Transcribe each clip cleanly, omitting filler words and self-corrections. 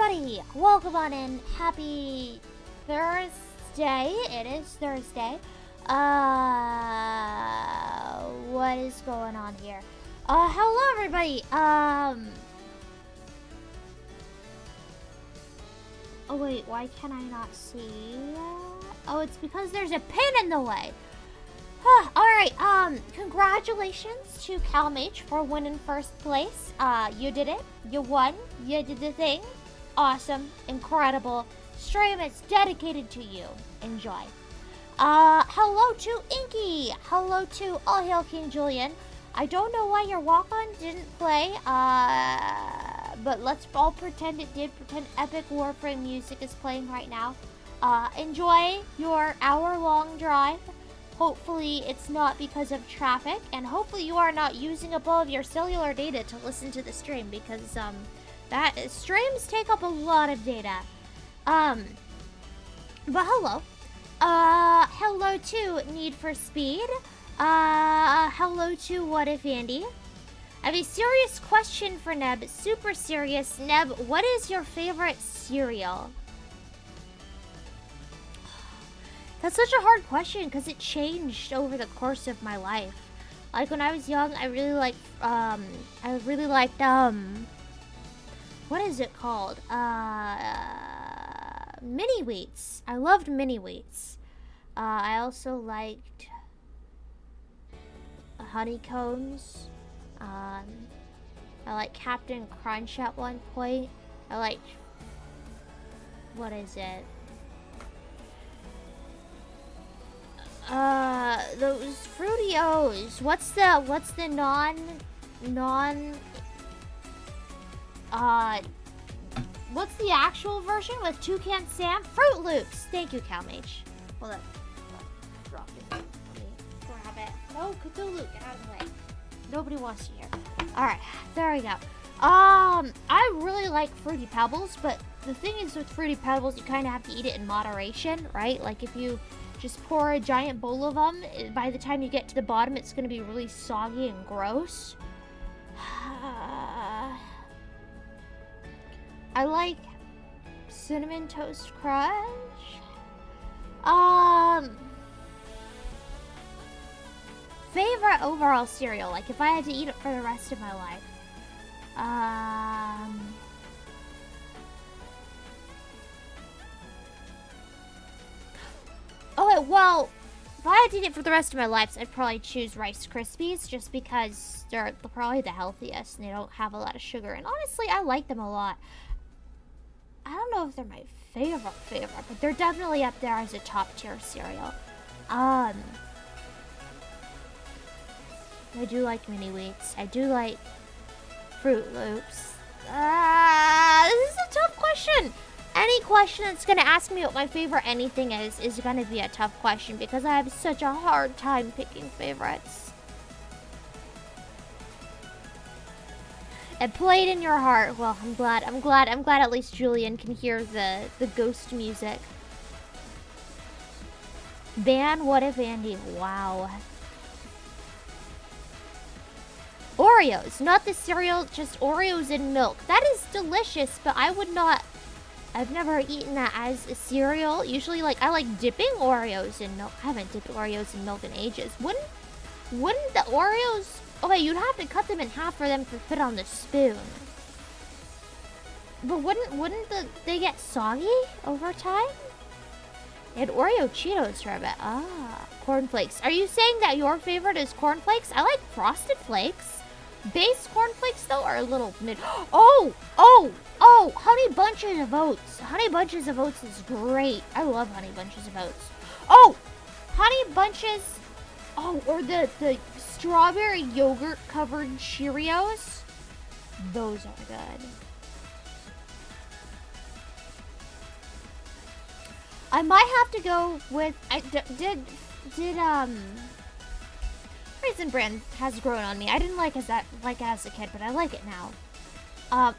everybody! Welcome on in. Happy Thursday. It is Thursday. What is going on here? Hello everybody. Oh wait, why can I not see? Oh, it's because there's a pin in the way. Alright, congratulations to CalMage for winning first place. You did it. You won. You did the thing. Awesome. Incredible. Stream is dedicated to you. Enjoy. Hello to Inky. Hello to All Hail King Julian. I don't know why your walk-on didn't play, but let's all pretend it did. Pretend epic Warframe music is playing right now. Enjoy your hour-long drive. Hopefully it's not because of traffic, and hopefully you are not using up all of your cellular data to listen to the stream, because streams take up a lot of data. But hello. Hello to Need for Speed. Hello to What If Andy. I have a serious question for Neb. Super serious. Neb, what is your favorite cereal? That's such a hard question because it changed over the course of my life. Like when I was young, I really liked, what is it called? Mini wheats. I loved mini wheats. I also liked honeycombs. I liked Captain Crunch at one point. I liked, what is it? Those Fruity-O's. What's the what's the actual version with Toucan Sam? Fruit Loops. Thank you, CalMage. Hold up. Drop it. Let me grab it. No, Cthulhu, get out of the way. Nobody wants to hear. Alright, there we go. I really like Fruity Pebbles, but the thing is with Fruity Pebbles, you kind of have to eat it in moderation, right? Like if you just pour a giant bowl of them, by the time you get to the bottom, it's going to be really soggy and gross. I like Cinnamon Toast Crunch. Favorite overall cereal, like if I had to eat it for the rest of my life. Okay, well, if I had to eat it for the rest of my life, I'd probably choose Rice Krispies just because they're probably the healthiest and they don't have a lot of sugar. And honestly, I like them a lot. I don't know if they're my favorite, but they're definitely up there as a top tier cereal. I do like mini wheats. I do like Fruit Loops. This is a tough question. Any question that's going to ask me what my favorite anything is going to be a tough question because I have such a hard time picking favorites. It played in your heart. Well, I'm glad at least Julian can hear the ghost music. Ban What If Andy. Wow. Oreos, not the cereal, just Oreos in milk. That is delicious, but I've never eaten that as a cereal. Usually, like, I like dipping Oreos in milk. I haven't dipped Oreos in milk in ages. Wouldn't the Oreos... Okay, you'd have to cut them in half for them to fit on the spoon. But wouldn't they get soggy over time? They had Oreo Cheetos for a bit. Cornflakes. Are you saying that your favorite is cornflakes? I like Frosted Flakes. Base cornflakes, though, are a little mid... Oh! Honey Bunches of Oats. Honey Bunches of Oats is great. I love Honey Bunches of Oats. Oh! Honey Bunches... Oh, or the strawberry yogurt-covered Cheerios. Those are good. I might have to go with... Raisin Bran has grown on me. I didn't like it as a kid, but I like it now.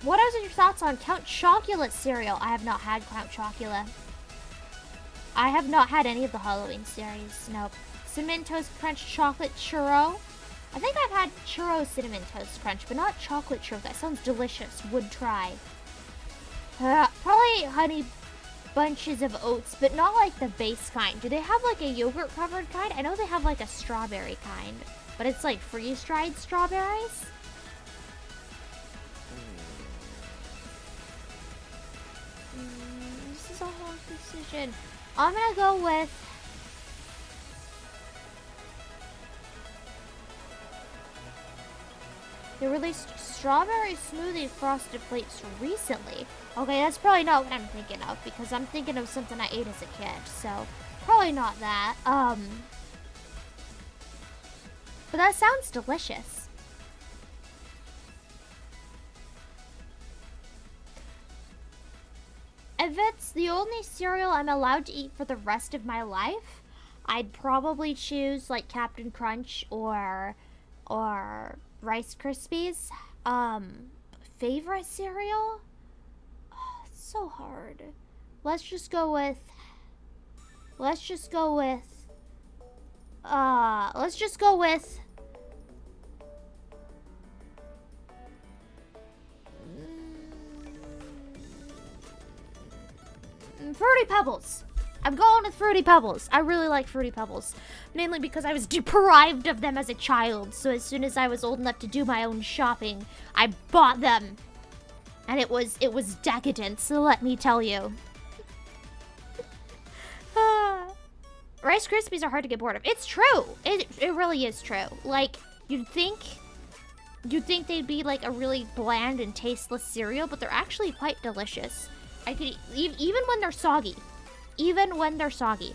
What are your thoughts on Count Chocula cereal? I have not had Count Chocula. I have not had any of the Halloween series. Nope. Cinnamon Toast Crunch Chocolate Churro. I think I've had Churro Cinnamon Toast Crunch, but not Chocolate Churro. That sounds delicious. Would try. Probably Honey Bunches of Oats, but not like the base kind. Do they have like a yogurt covered kind? I know they have like a strawberry kind, but it's like freeze-dried strawberries. This is a hard decision. I'm gonna go with They released strawberry smoothie frosted flakes recently. Okay, that's probably not what I'm thinking of, because I'm thinking of something I ate as a kid, so probably not that. But that sounds delicious. If it's the only cereal I'm allowed to eat for the rest of my life, I'd probably choose like Captain Crunch or Rice Krispies. Favorite cereal? Oh, it's so hard. Let's just go with Fruity Pebbles. I'm going with Fruity Pebbles. I really like Fruity Pebbles. Mainly because I was deprived of them as a child. So as soon as I was old enough to do my own shopping, I bought them. And it was decadent, so let me tell you. Rice Krispies are hard to get bored of. It's true. It really is true. Like, you'd think they'd be like a really bland and tasteless cereal, but they're actually quite delicious. I could eat, even when they're soggy. Even when they're soggy.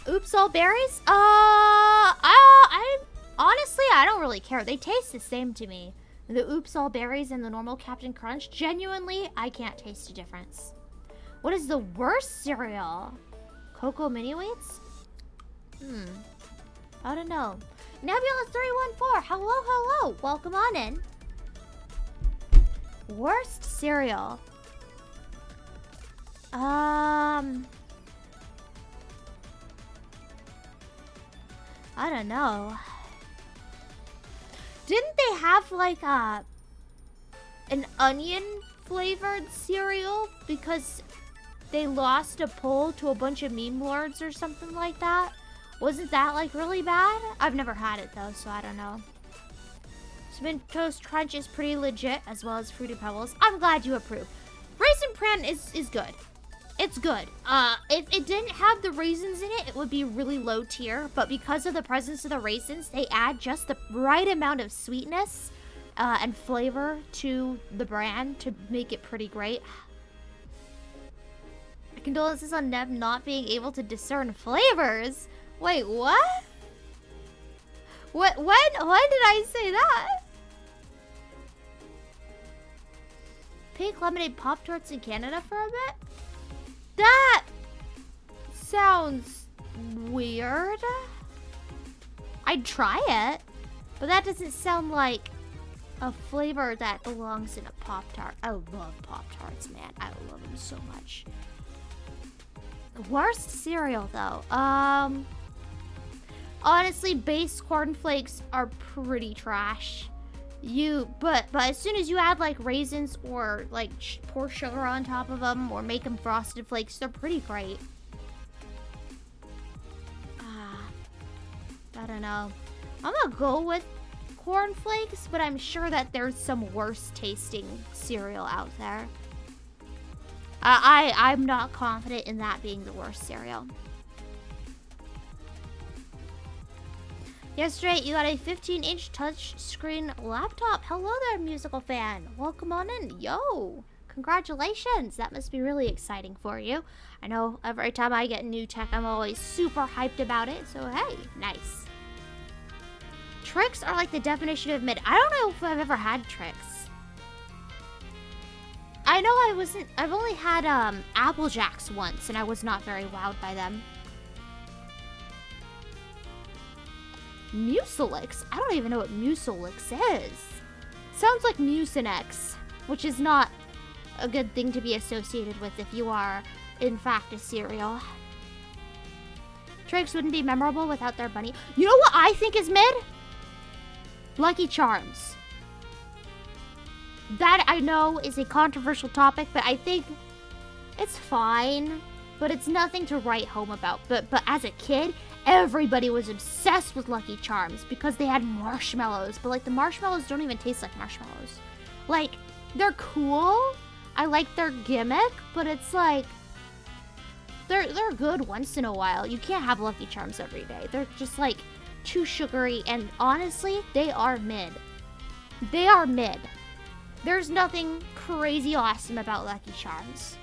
Oops, all berries? I honestly, I don't really care. They taste the same to me. The Oops All Berries and the normal Captain Crunch, genuinely, I can't taste a difference. What is the worst cereal? Cocoa Mini Wheats? I don't know. Nebula314, hello. Welcome on in. Worst cereal. I don't know. Didn't they have like an onion flavored cereal because they lost a poll to a bunch of meme lords or something like that? Wasn't that like really bad? I've never had it though, so I don't know. Mint Toast Crunch is pretty legit, as well as Fruity Pebbles. I'm glad you approve. Raisin Bran is good. It's good. If it didn't have the raisins in it, it would be really low tier. But because of the presence of the raisins, they add just the right amount of sweetness and flavor to the brand to make it pretty great. Condolences on Neb not being able to discern flavors. Wait, what? What? When did I say that? Pink lemonade Pop-Tarts in Canada for a bit? That sounds weird. I'd try it, but that doesn't sound like a flavor that belongs in a Pop-Tart. I love Pop-Tarts, man. I love them so much. Worst cereal, though. Honestly, base cornflakes are pretty trash. But as soon as you add like raisins or like pour sugar on top of them or make them frosted flakes, they're pretty great. I don't know. I'm gonna go with cornflakes, but I'm sure that there's some worse tasting cereal out there. I'm not confident in that being the worst cereal. Yesterday, you got a 15-inch touchscreen laptop. Hello there, musical fan. Welcome on in. Yo, congratulations. That must be really exciting for you. I know every time I get new tech, I'm always super hyped about it. So, hey, nice. Tricks are like the definition of mid. I don't know if I've ever had tricks. I know I've only had Apple Jacks once, and I was not very wowed by them. Mucilix? I don't even know what Mucilix is. Sounds like Mucinex, which is not a good thing to be associated with if you are, in fact, a cereal. Tricks wouldn't be memorable without their bunny. You know what I think is mid? Lucky Charms. That, I know, is a controversial topic, but I think it's fine. But it's nothing to write home about. But as a kid, everybody was obsessed with Lucky Charms because they had marshmallows. But, like, the marshmallows don't even taste like marshmallows. Like, they're cool. I like their gimmick, but it's like, they're good once in a while. You can't have Lucky Charms every day. They're just, like, too sugary, and honestly, they are mid. They are mid. There's nothing crazy awesome about Lucky Charms.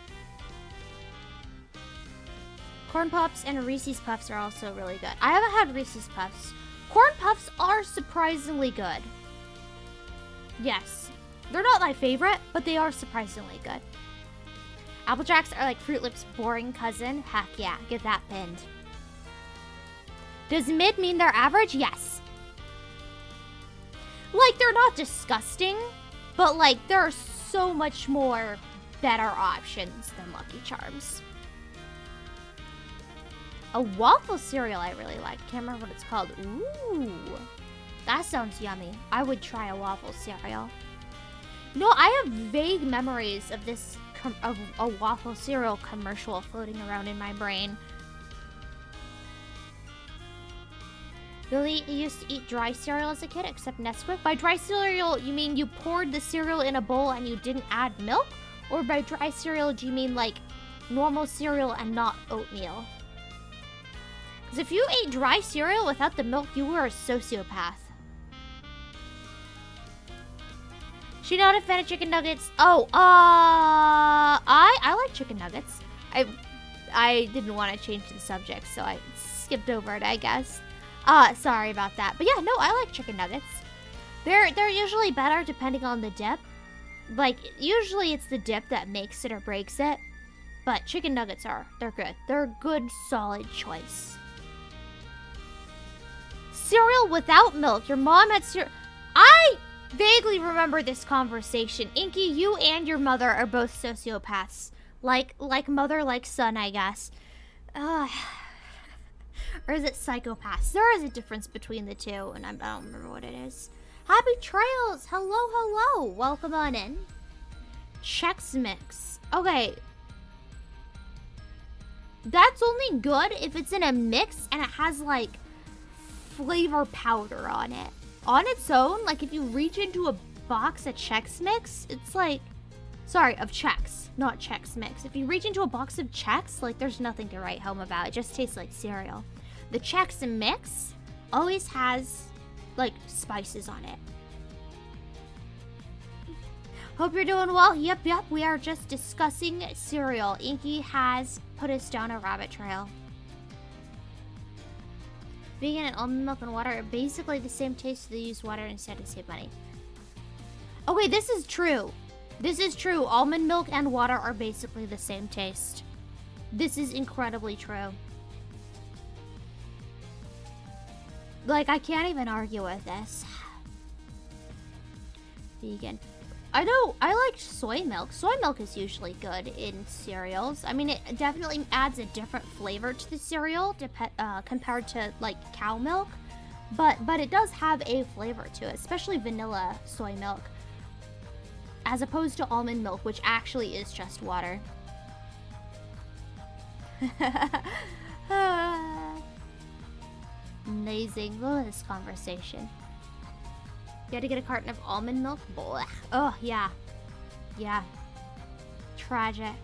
Corn Puffs and Reese's Puffs are also really good. I haven't had Reese's Puffs. Corn Puffs are surprisingly good. Yes. They're not my favorite, but they are surprisingly good. Apple Jacks are like Fruit Loops' boring cousin. Heck yeah, get that pinned. Does mid mean they're average? Yes. Like, they're not disgusting, but like, there are so much more better options than Lucky Charms. A waffle cereal I really like. Can't remember what it's called. Ooh, that sounds yummy. I would try a waffle cereal. No, I have vague memories of this of a waffle cereal commercial floating around in my brain. Billy used to eat dry cereal as a kid, except Nesquik. By dry cereal, you mean you poured the cereal in a bowl and you didn't add milk? Or by dry cereal, do you mean like normal cereal and not oatmeal? Because if you ate dry cereal without the milk, you were a sociopath. She not a fan of chicken nuggets. Oh, I like chicken nuggets. I didn't want to change the subject, so I skipped over it, I guess. Sorry about that. But yeah, no, I like chicken nuggets. They're usually better depending on the dip. Like, usually it's the dip that makes it or breaks it. But chicken nuggets they're good. They're a good, solid choice. Cereal without milk. Your mom had cereal. I vaguely remember this conversation. Inky, you and your mother are both sociopaths. Like mother, like son, I guess. Or is it psychopaths? There is a difference between the two, and I don't remember what it is. Happy trails! Hello, hello! Welcome on in. Chex Mix. Okay. That's only good if it's in a mix and it has, like, flavor powder on it. On its own, like, if you reach into a box of Chex Mix, it's like... Sorry, of Chex, not Chex Mix. If you reach into a box of Chex, like, there's nothing to write home about. It just tastes like cereal. The Chex Mix always has, like, spices on it. Hope you're doing well. Yep. We are just discussing cereal. Inky has put us down a rabbit trail. Vegan and almond milk and water are basically the same taste. They use water instead to save money. Okay, this is true. This is true. Almond milk and water are basically the same taste. This is incredibly true. Like, I can't even argue with this. Vegan. I know, I like soy milk. Soy milk is usually good in cereals. I mean, it definitely adds a different flavor to the cereal compared to, like, cow milk. But it does have a flavor to it, especially vanilla soy milk. As opposed to almond milk, which actually is just water. Amazing. Look at this conversation. You had to get a carton of almond milk? Blah. Oh, yeah. Yeah. Tragic.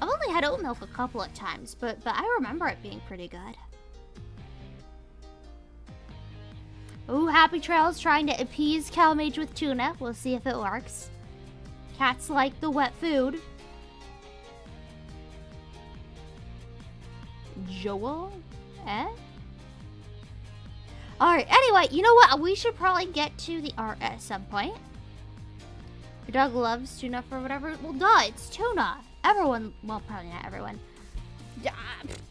I've only had oat milk a couple of times, but I remember it being pretty good. Ooh, Happy Trails trying to appease CalMage with tuna. We'll see if it works. Cats like the wet food. Joel? Eh? Alright, anyway, you know what? We should probably get to the art at some point. Your dog loves tuna for whatever. Well, duh, it's tuna. Everyone, well, probably not everyone.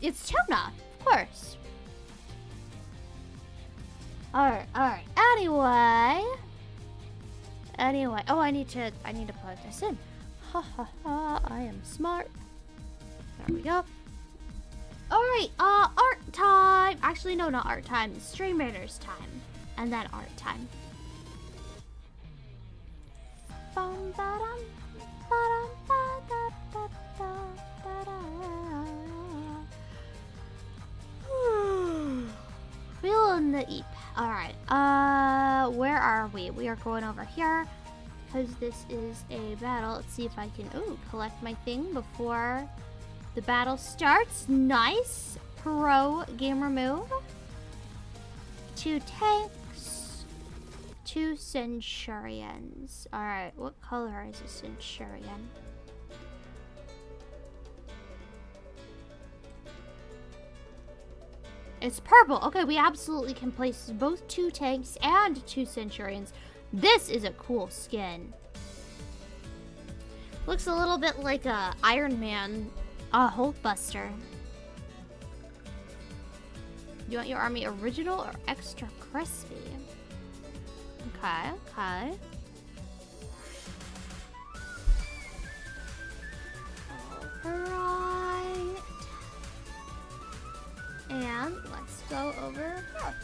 It's tuna, of course. Alright. Anyway. Oh, I need to plug this in. Ha ha ha, I am smart. There we go. Alright, art time. Actually, no, not art time. Stream Raiders time. And then art time. Feeling the eep. Alright, where are we? We are going over here. Because this is a battle. Let's see if I can, collect my thing before the battle starts. Nice. Pro gamer move. 2 tanks, 2 centurions. Alright, what color is a centurion? It's purple. Okay, we absolutely can place both 2 tanks and 2 centurions. This is a cool skin. Looks a little bit like a Iron Man, Hulkbuster. You want your army original or extra crispy? Okay, okay. Alright. And let's go over here.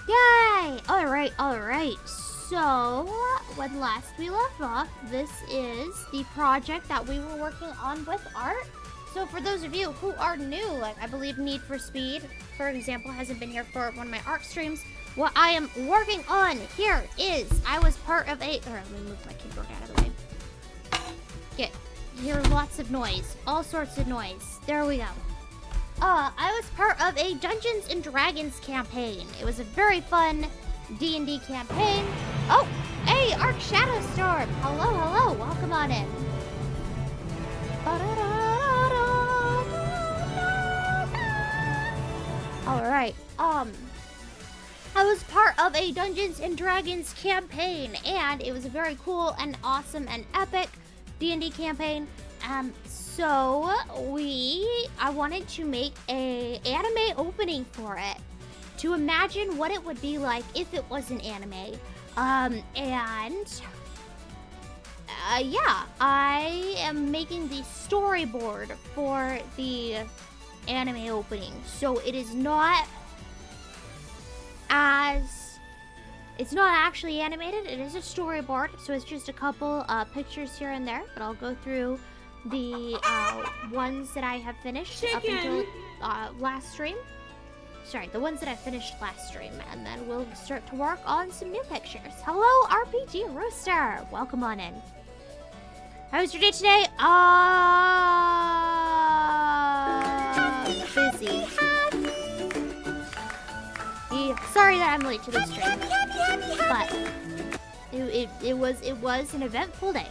Yay! Alright, alright. So, when last we left off, this is the project that we were working on with art. So for those of you who are new, like I believe Need for Speed, for example, hasn't been here for one of my art streams. What I am working on here is, I was part of a, let me move my keyboard out of the way. You hear lots of noise, all sorts of noise. There we go. I was part of a Dungeons and Dragons campaign. It was a very fun D&D campaign. Oh, hey, Arc Shadowstorm. Hello, hello, welcome on in. Alright, I was part of a Dungeons and Dragons campaign, and it was a very cool and awesome and epic D&D campaign. So I wanted to make a anime opening for it, to imagine what it would be like if it was an anime. Yeah, I am making the storyboard for the anime opening. So it is not it's not actually animated, it is a storyboard, so it's just a couple pictures here and there, but I'll go through the ones that I have finished up until last stream. Sorry, the ones that I finished last stream, and then we'll start to work on some new pictures. Hello, RPG Rooster! Welcome on in. How was your day today? Busy. Yeah, sorry that I'm late to the stream, but it was an eventful day.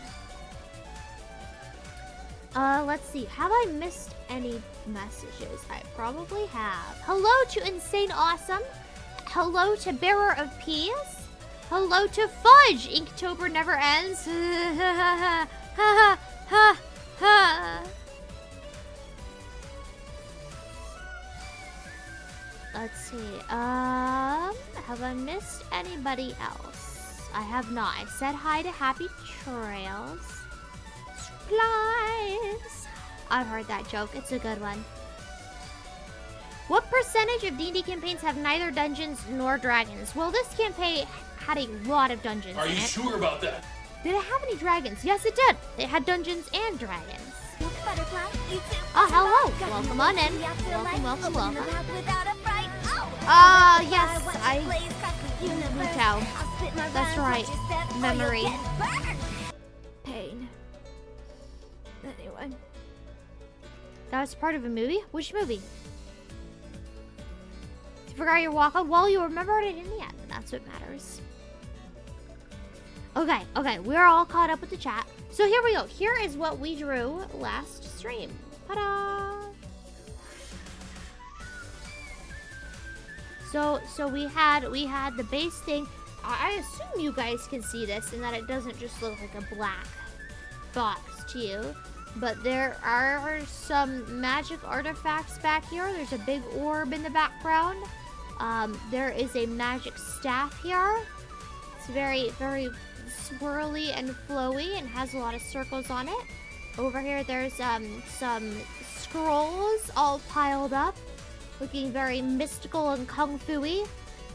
Let's see. Have I missed any messages? I probably have. Hello to Insane Awesome. Hello to Bearer of Peace. Hello to Fudge. Inktober never ends. Ha ha ha ha. Let's see. Have I missed anybody else? I have not. I said hi to Happy Trails. Supplies. I've heard that joke. It's a good one. What percentage of D&D campaigns have neither dungeons nor dragons? Well, this campaign had a lot of dungeons. Are you sure about that? Did it have any dragons? Yes, it did. It had dungeons and dragons. Oh, hello. Welcome on in. Welcome, welcome. Yes, Mutao. That's right. Memory. Pain. Anyway. That was part of a movie? Which movie? You forgot your walk-on? Well, you remembered it in the end. That's what matters. Okay, we're all caught up with the chat. So here we go. Here is what we drew last stream. Ta-da! So we had the base thing. I assume you guys can see this and that it doesn't just look like a black box to you. But there are some magic artifacts back here. There's a big orb in the background. There is a magic staff here. It's very, very swirly and flowy and has a lot of circles on it. Over here, there's some scrolls all piled up, looking very mystical and kung fu-y.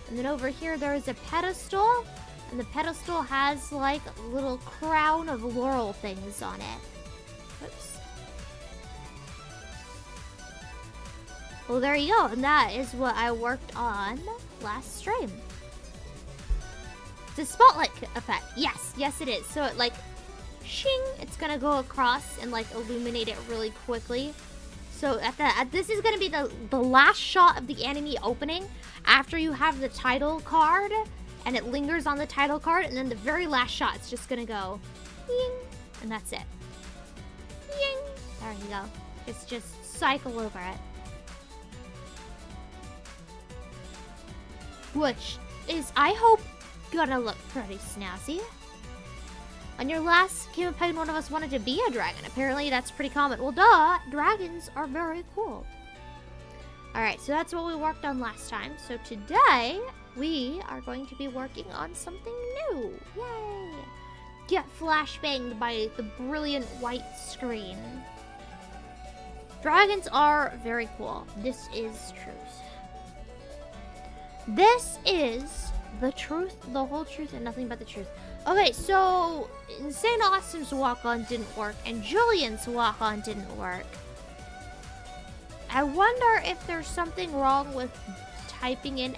And then over here, there's a pedestal, and the pedestal has like a little crown of laurel things on it. Whoops. Well, there you go, and that is what I worked on last stream. It's a spotlight effect. Yes it is. So it like, shing, it's gonna go across and like illuminate it really quickly. So this is gonna be the last shot of the enemy opening after you have the title card, and it lingers on the title card, and then the very last shot, it's just gonna go, ying, and that's it. Ying. There you go. It's just cycle over it. Which is, I hope, gonna look pretty snazzy. On your last campaign, one of us wanted to be a dragon. Apparently, that's pretty common. Well, duh, dragons are very cool. Alright, so that's what we worked on last time. So today, we are going to be working on something new. Yay! Get flashbanged by the brilliant white screen. Dragons are very cool. This is truth. This is the truth, the whole truth, and nothing but the truth. Okay, so Insane Awesome's walk-on didn't work, and Julian's walk-on didn't work. I wonder if there's something wrong with typing in !!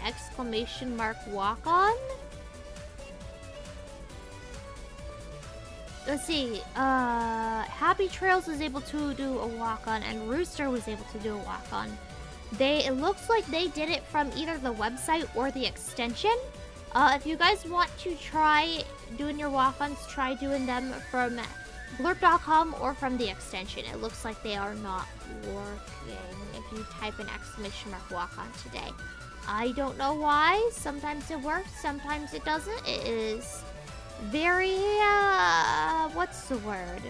walk-on? Let's see, Happy Trails was able to do a walk-on, and Rooster was able to do a walk-on. It looks like they did it from either the website or the extension. If you guys want to try doing your walk-ons, try doing them from blurb.com or from the extension. It looks like they are not working if you type an ! walk-on today. I don't know why. Sometimes it works, sometimes it doesn't. It is very, what's the word?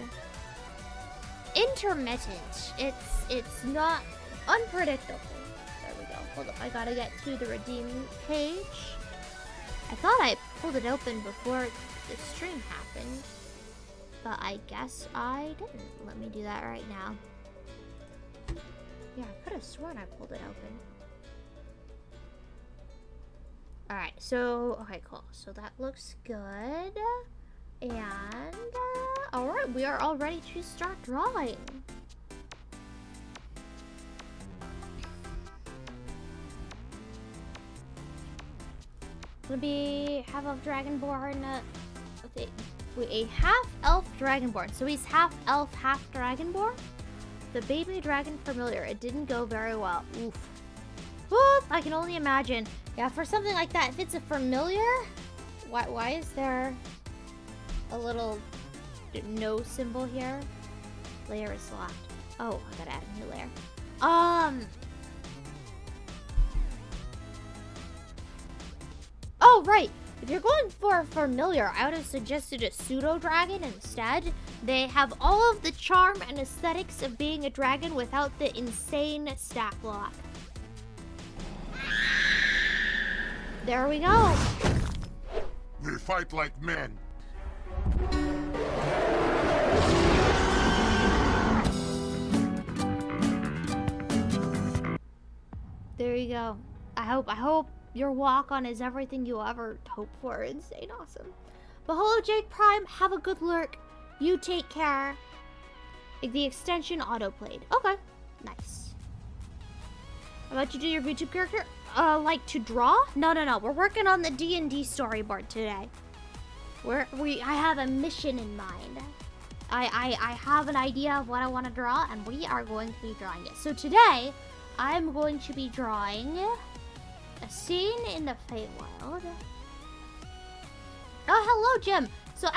Intermittent. It's not unpredictable. There we go. Hold up, I gotta get to the redeem page. I thought I pulled it open before the stream happened, but I guess I didn't. Let me do that right now. Yeah, I could have sworn I pulled it open. Alright, so, okay, cool. So that looks good. And, alright, we are all ready to start drawing. Gonna be half-elf dragonborn, a half-elf dragonborn. So he's half-elf, half-dragonborn. The baby dragon familiar. It didn't go very well. Oof. Oof, I can only imagine. Yeah, for something like that, if it's a familiar, why is there a little no symbol here? Layer is locked. Oh, I gotta add a new layer. Oh, right. If you're going for a familiar, I would have suggested a pseudo-dragon instead. They have all of the charm and aesthetics of being a dragon without the insane stat block. There we go. We fight like men. There you go. I hope your walk-on is everything you ever hope for. Insane awesome. But hello, Jake Prime. Have a good lurk. You take care. The extension auto-played. Okay. Nice. How about you do your YouTube character? Like to draw? No. We're working on the D&D storyboard today. I have a mission in mind. I have an idea of what I want to draw, and we are going to be drawing it. So today, I'm going to be drawing a scene in the Feywild. Oh, hello, Jim. So !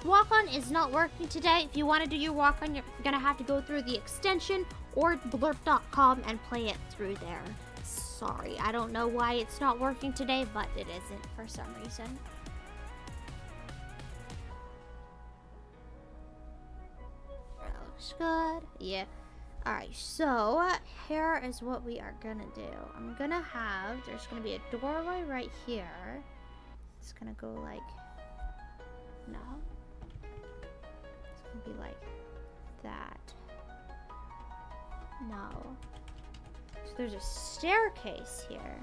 walk-on is not working today. If you want to do your walk-on, you're gonna have to go through the extension or blurb.com and play it through there. Sorry, I don't know why it's not working today, but it isn't for some reason. That looks good. Yeah. Alright, so here is what we are gonna do. There's gonna be a doorway right here. It's gonna go like, no. It's gonna be like that. No. So there's a staircase here.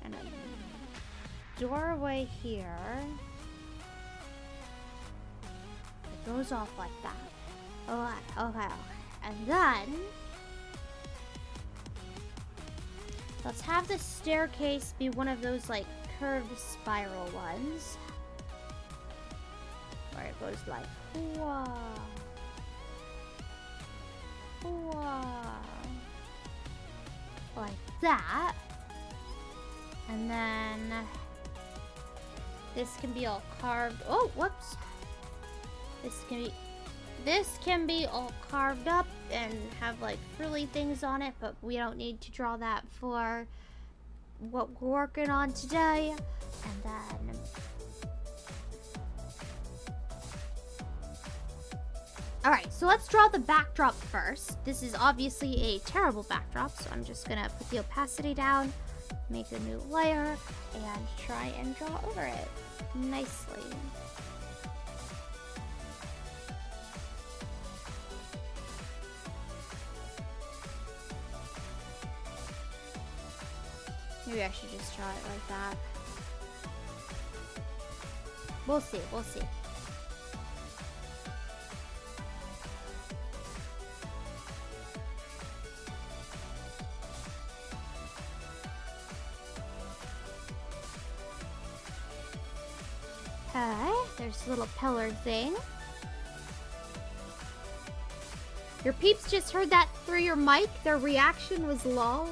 And a doorway here. It goes off like that. Okay. And then let's have the staircase be one of those like curved spiral ones. Where it goes like, whoa. Wow. Like that. And then this can be all carved. Oh, whoops. This can be all carved up and have like frilly things on it, but we don't need to draw that for what we're working on today. And then alright, so let's draw the backdrop first. This is obviously a terrible backdrop, so I'm just gonna put the opacity down, make a new layer, and try and draw over it nicely. Maybe I should just draw it like that. We'll see, we'll see. Okay, there's a little pillar thing. Your peeps just heard that through your mic. Their reaction was low.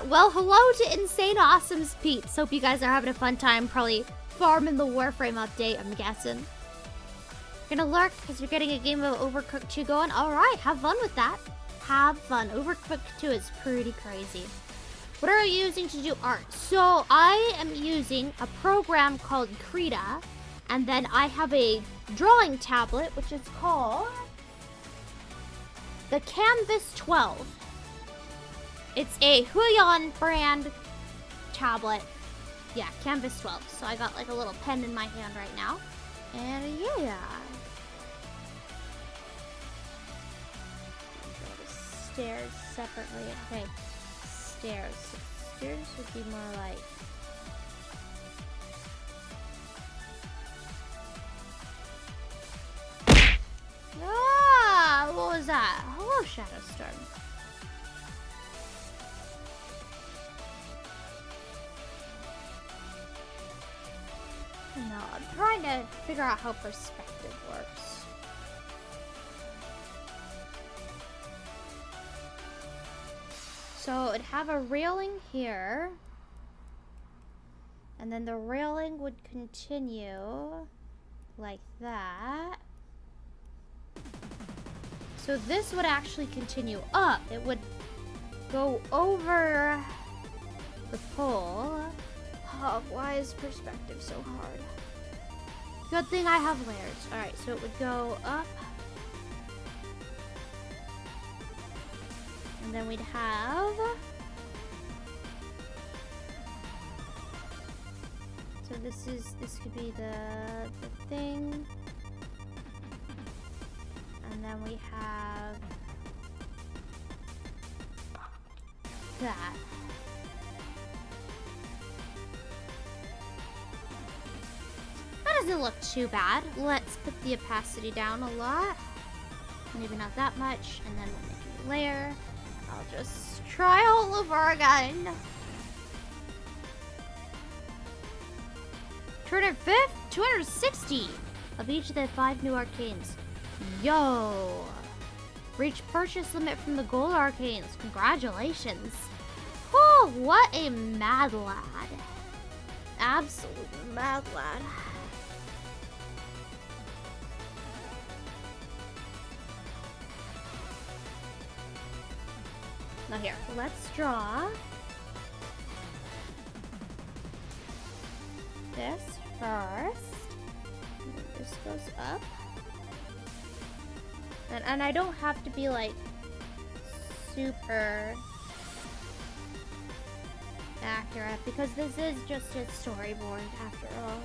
Well, hello to Insane Awesome's peeps. Hope you guys are having a fun time, probably farming the Warframe update, I'm guessing. Gonna lurk because you're getting a game of Overcooked 2 going. Alright, have fun with that. Have fun. Overcooked 2 is pretty crazy. What are you using to do art? So, I am using a program called Krita, and then I have a drawing tablet, which is called the Canvas 12. It's a Huion brand tablet. Yeah, Canvas 12. So I got like a little pen in my hand right now. And yeah. Draw the stairs separately. Okay, stairs. Stairs would be more like... Ah! What was that? Hello, Shadowstorm. No, I'm trying to figure out how perspective works. So it'd have a railing here, and then the railing would continue like that. So this would actually continue up. It would go over the pole. Oh, why is perspective so hard? Good thing I have layers. Alright, so it would go up. And then we'd have... So this could be the thing. And then we have... that. Doesn't look too bad. Let's put the opacity down a lot. Maybe not that much. And then we'll make a layer. I'll just try all over again. 205? 260 of each of the 5 new arcanes. Yo! Reach purchase limit from the gold arcanes. Congratulations. Oh, what a mad lad. Absolute mad lad. Now here, let's draw this first. And then this goes up. And I don't have to be like super accurate because this is just a storyboard after all.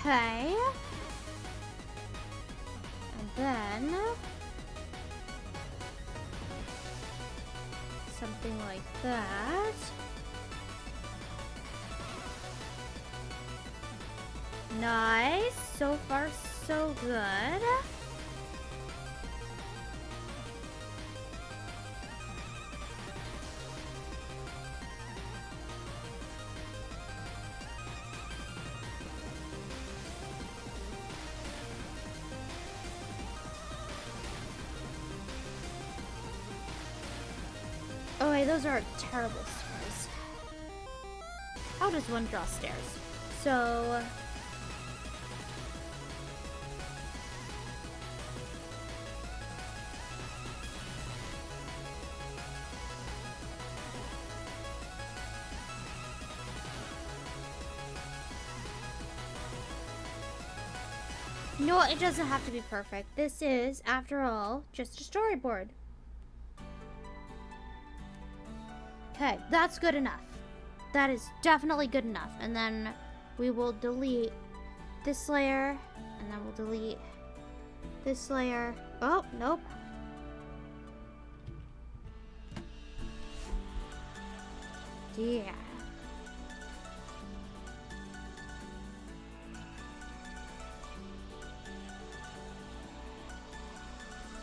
Okay. And then something like that. Nice. So far, so good. Oh wait, those are terrible stairs. How does one draw stairs? So... No, it doesn't have to be perfect. This is, after all, just a storyboard. Okay, that's good enough. That is definitely good enough. And then we will delete this layer. And then we'll delete this layer. Oh, nope. Yeah.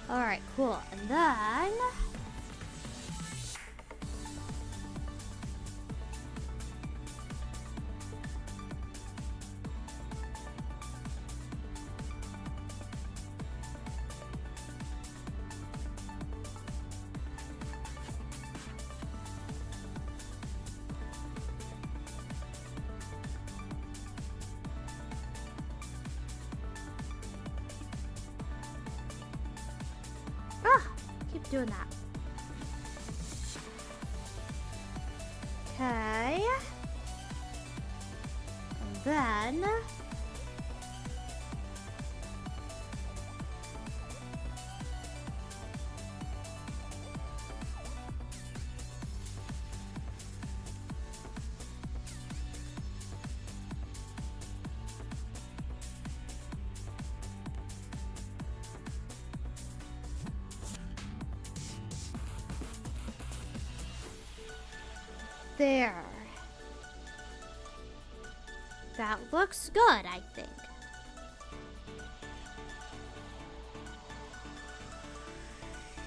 Alright, cool. And then... doing that. Okay. And then... There. That looks good, I think.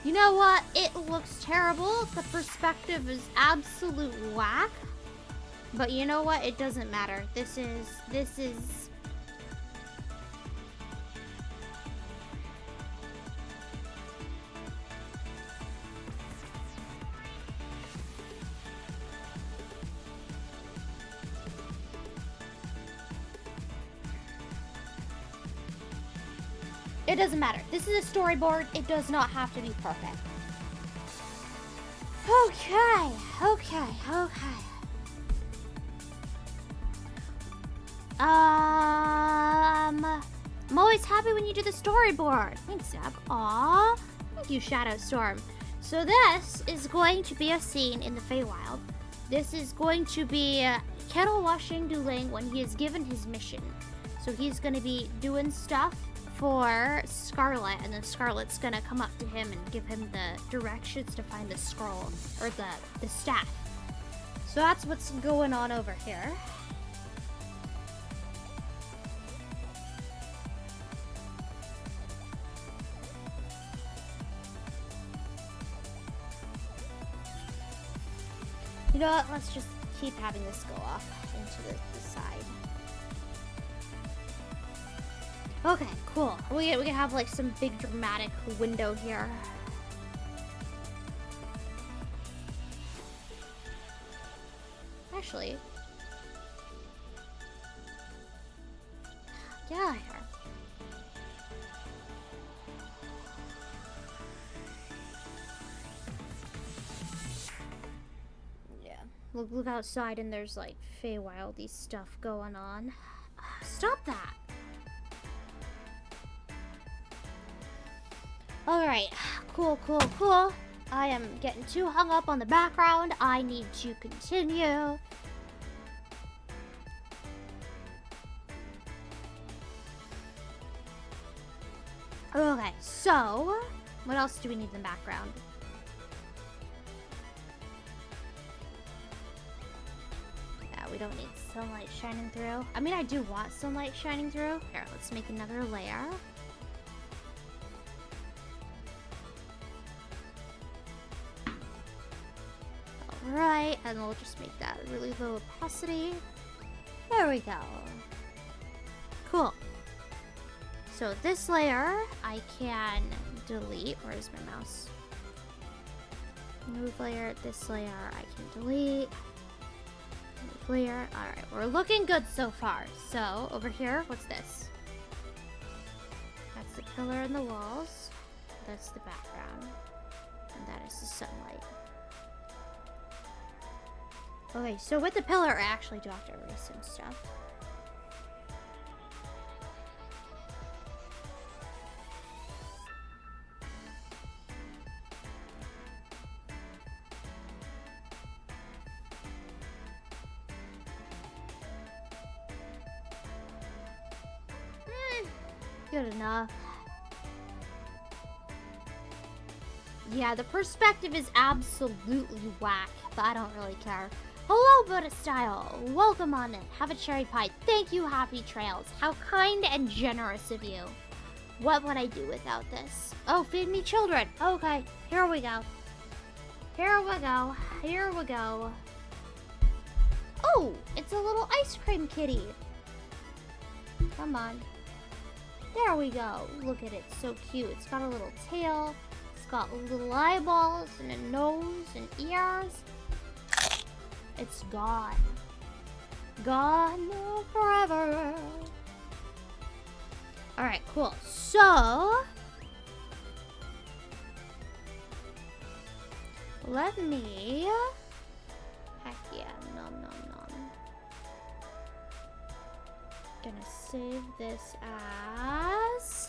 You know what? It looks terrible. The perspective is absolute whack. But you know what? It doesn't matter. This is... It doesn't matter. This is a storyboard. It does not have to be perfect. Okay. I'm always happy when you do the storyboard. Thanks, Zeb. Aw. Thank you, Shadow Storm. So this is going to be a scene in the Feywild. This is going to be kettle washing Duling when he is given his mission. So he's going to be doing stuff for Scarlet, and then Scarlet's gonna come up to him and give him the directions to find the scroll, or the staff. So that's what's going on over here. You know what, let's just keep having this go off into the side. Okay, cool. We can have like some big dramatic window here. Actually, get out of here. Yeah, look outside and there's like Feywildy stuff going on. Stop that. Alright, cool. I am getting too hung up on the background. I need to continue. Okay, so what else do we need in the background? we don't need sunlight shining through. I mean, I do want sunlight shining through. Here, let's make another layer. Alright, and we'll just make that really low opacity. There we go. Cool. So this layer, I can delete. Where's my mouse? Move layer. This layer, I can delete. Move layer. Alright, we're looking good so far. So, over here, what's this? That's the pillar and the walls. That's the background. And that is the sunlight. Okay, so with the pillar, I actually do have to erase some stuff. Good enough. Yeah, the perspective is absolutely whack, but I don't really care. Hello, Buddha Style. Welcome on in. Have a cherry pie. Thank you, Happy Trails. How kind and generous of you. What would I do without this? Oh, feed me children. Okay, here we go. Here we go. Here we go. Oh, it's a little ice cream kitty. Come on. There we go. Look at it. So cute. It's got a little tail. It's got little eyeballs and a nose and ears. It's gone. Gone forever. Alright, cool. So, let me... Heck yeah. Nom nom nom. Gonna save this as...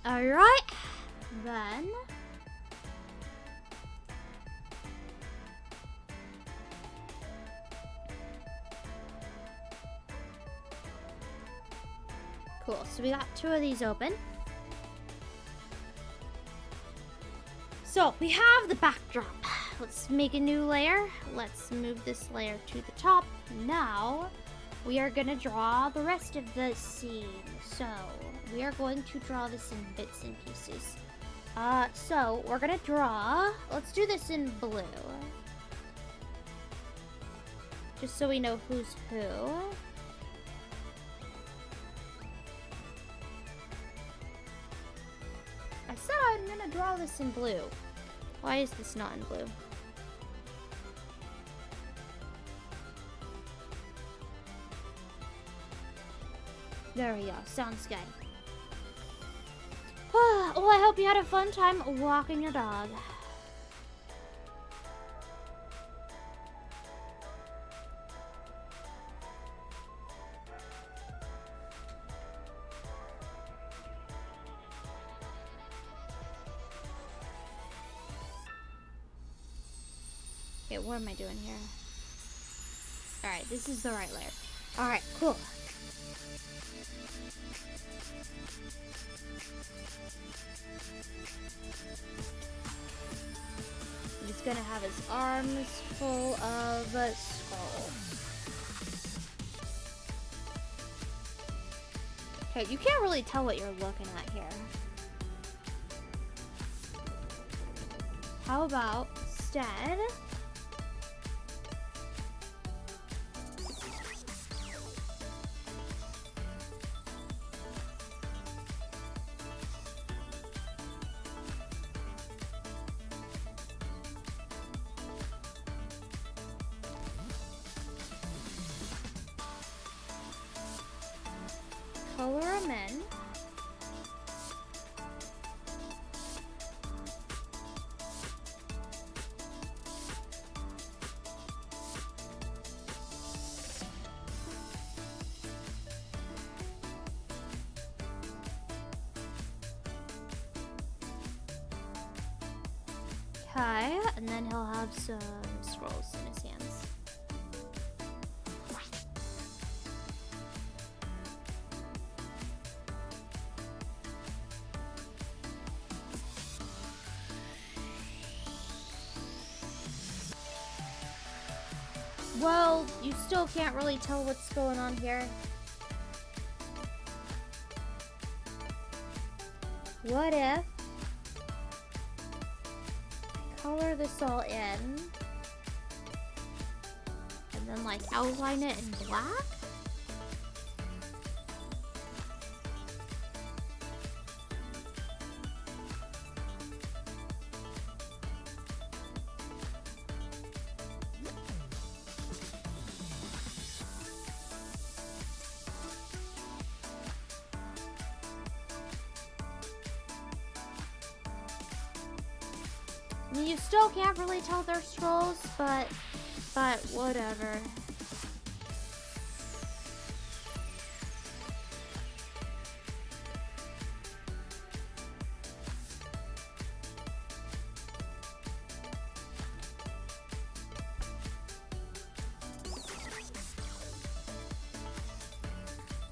Alright, then... Cool, so we got 2 of these open. So, we have the backdrop. Let's make a new layer. Let's move this layer to the top. Now, we are gonna draw the rest of the scene. So, we are going to draw this in bits and pieces. So, we're gonna draw... Let's do this in blue. Just so we know who's who. I said I'm gonna draw this in blue. Why is this not in blue? There we go. Sounds good. Well, I hope you had a fun time walking your dog. Okay, what am I doing here? Alright, this is the right layer. Alright, cool. He's gonna have his arms full of skulls. Okay, you can't really tell what you're looking at here. How about instead... color them in. Okay, and then he'll have some scrolls in his hands. Well, you still can't really tell what's going on here. What if I color this all in and then like outline it in black? I mean, you still can't really tell they're scrolls, but whatever.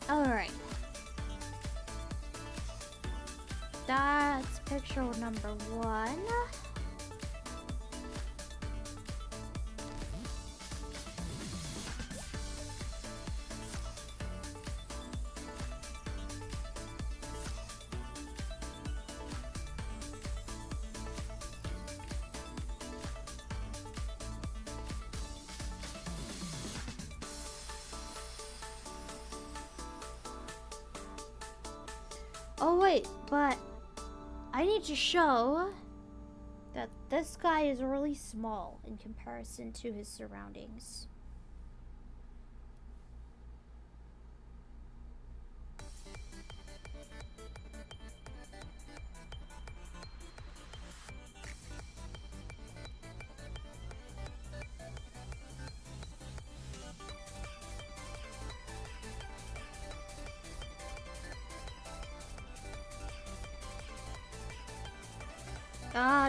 All right. That's picture number 1. Oh wait, but I need to show that this guy is really small in comparison to his surroundings.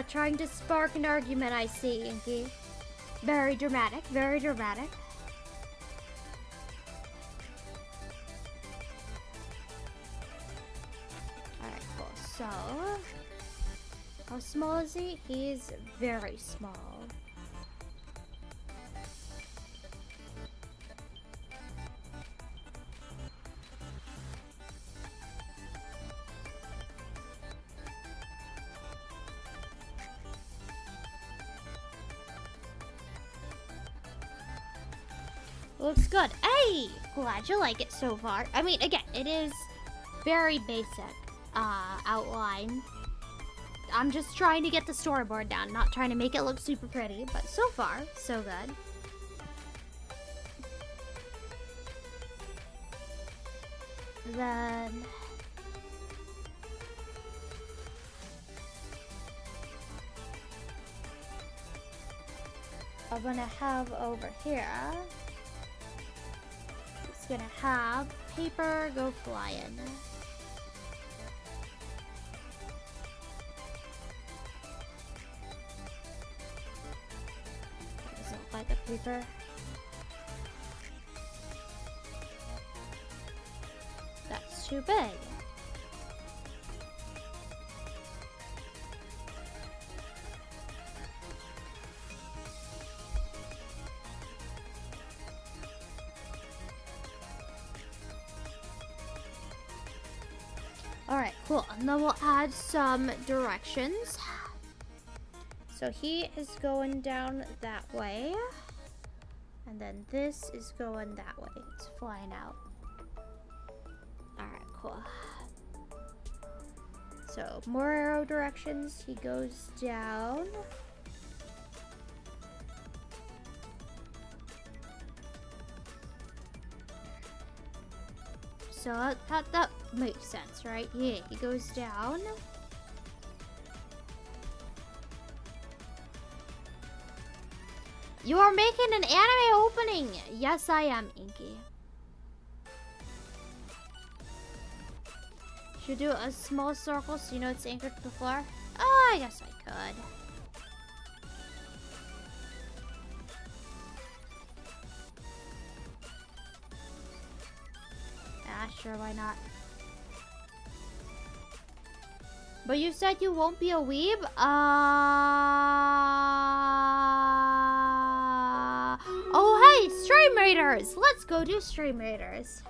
Trying to spark an argument, I see, Inky. Very dramatic, very dramatic. Alright, cool. So, how small is he? He's very small. Looks good. Hey! Glad you like it so far. I mean, again, it is very basic outline. I'm just trying to get the storyboard down, not trying to make it look super pretty, but so far, so good. Then I'm gonna have over here, it's gonna have paper go flying. Doesn't look like a paper. That's too big. Alright, cool. And then we'll add some directions. So he is going down that way. And then this is going that way. It's flying out. Alright, cool. So more arrow directions. He goes down. So that makes sense, right? Yeah, he goes down. You are making an anime opening! Yes, I am, Inky. Should do a small circle so you know it's anchored to the floor? Oh, I guess I could. Sure, why not? But you said you won't be a weeb? Oh, hey, Raiders. Let's go do Stream Raiders.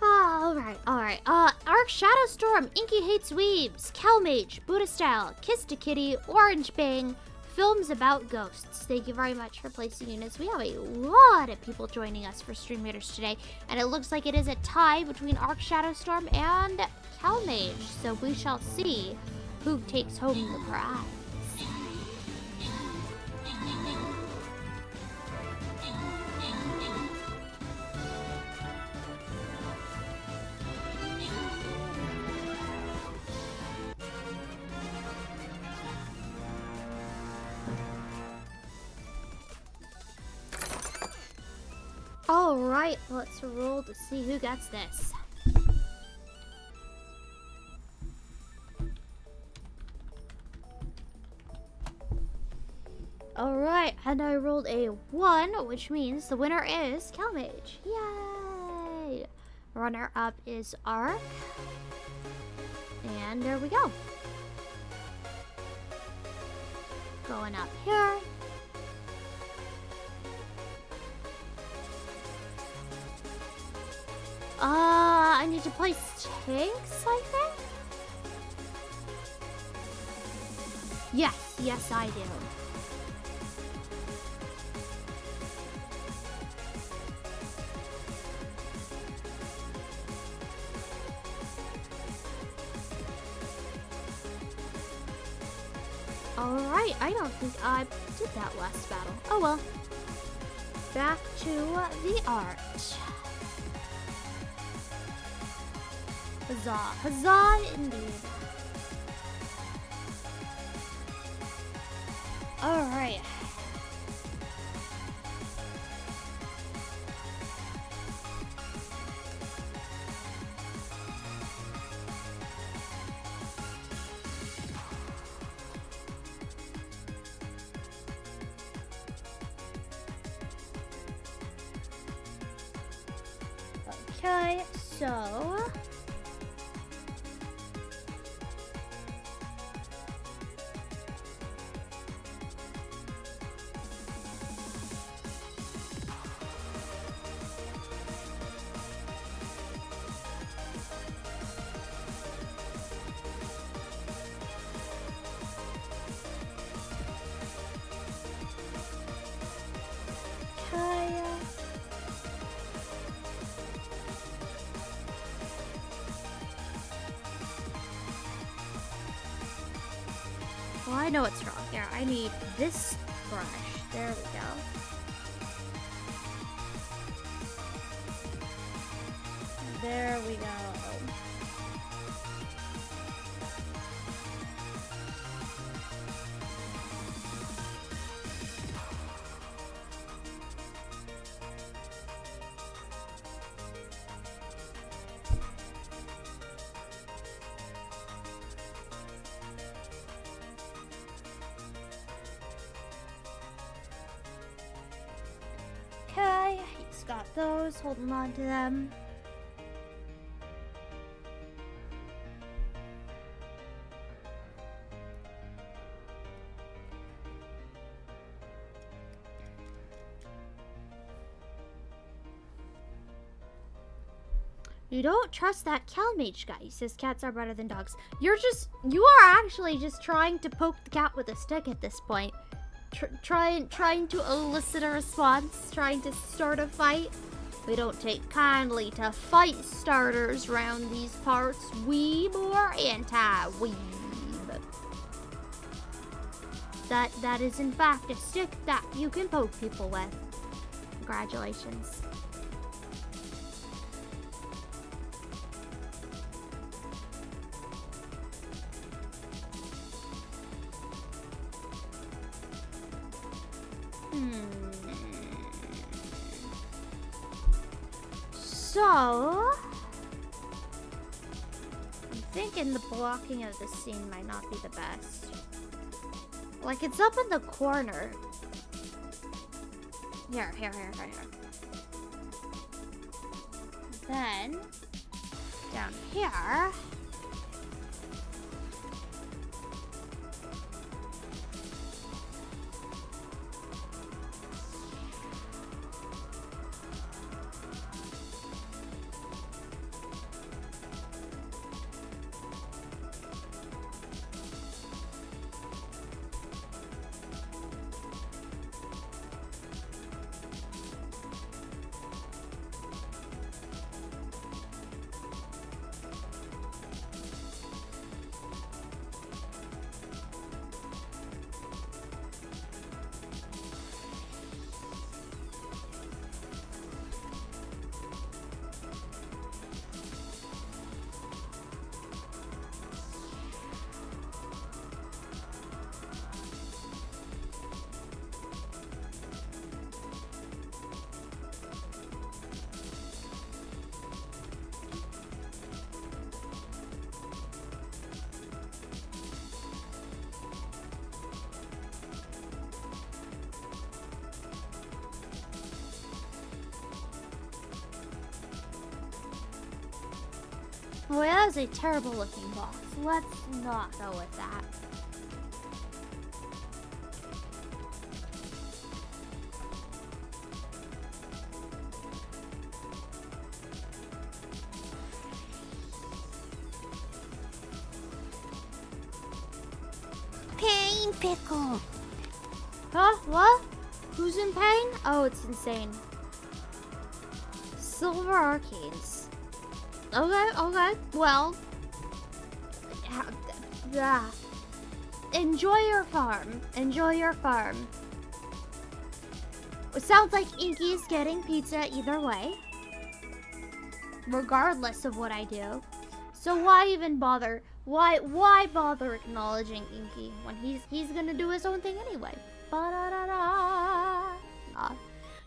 Alright. Ark Shadowstorm, Inky Hates Weebs, Calmage, Buddha Style, Kiss to Kitty, Orange Bang, Films About Ghosts. Thank you very much for placing units. We have a lot of people joining us for Stream Raiders today, and it looks like it is a tie between Ark Shadowstorm and Calmage, so we shall see who takes home the prize. Alright, let's roll to see who gets this. Alright, and I rolled a 1, which means the winner is Calmage. Yay! Runner-up is Ark. And there we go. Going up here. I need to place tanks, I think? Yes, I do. Alright, I don't think I did that last battle. Oh well. Back to the art. Huzzah indeed. Alright. Okay, so well, I know what's wrong here. I need this brush. There we go. There we go. Okay, he's got those, holding on to them. You don't trust that Calmage guy. He says cats are better than dogs. You are actually just trying to poke the cat with a stick at this point. Trying to elicit a response, trying to start a fight. We don't take kindly to fight starters round these parts. Weeb or anti-weeb. That is in fact a stick that you can poke people with. Congratulations. So, I'm thinking the blocking of the scene might not be the best. Like, it's up in the corner. Here. Then, down here. Well, that was a terrible looking box. Let's not go with that. Pain pickle. Huh? What? Who's in pain? Oh, it's insane. Silver arcades. Okay. Well, enjoy your farm. Enjoy your farm. It sounds like Inky's getting pizza either way, regardless of what I do. So why even bother? Why bother acknowledging Inky when he's gonna do his own thing anyway? Ba-da-da-da.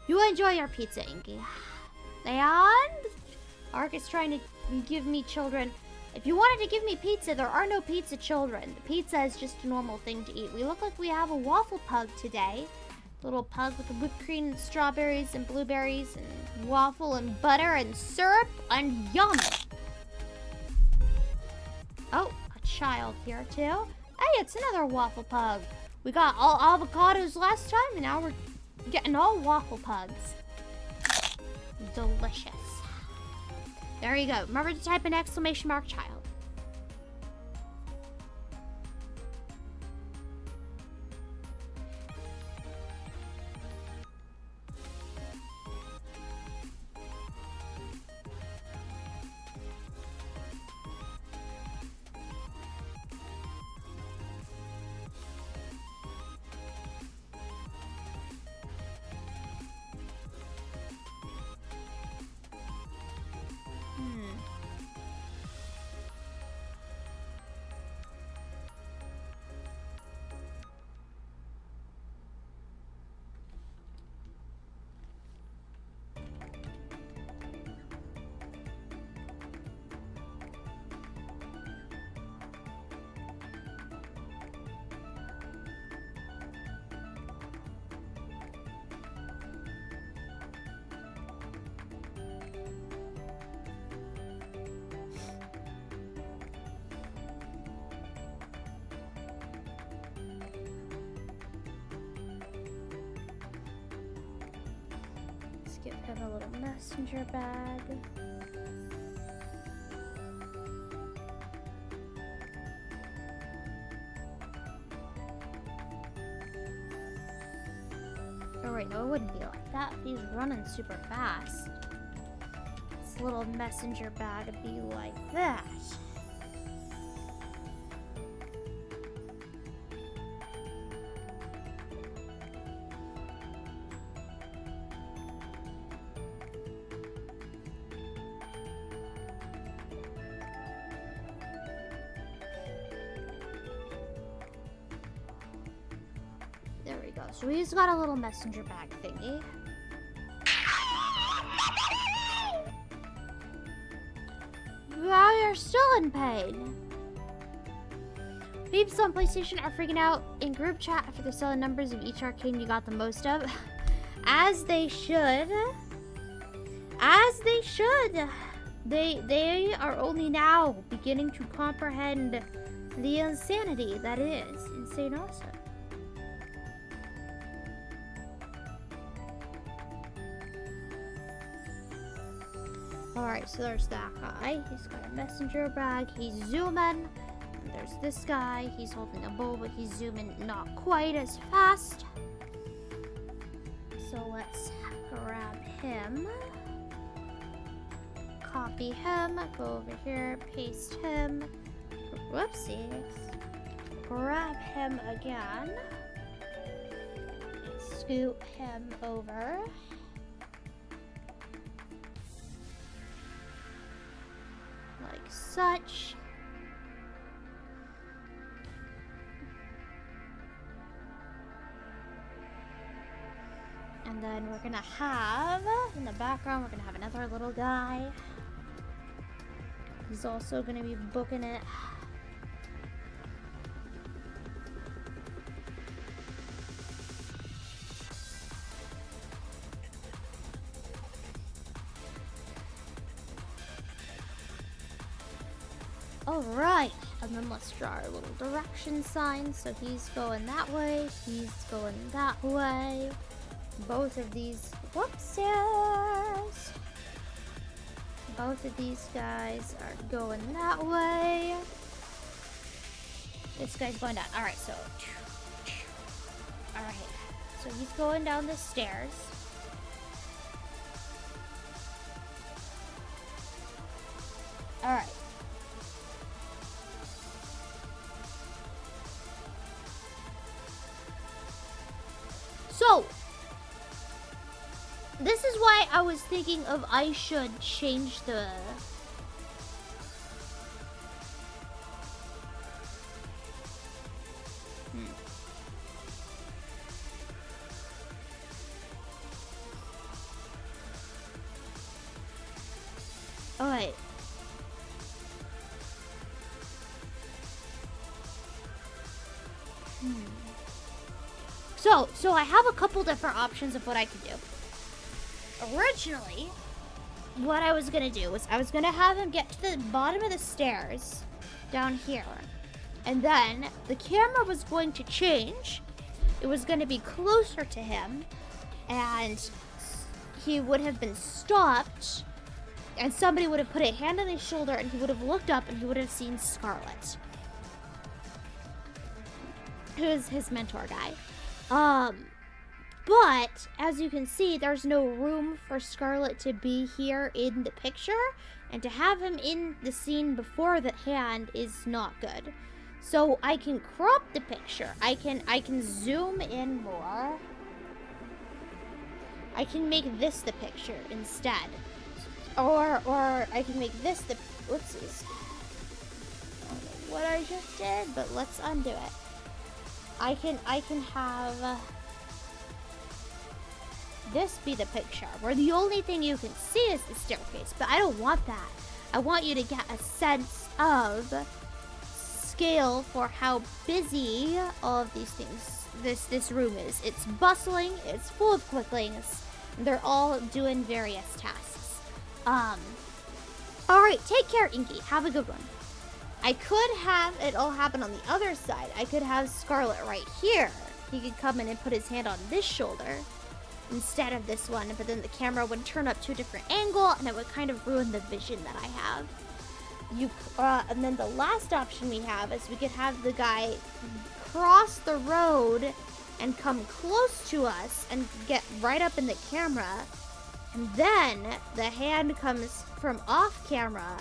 You enjoy your pizza, Inky. And Ark is trying to give me children. If you wanted to give me pizza, there are no pizza children. Pizza is just a normal thing to eat. We look like we have a waffle pug today. Little pug with whipped cream and strawberries and blueberries and waffle and butter and syrup and yum. Oh, a child here too. Hey, it's another waffle pug. We got all avocados last time and now we're getting all waffle pugs. Delicious. There you go. Remember to type an exclamation mark child. Give him a little messenger bag. Oh wait, no, it wouldn't be like that. He's running super fast. This little messenger bag would be like that. There we go. So he's got a little messenger bag thingy. Wow, you're still in pain. Peeps on PlayStation are freaking out in group chat after the selling numbers of each arcade you got the most of. As they should. As they should. They are only now beginning to comprehend the insanity that is Insane Awesome. Alright, so there's that guy. He's got a messenger bag. He's zooming. And there's this guy. He's holding a bowl, but he's zooming not quite as fast. So let's grab him. Copy him. Go over here. Paste him. Whoopsies. Grab him again. Scoot him over. Like such. And then we're gonna have, in the background, we're gonna have another little guy. He's also gonna be booking it. Alright, and then let's draw our little direction sign. So he's going that way, he's going that way. Both of these, whoopsies. Both of these guys are going that way. This guy's going down. Alright, so. Alright, so he's going down the stairs. Alright. So, this is why I was thinking of I should change the... Alright. So I have a couple different options of what I could do. Originally, what I was gonna do was I was gonna have him get to the bottom of the stairs down here. And then the camera was going to change. It was gonna be closer to him. And he would have been stopped. And somebody would have put a hand on his shoulder and he would have looked up and he would have seen Scarlet, who is his mentor guy. But as you can see, there's no room for Scarlet to be here in the picture, and to have him in the scene before the hand is not good. So I can crop the picture. I can zoom in more. I can make this the picture instead. Or I can make this the, whoopsies. I don't know what I just did, but let's undo it. I can have this be the picture, where the only thing you can see is the staircase, but I don't want that. I want you to get a sense of scale for how busy all of these things, this room is. It's bustling, it's full of quicklings, and they're all doing various tasks. Alright, take care, Inky. Have a good one. I could have it all happen on the other side. I could have Scarlet right here. He could come in and put his hand on this shoulder instead of this one, but then the camera would turn up to a different angle and it would kind of ruin the vision that I have. And then the last option we have is we could have the guy cross the road and come close to us and get right up in the camera, and then the hand comes from off camera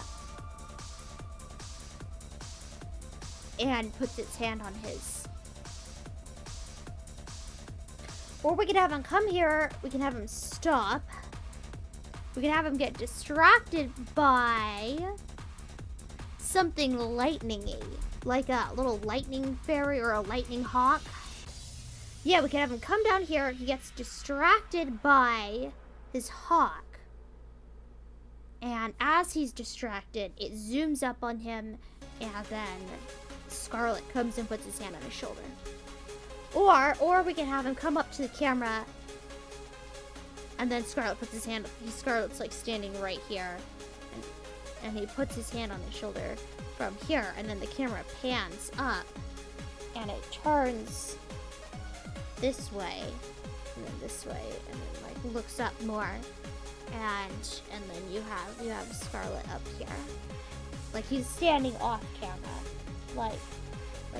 and puts its hand on his. Or we could have him come here, we can have him stop. We can have him get distracted by something lightning-y, like a little lightning fairy or a lightning hawk. Yeah, we can have him come down here, he gets distracted by his hawk. And as he's distracted, it zooms up on him, and then Scarlet comes and puts his hand on his shoulder. Or we can have him come up to the camera, and then Scarlet puts his hand, Scarlet's like standing right here, and he puts his hand on his shoulder from here, and then the camera pans up, and it turns this way, and then this way, and then like looks up more, and then you have Scarlet up here, like he's standing off camera, like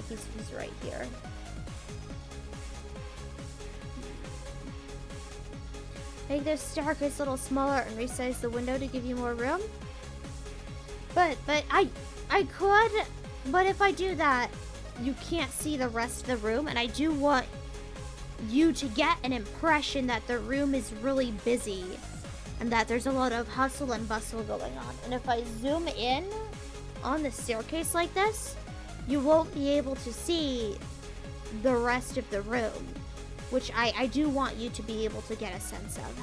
he's right here. Make this staircase a little smaller and resize the window to give you more room. But I could, but if I do that, you can't see the rest of the room, and I do want you to get an impression that the room is really busy and that there's a lot of hustle and bustle going on. And if I zoom in on the staircase like this, you won't be able to see the rest of the room, which I do want you to be able to get a sense of.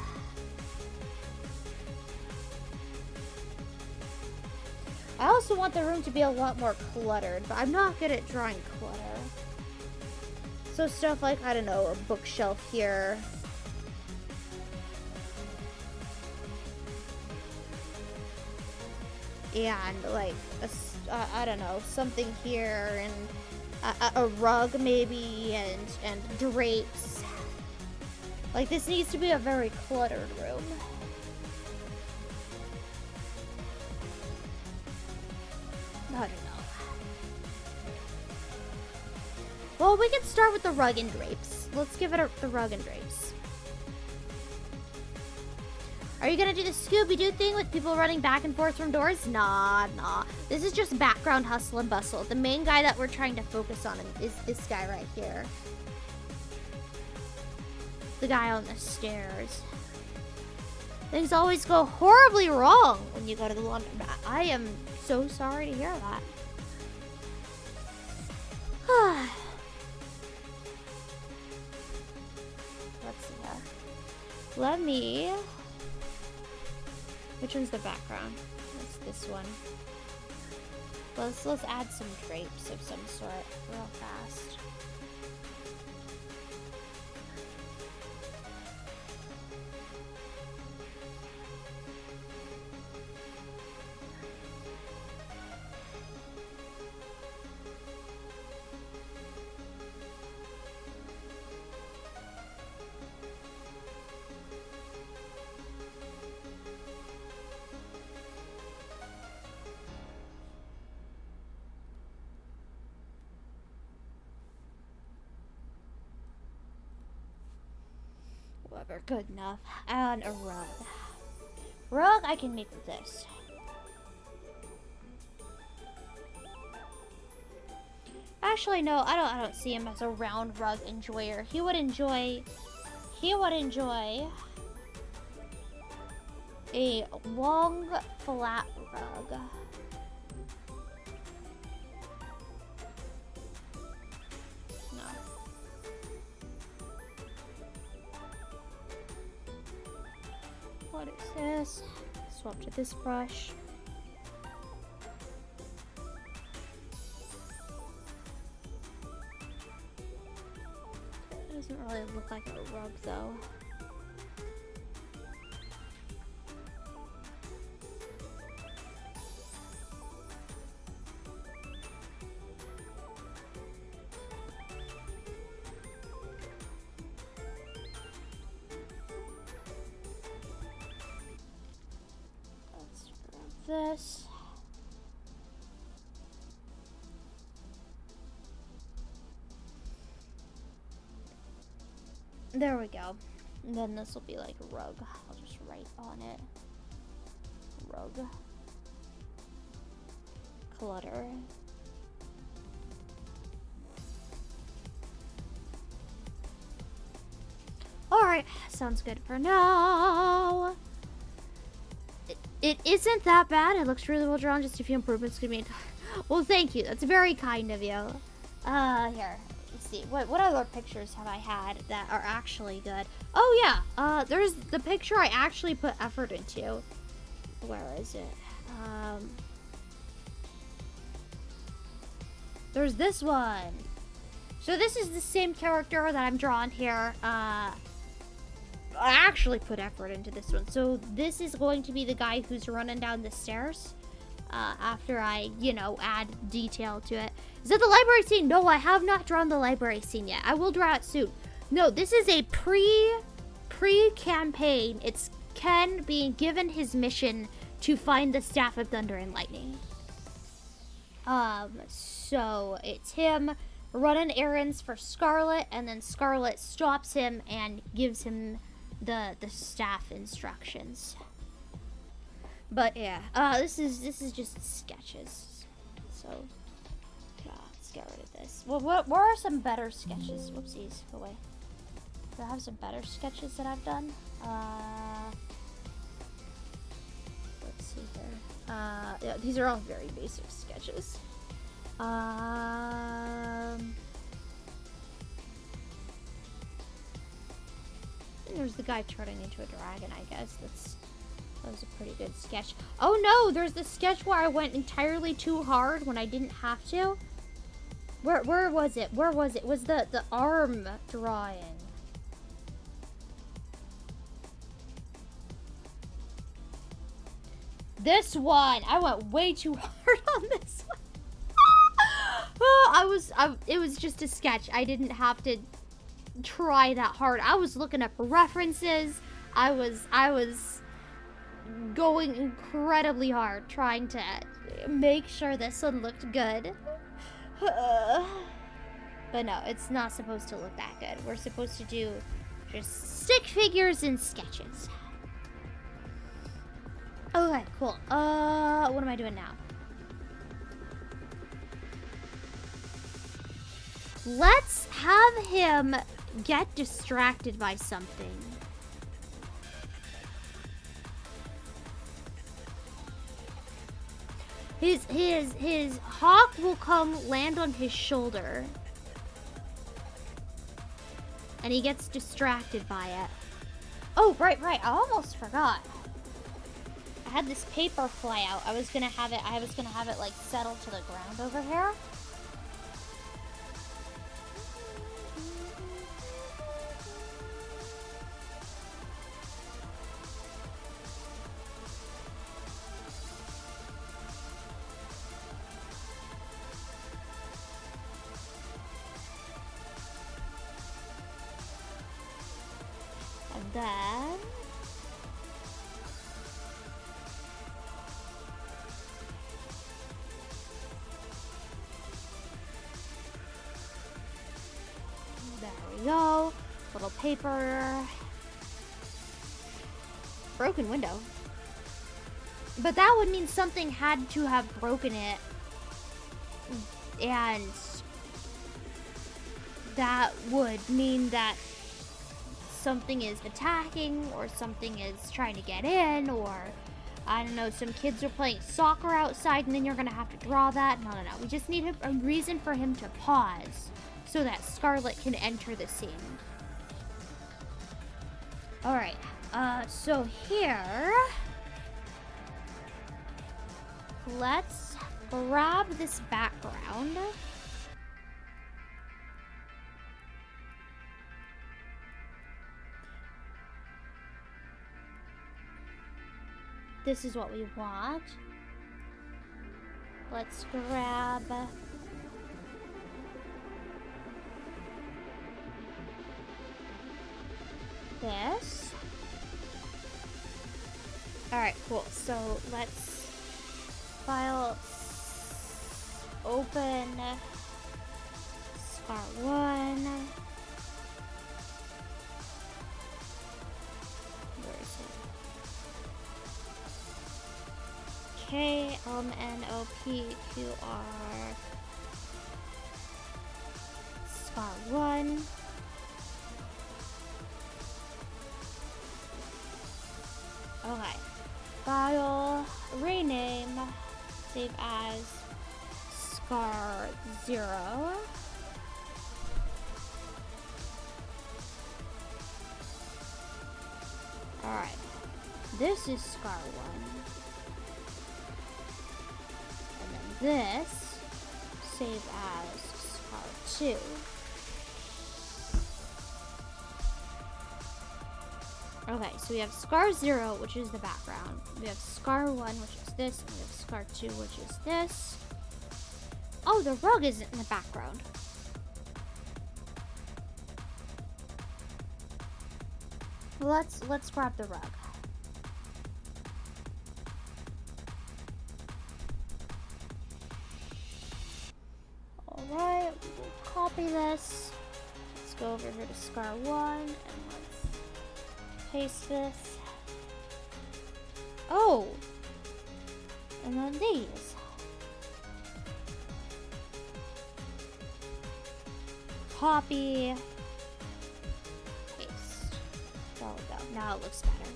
I also want the room to be a lot more cluttered, but I'm not good at drawing clutter. So stuff like, I don't know, a bookshelf here. And like I don't know, something here, and a rug maybe, and drapes. Like, this needs to be a very cluttered room. I don't know. Well, we can start with the rug and drapes. Let's give it the rug and drapes. Are you gonna do the Scooby-Doo thing with people running back and forth from doors? Nah. This is just background hustle and bustle. The main guy that we're trying to focus on is this guy right here. The guy on the stairs. Things always go horribly wrong when you go to the laundromat. I am so sorry to hear that. Let's see here. Let me... Which one's the background? It's this one. Let's add some drapes of some sort real fast. Whatever, good enough. And a rug. Rug I can make with this. Actually, no, I don't see him as a round rug enjoyer. He would enjoy a long, flat rug. What is this? Swap to this brush. It doesn't really look like a rug though. This. There we go. And then this will be like a rug. I'll just write on it. Rug. Clutter. Alright, sounds good for now. It isn't that bad. It looks really well drawn. Just a few improvements could be. Well, thank you. That's very kind of you. Here. Let's see. What other pictures have I had that are actually good? Oh yeah. There's the picture I actually put effort into. Where is it? There's this one. So this is the same character that I'm drawing here. I actually put effort into this one. So this is going to be the guy who's running down the stairs after I, add detail to it. Is that the library scene? No, I have not drawn the library scene yet. I will draw it soon. No, this is a pre-campaign. It's Ken being given his mission to find the Staff of Thunder and Lightning. So it's him running errands for Scarlet, and then Scarlet stops him and gives him the staff instructions. But yeah, this is just sketches. So yeah, let's get rid of this. Well, what are some better sketches? Whoopsies, go away. Do I have some better sketches that I've done? Let's see here. Yeah, these are all very basic sketches. There's the guy turning into a dragon, I guess. That was a pretty good sketch. Oh no, there's the sketch where I went entirely too hard when I didn't have to. Where was it? Where was it? Was the arm drawing? This one. I went way too hard on this one. it was just a sketch. I didn't have to try that hard. I was looking up references. I was going incredibly hard trying to make sure this one looked good. But no, it's not supposed to look that good. We're supposed to do just stick figures and sketches. Okay, cool. What am I doing now? Let's have him get distracted by something. His hawk will come land on his shoulder. And he gets distracted by it. Oh, right. I almost forgot. I had this paper fly out. I was gonna have it like settle to the ground over here. And then there we go. Little paper. Broken window. But that would mean something had to have broken it. And that would mean that something is attacking, or something is trying to get in, or I don't know, some kids are playing soccer outside, and then you're gonna have to draw that. No. We just need a reason for him to pause so that Scarlet can enter the scene. Alright, so here, let's grab this background. This is what we want. Let's grab this. Alright, cool. So let's file open Scar 1. Where is it? KLMNOPQR Scar 1. Okay. File, rename, save as Scar 0. Alright. This is Scar 1. And then this, save as Scar 2. Okay, so we have Scar 0, which is the background. We have Scar 1, which is this. And we have Scar 2, which is this. Oh, the rug isn't in the background. Let's grab the rug. Alright, we'll copy this. Let's go over here to Scar 1 and let's paste this. Oh! And then these. Copy. Paste. There we go. Now it looks better.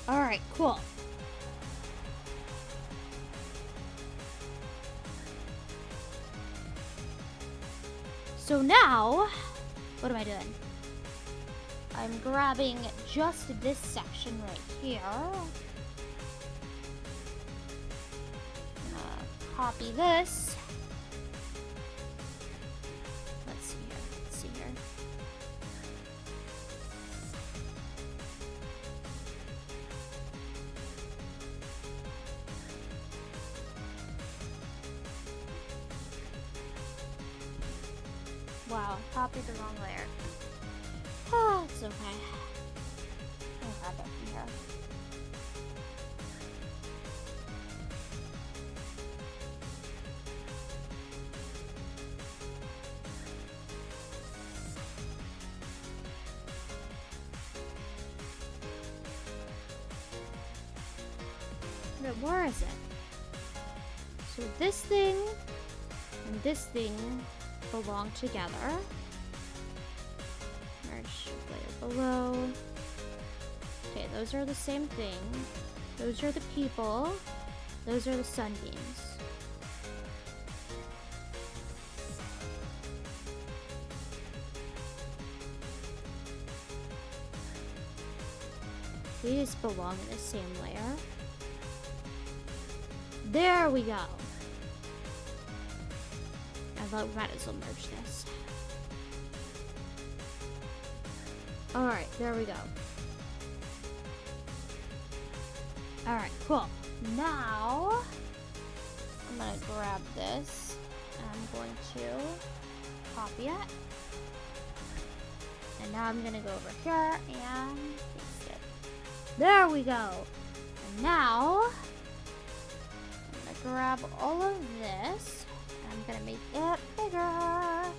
Alright, cool. So now, what am I doing? I'm grabbing just this section right here. Copy this. Let's see here. Wow, copied the wrong layer. Oh, it's okay. I'll grab that from here. But where is it? So this thing and this thing belong together. Merge layer below. Okay, those are the same thing. Those are the people. Those are the sunbeams. These belong in the same layer. There we go. I thought we might as well merge this. Alright, there we go. Alright, cool. Now, I'm gonna grab this. And I'm going to copy it. And now I'm gonna go over here and paste it. There we go. And now, grab all of this. I'm gonna make it bigger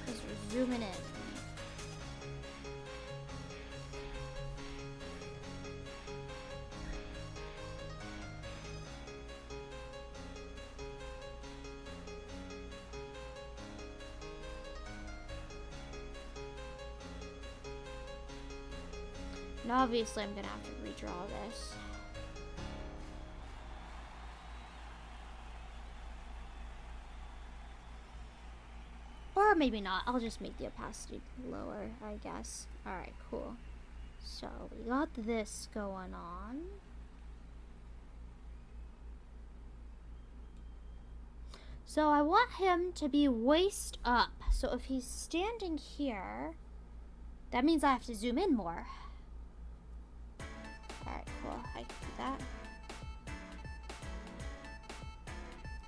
because we're zooming in. And obviously I'm gonna have to redraw this. Or maybe not. I'll just make the opacity lower, I guess. Alright, cool. So, we got this going on. So, I want him to be waist up. So, if he's standing here, that means I have to zoom in more. Alright, cool. I can do that.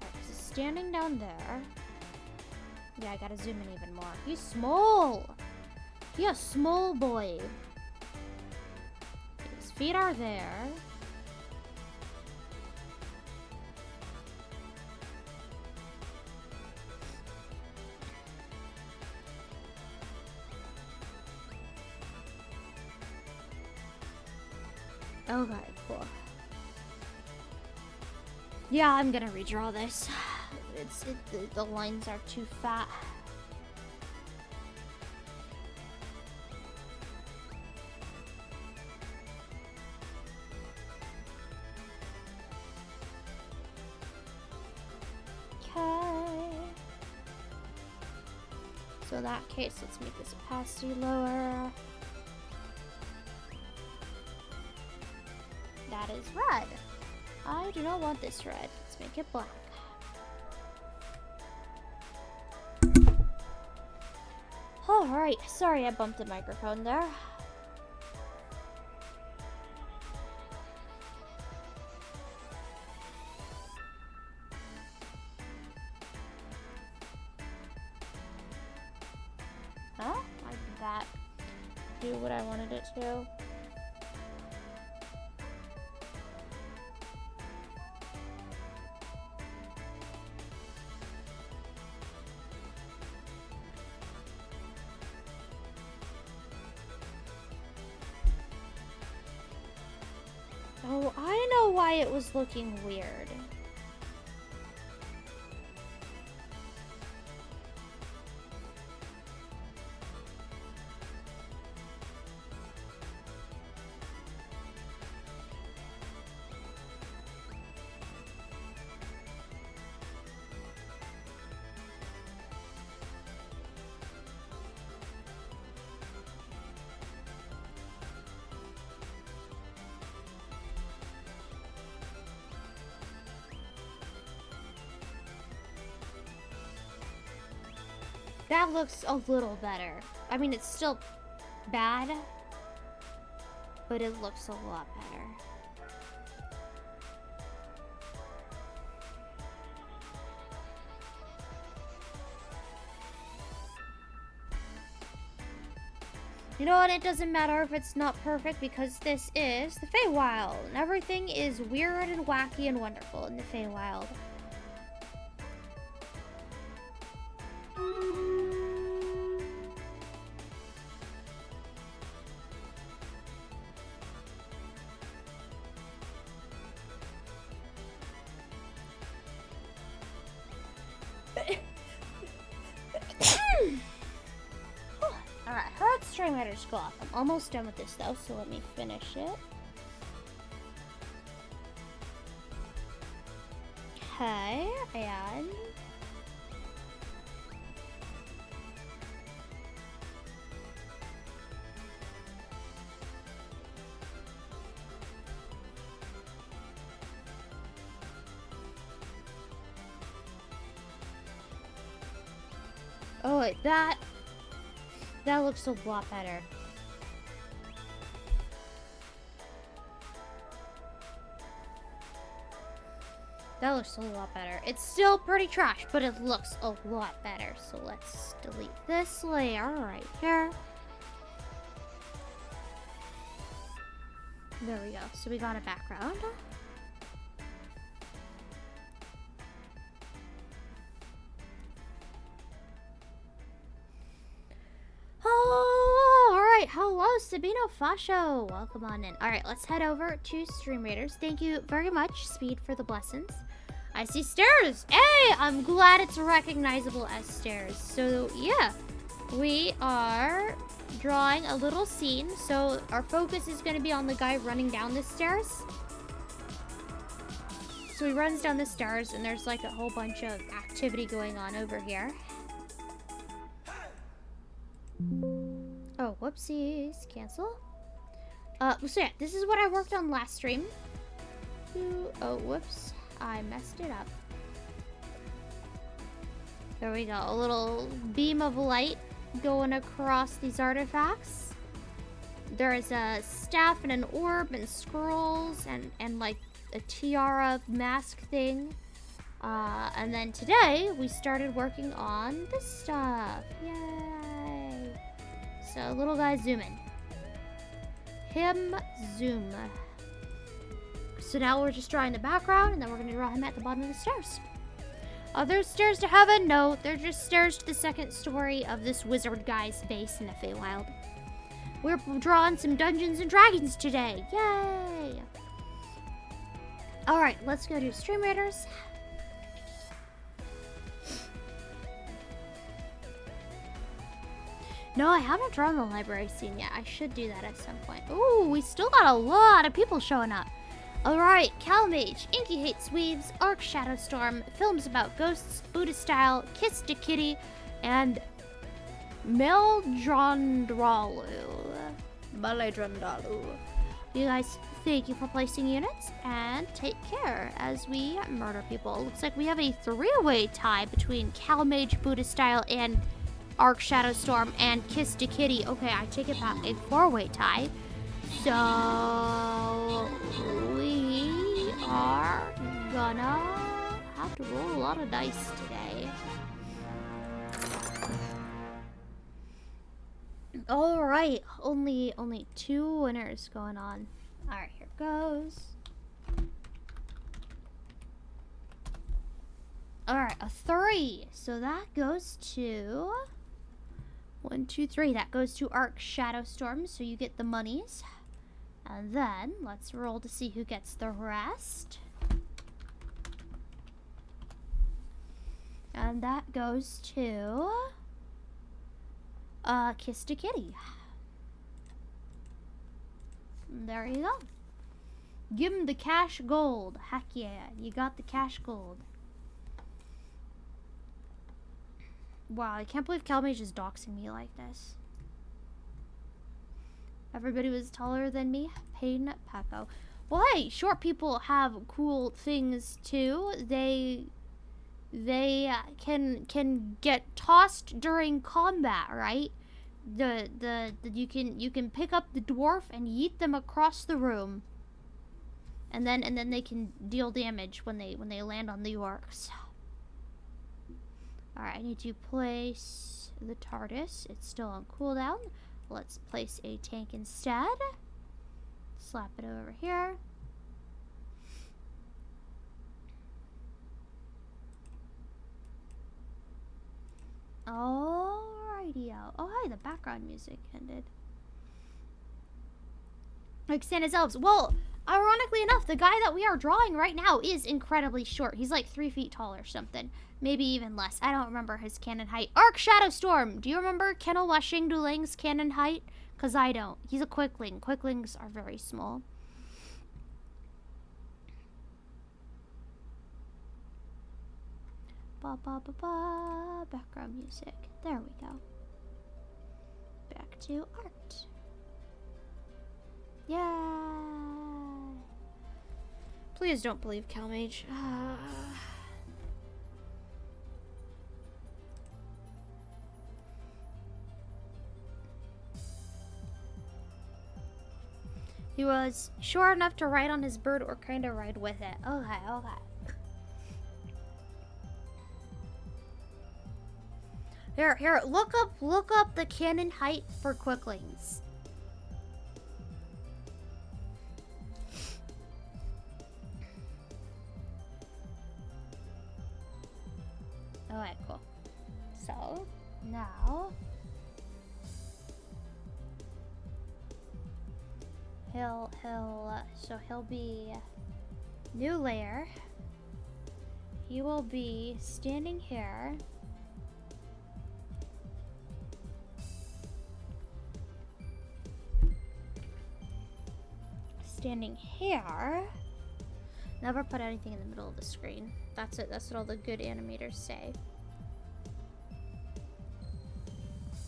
Alright, so standing down there. Yeah, I gotta zoom in even more. He's small! He's a small boy. His feet are there. Okay, cool. Yeah, I'm gonna redraw this. The lines are too fat. Okay. So in that case, let's make this opacity lower. That is red. I do not want this red. Let's make it black. Alright, sorry I bumped the microphone there. Huh? Why did that do what I wanted it to? Oh, I know why it was looking weird. That looks a little better. I mean, it's still bad, but it looks a lot better. You know what? It doesn't matter if it's not perfect because this is the Feywild. And everything is weird and wacky and wonderful in the Feywild. Alright, heard string writers go off. I'm almost done with this though, so let me finish it. Okay, and oh wait, that looks a lot better. That looks a lot better. It's still pretty trash, but it looks a lot better. So let's delete this layer right here. There we go. So we got a background. Oh, alright. Hello, Sabino Fascio. Welcome on in. Alright, let's head over to Stream Raiders. Thank you very much, Speed, for the blessings. I see stairs. Hey, I'm glad it's recognizable as stairs. So, yeah. We are drawing a little scene. So, our focus is going to be on the guy running down the stairs. So, he runs down the stairs, and there's like a whole bunch of activity going on over here. Oh, whoopsies. Cancel. So yeah, this is what I worked on last stream. Oh, whoops. I messed it up. There we go. A little beam of light going across these artifacts. There is a staff and an orb and scrolls and like a tiara mask thing. And then today we started working on this stuff. Yay! So little guy zoom in. Him zoom. So now we're just drawing the background, and then we're going to draw him at the bottom of the stairs. Are there stairs to heaven? No, they're just stairs to the second story of this wizard guy's base in the Feywild. We're drawing some Dungeons and Dragons today. Yay! Alright, let's go to Stream Raiders. No, I haven't drawn the library scene yet. I should do that at some point. Ooh, we still got a lot of people showing up. Alright, Calmage, Inky Hates Weaves, Ark Shadowstorm, Films About Ghosts, Buddha Style, Kiss to Kitty, and Meldrondralu. You guys, thank you for placing units, and take care as we murder people. It looks like we have a three-way tie between Calmage, Buddha Style, and Ark Shadowstorm, and Kiss to Kitty. Okay, I take it back. A four-way tie. So we are gonna have to roll a lot of dice today. All right, only two winners going on. All right, here goes. All right, a 3. So that goes to 1, 2, 3. That goes to Ark Shadowstorm. So you get the monies. And then, let's roll to see who gets the rest. And that goes to Kiss to Kitty. And there you go. Give him the cash gold. Heck yeah, you got the cash gold. Wow, I can't believe Calmage is doxing me like this. Everybody was taller than me. Pain Paco. Well, hey, short people have cool things too. They can get tossed during combat, right? You can pick up the dwarf and yeet them across the room. And then they can deal damage when they land on the orcs. All right, I need to place the TARDIS. It's still on cooldown. let's place a tank instead. Slap it over here. Alrighty-o. Oh, hi, the background music ended. Like Santa's elves. Well, ironically enough, the guy that we are drawing right now is incredibly short. He's like 3 feet tall or something. Maybe even less. I don't remember his canon height. Arc Shadowstorm! Do you remember Kennel Washing Duling's canon height? Because I don't. He's a quickling. Quicklings are very small. Ba ba ba ba. Background music. There we go. Back to art. Yay! Please don't believe CalMage. He was sure enough to ride on his bird or kind of ride with it. Okay, okay. Here, look up the canon height for quicklings. Alright, cool. So, now he'll be new layer. He will be standing here. Standing here. Never put anything in the middle of the screen. That's it. That's what all the good animators say.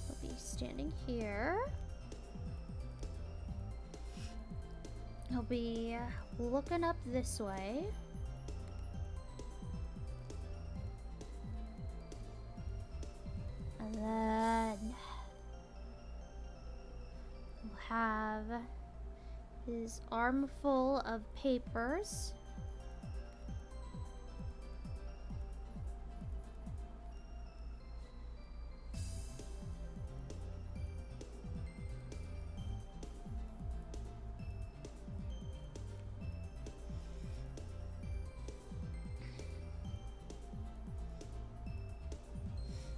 He'll be standing here. He'll be looking up this way. And then we'll have his arm full of papers.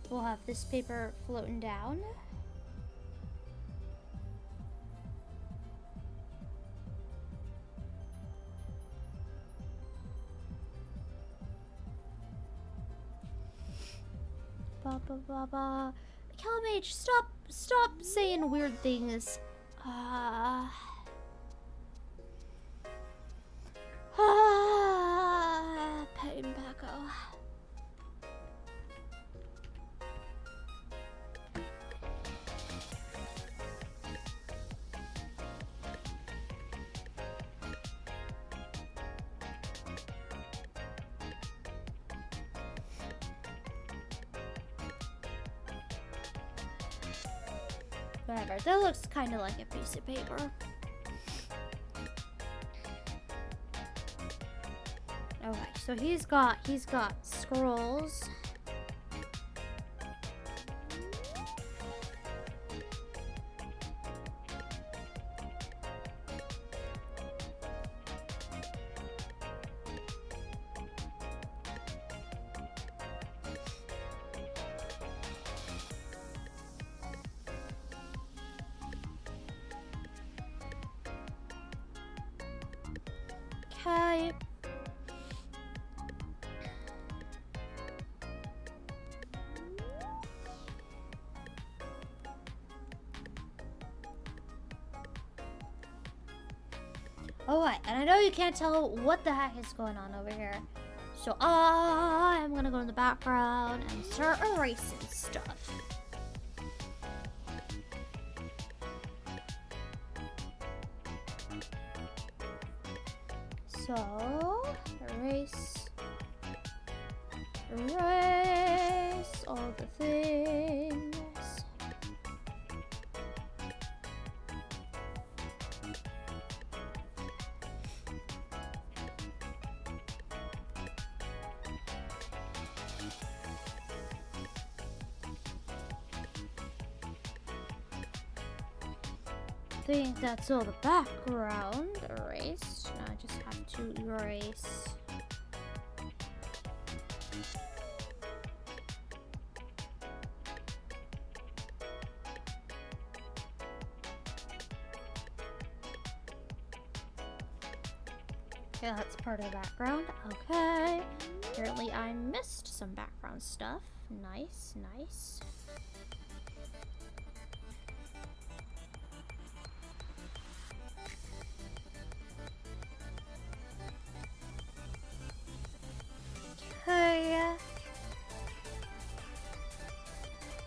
We'll have this paper floating down. Ba ba ba ba. CalMage, stop saying weird things. Pain Paco. Whatever, that looks kind of like a piece of paper. Okay, so he's got scrolls. Okay. Alright, and I know you can't tell what the heck is going on over here. So I'm gonna go in the background and start erasing stuff. So, erase all the things. think that's all the background erased. Now I just have to erase. Okay, that's part of the background. Okay. Apparently I missed some background stuff. Nice, nice. Okay.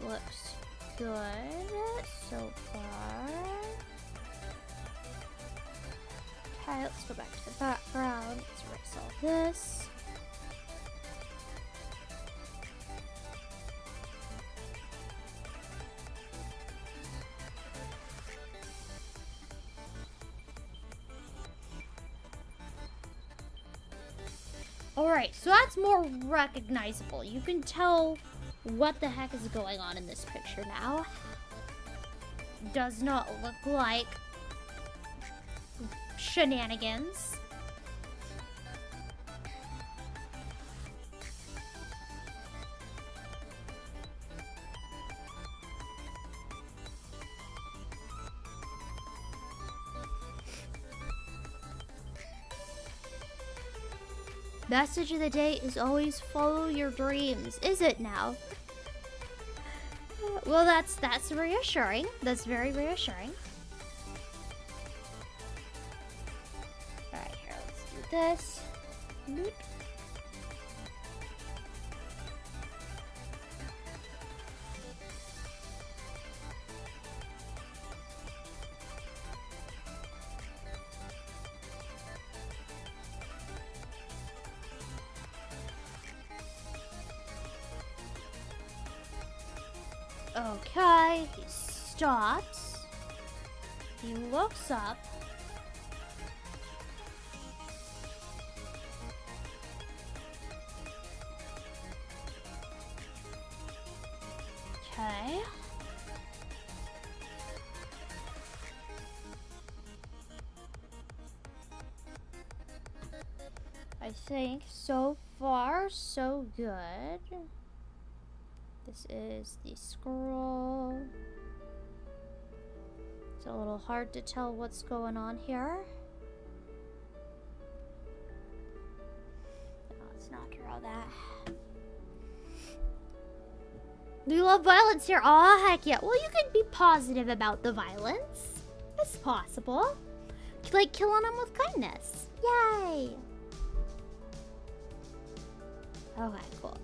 Looks good so far. Okay, let's go back to the background. Let's erase all this. Alright, so that's more recognizable. You can tell what the heck is going on in this picture now. Does not look like shenanigans. Message of the day is always follow your dreams. Is it now? Well, that's reassuring. That's very reassuring. Alright, here, let's do this. Nope. Okay, he stops. He looks up. Okay. I think so far, so good. This is the scroll. It's a little hard to tell what's going on here. No, let's not draw that. We love violence here. Oh, heck yeah. Well, you can be positive about the violence. It's possible. Like killing them with kindness. Yay. Okay, cool.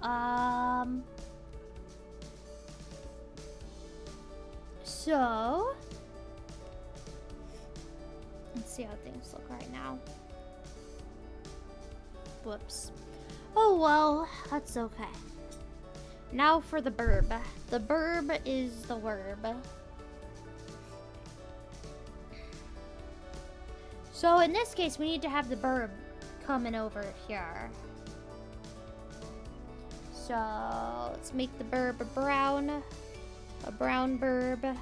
So, let's see how things look right now. Whoops. Oh well, that's okay. Now for the burb. The burb is the verb. So in this case, we need to have the burb coming over here. So let's make the burb a brown burb.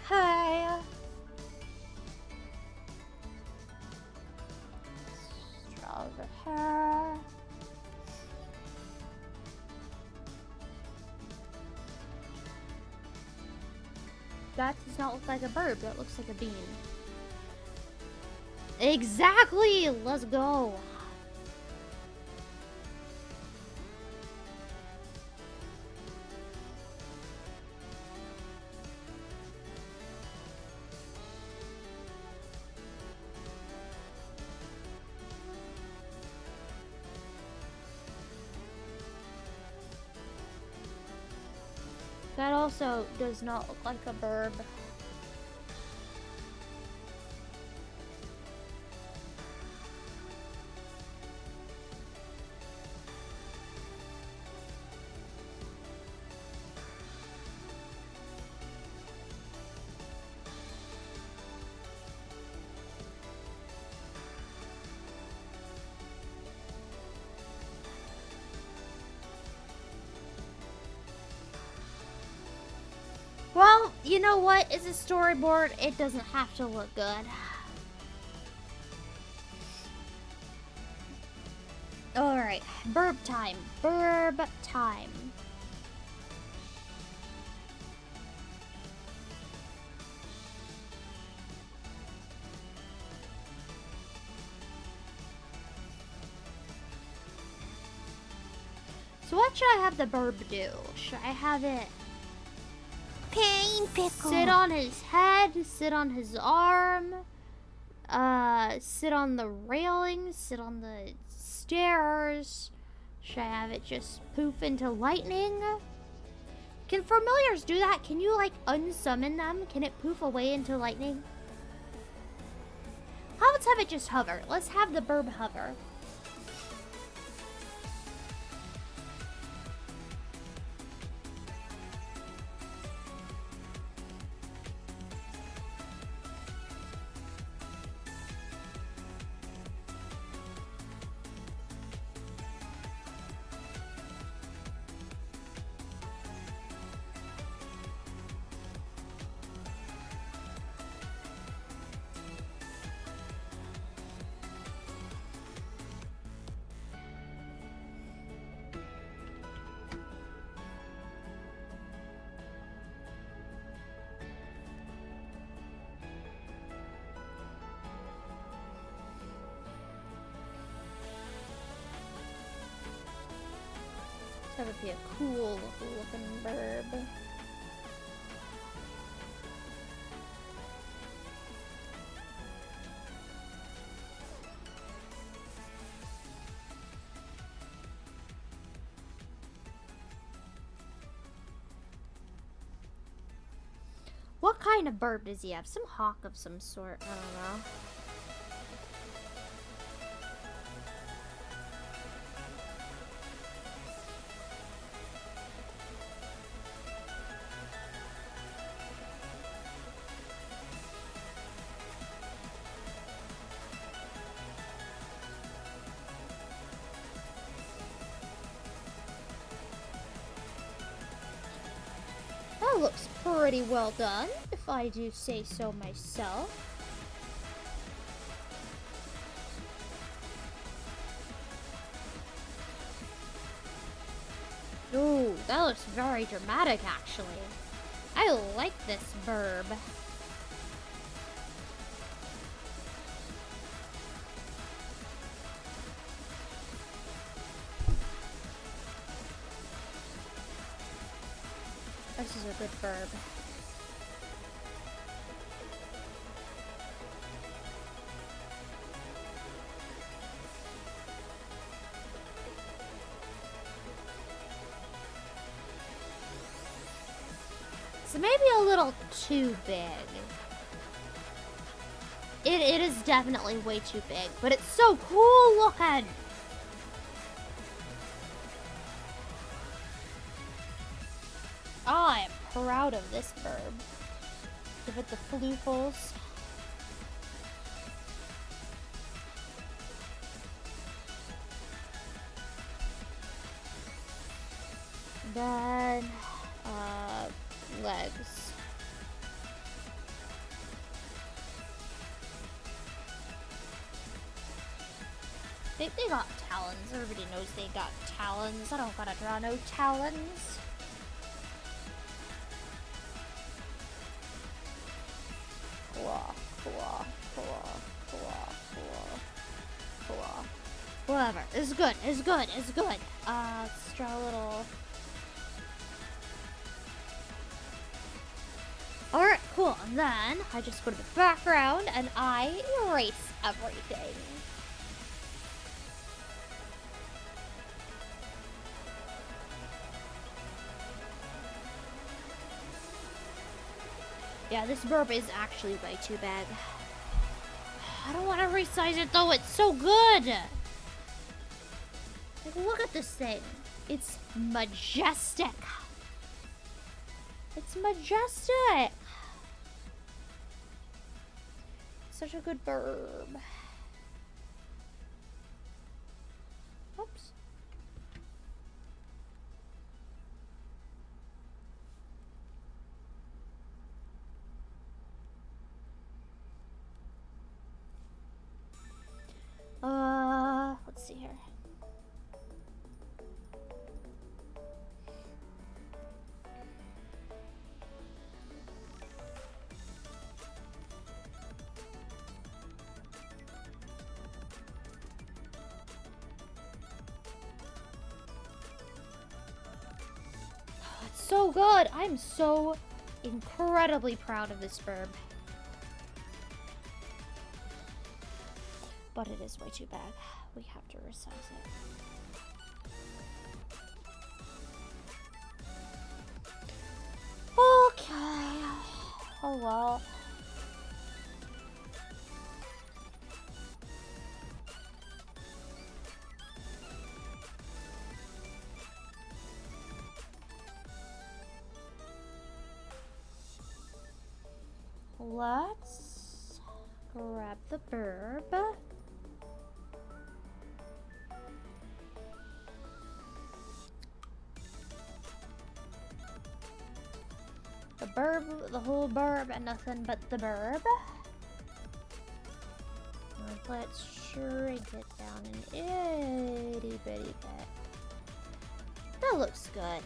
Okay. Let's draw over here. That does not look like a bird. That looks like a bean. Exactly! Let's go. That also does not look like a burb. you know what? It's a storyboard. It doesn't have to look good. Alright, burb time. Burb time. So what should I have the burb do? Should I have it Pain pickle. sit on his head, sit on his arm, sit on the railing, sit on the stairs? Should I have it just poof into lightning? Can familiars do that? Can you like unsummon them? Can it poof away into lightning? Let's have it just hover. Let's have the burb hover. That would be a cool looking burb. What kind of burb does he have? Some hawk of some sort. I don't know. That looks pretty well done, if I do say so myself. Ooh, that looks very dramatic, actually. I like this burb. This is a good burb. So maybe a little too big. It is definitely way too big, but it's so cool looking. I am proud of this burb. Give it the floofles. Then, legs. They got talons. Everybody knows they got talons. I don't gotta draw no talons. Claw, claw, claw, claw, claw, claw. Whatever. It's good. It's good. It's good. Let's draw a little. Alright, cool. And then I just go to the background and I erase everything. Yeah, this burb is actually way too big. I don't want to resize it though, it's so good! Like, look at this thing. It's majestic. It's majestic. Such a good burb. Oops. Let's see here. Oh, it's so good. I'm so incredibly proud of this verb. But it is way too bad. We have to resize it. Okay. Oh well. Let's grab the verb. The verb, the whole verb, and nothing but the verb. Let's shrink it down an itty bitty bit. That looks good.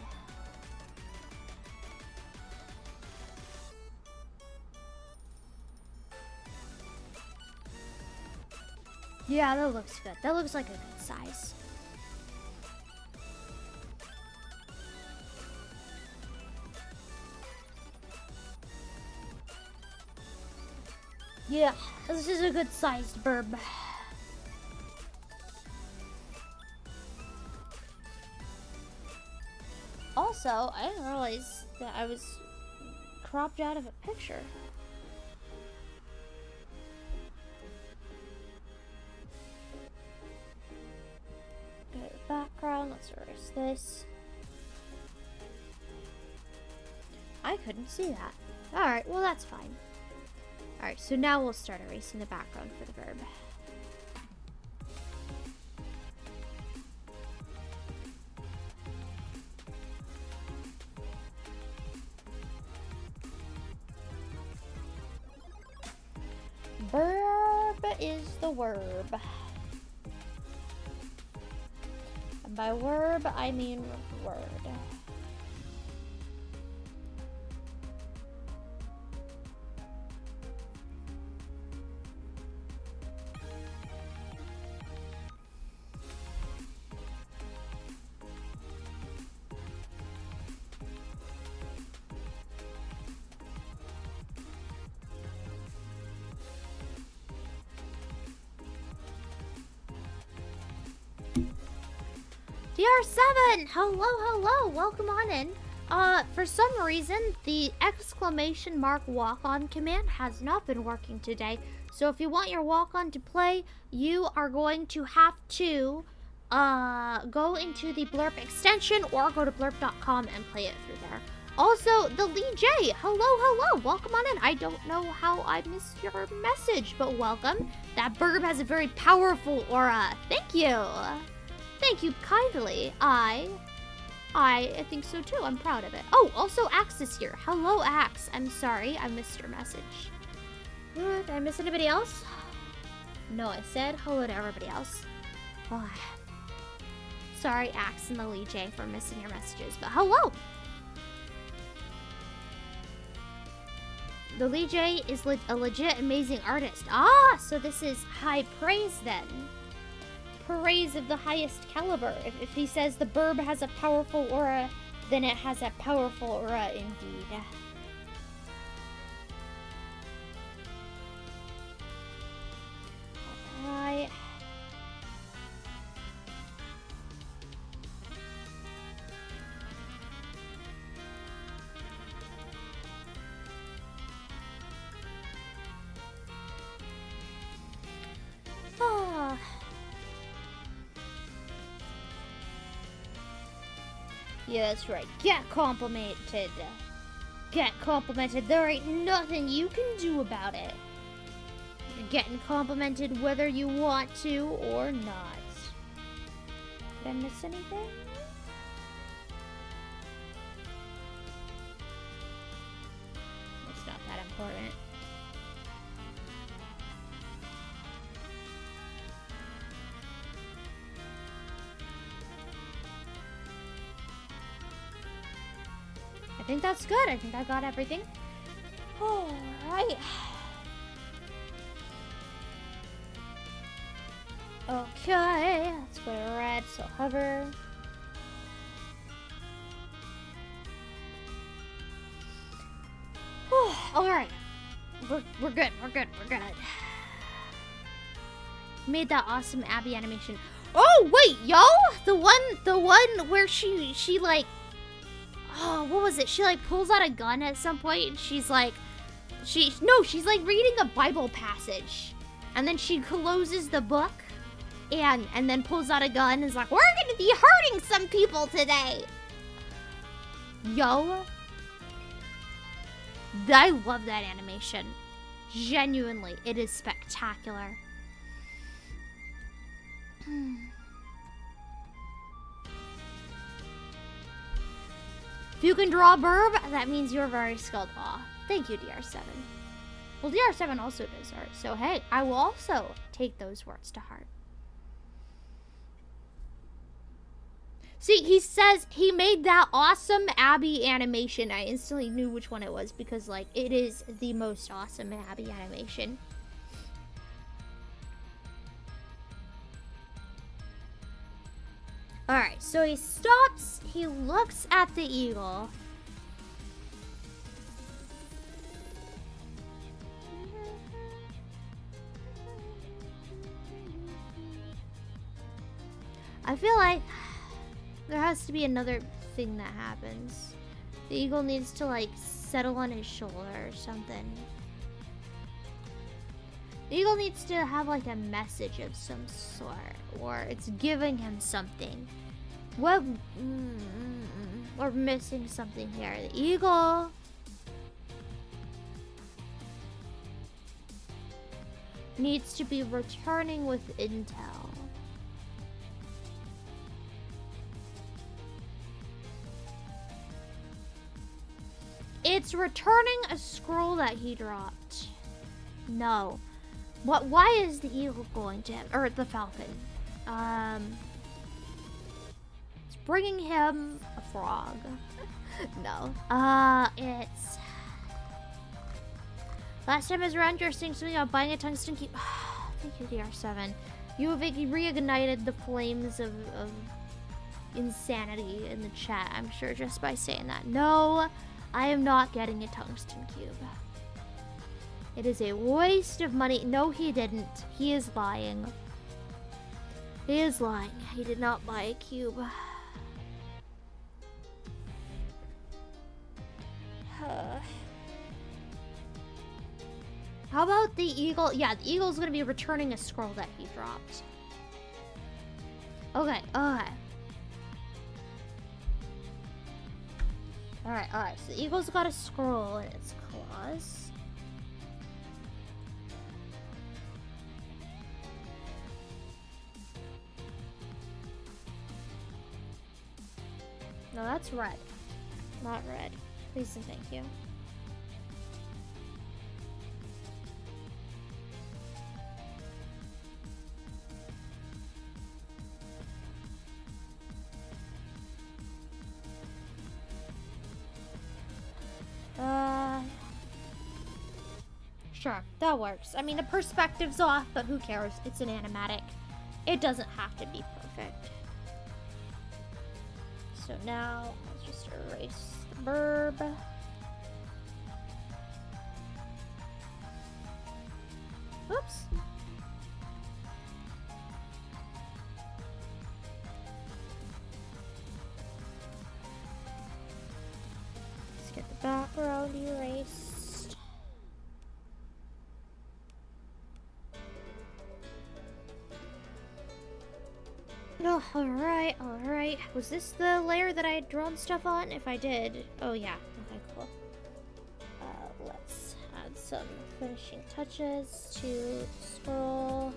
Yeah, that looks good. That looks like a good size. Yeah, this is a good sized verb. Also, I didn't realize that I was cropped out of a picture. Go to the background, let's erase this. I couldn't see that. Alright, well that's fine. Alright, so now we'll start erasing the background for the verb. Verb is the verb. And by verb, I mean word. DR7! Hello, hello! Welcome on in. For some reason, the exclamation mark walk-on command has not been working today. So if you want your walk-on to play, you are going to have to go into the Blurb extension or go to blurb.com and play it through there. Also, the Lee J, hello, hello, welcome on in. I don't know how I missed your message, but welcome. That verb has a very powerful aura. Thank you. Thank you kindly. I think so too. I'm proud of it. Oh, also Axe is here. Hello, Axe. I'm sorry, I missed your message. Did I miss anybody else? No, I said hello to everybody else. Oh. Sorry, Axe and the Lee J, for missing your messages, but hello. The Lee J is a legit amazing artist. Ah, so this is high praise then. Praise of the highest caliber. If he says the verb has a powerful aura, then it has a powerful aura indeed. Alright. Ah. Yeah, that's right. Get complimented. Get complimented. There ain't nothing you can do about it. You're getting complimented whether you want to or not. Did I miss anything? It's not that important. think that's good. I think I got everything. All right. Okay, let's go to red, so hover. All right, we're good. Made that awesome Abby animation. Oh wait, yo, the one where she like, oh, what was it? She like pulls out a gun at some point, and she's like like reading a Bible passage, and then she closes the book, and then pulls out a gun and is like, we're gonna be hurting some people today. Yo, I love that animation. Genuinely, it is spectacular. If you can draw burb, that means you're very skilled. Aw, thank you, DR7. Well, DR7 also does art, so hey, I will also take those words to heart. See, he says he made that awesome Abby animation. I instantly knew which one it was because, like, it is the most awesome Abby animation. Alright, so he stops, he looks at the eagle. I feel like there has to be another thing that happens. The eagle needs to, like, settle on his shoulder or something. The eagle needs to have, like, a message of some sort, or it's giving him something. What? We're missing something here. The eagle needs to be returning with intel. It's returning a scroll that he dropped. No. What? Why is the eagle going to him? Or the falcon? It's bringing him a frog. No. It's... Last time I was around, you were saying something about buying a tungsten cube. Thank you, DR7. You have reignited the flames of insanity in the chat, I'm sure, just by saying that. No, I am not getting a tungsten cube. It is a waste of money. No, he didn't. He is lying. He is lying. He did not buy a cube. How about the eagle? Yeah, the eagle's gonna be returning a scroll that he dropped. Okay, okay. Alright, so the eagle's got a scroll in its claws. No, that's red. Not red. Please and thank you. Sure, that works. I mean, the perspective's off, but who cares? It's an animatic. It doesn't have to be perfect. So now, let's just erase the burb. Oops. Let's get the background erased. Oh, alright. Was this the layer that I had drawn stuff on? If I did, oh yeah, okay, cool. Let's add some finishing touches to scroll.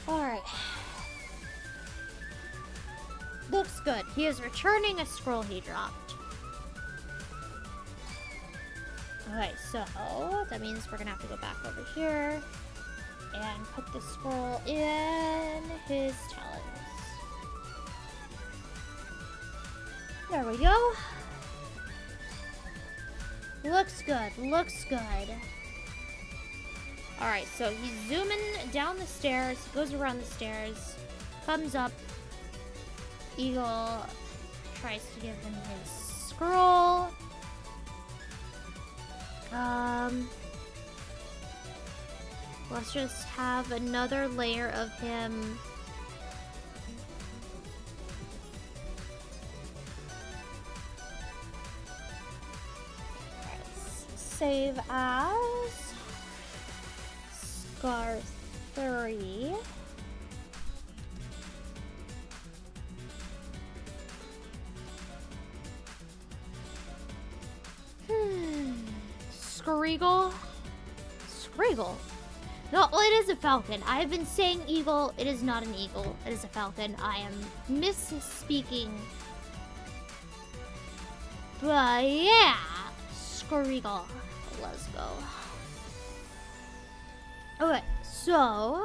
Alright. Looks good. He is returning a scroll he dropped. Okay, so that means we're gonna have to go back over here and put the scroll in his talons. There we go. Looks good, looks good. Alright, so he's zooming down the stairs, goes around the stairs, comes up. Eagle tries to give him his scroll. Let's just have another layer of him. Save as Scar 3. Screagle? Screagle? No, well, it is a falcon. I have been saying eagle. It is not an eagle. It is a falcon. I am misspeaking. But yeah, Screagle. Let's go. Okay, so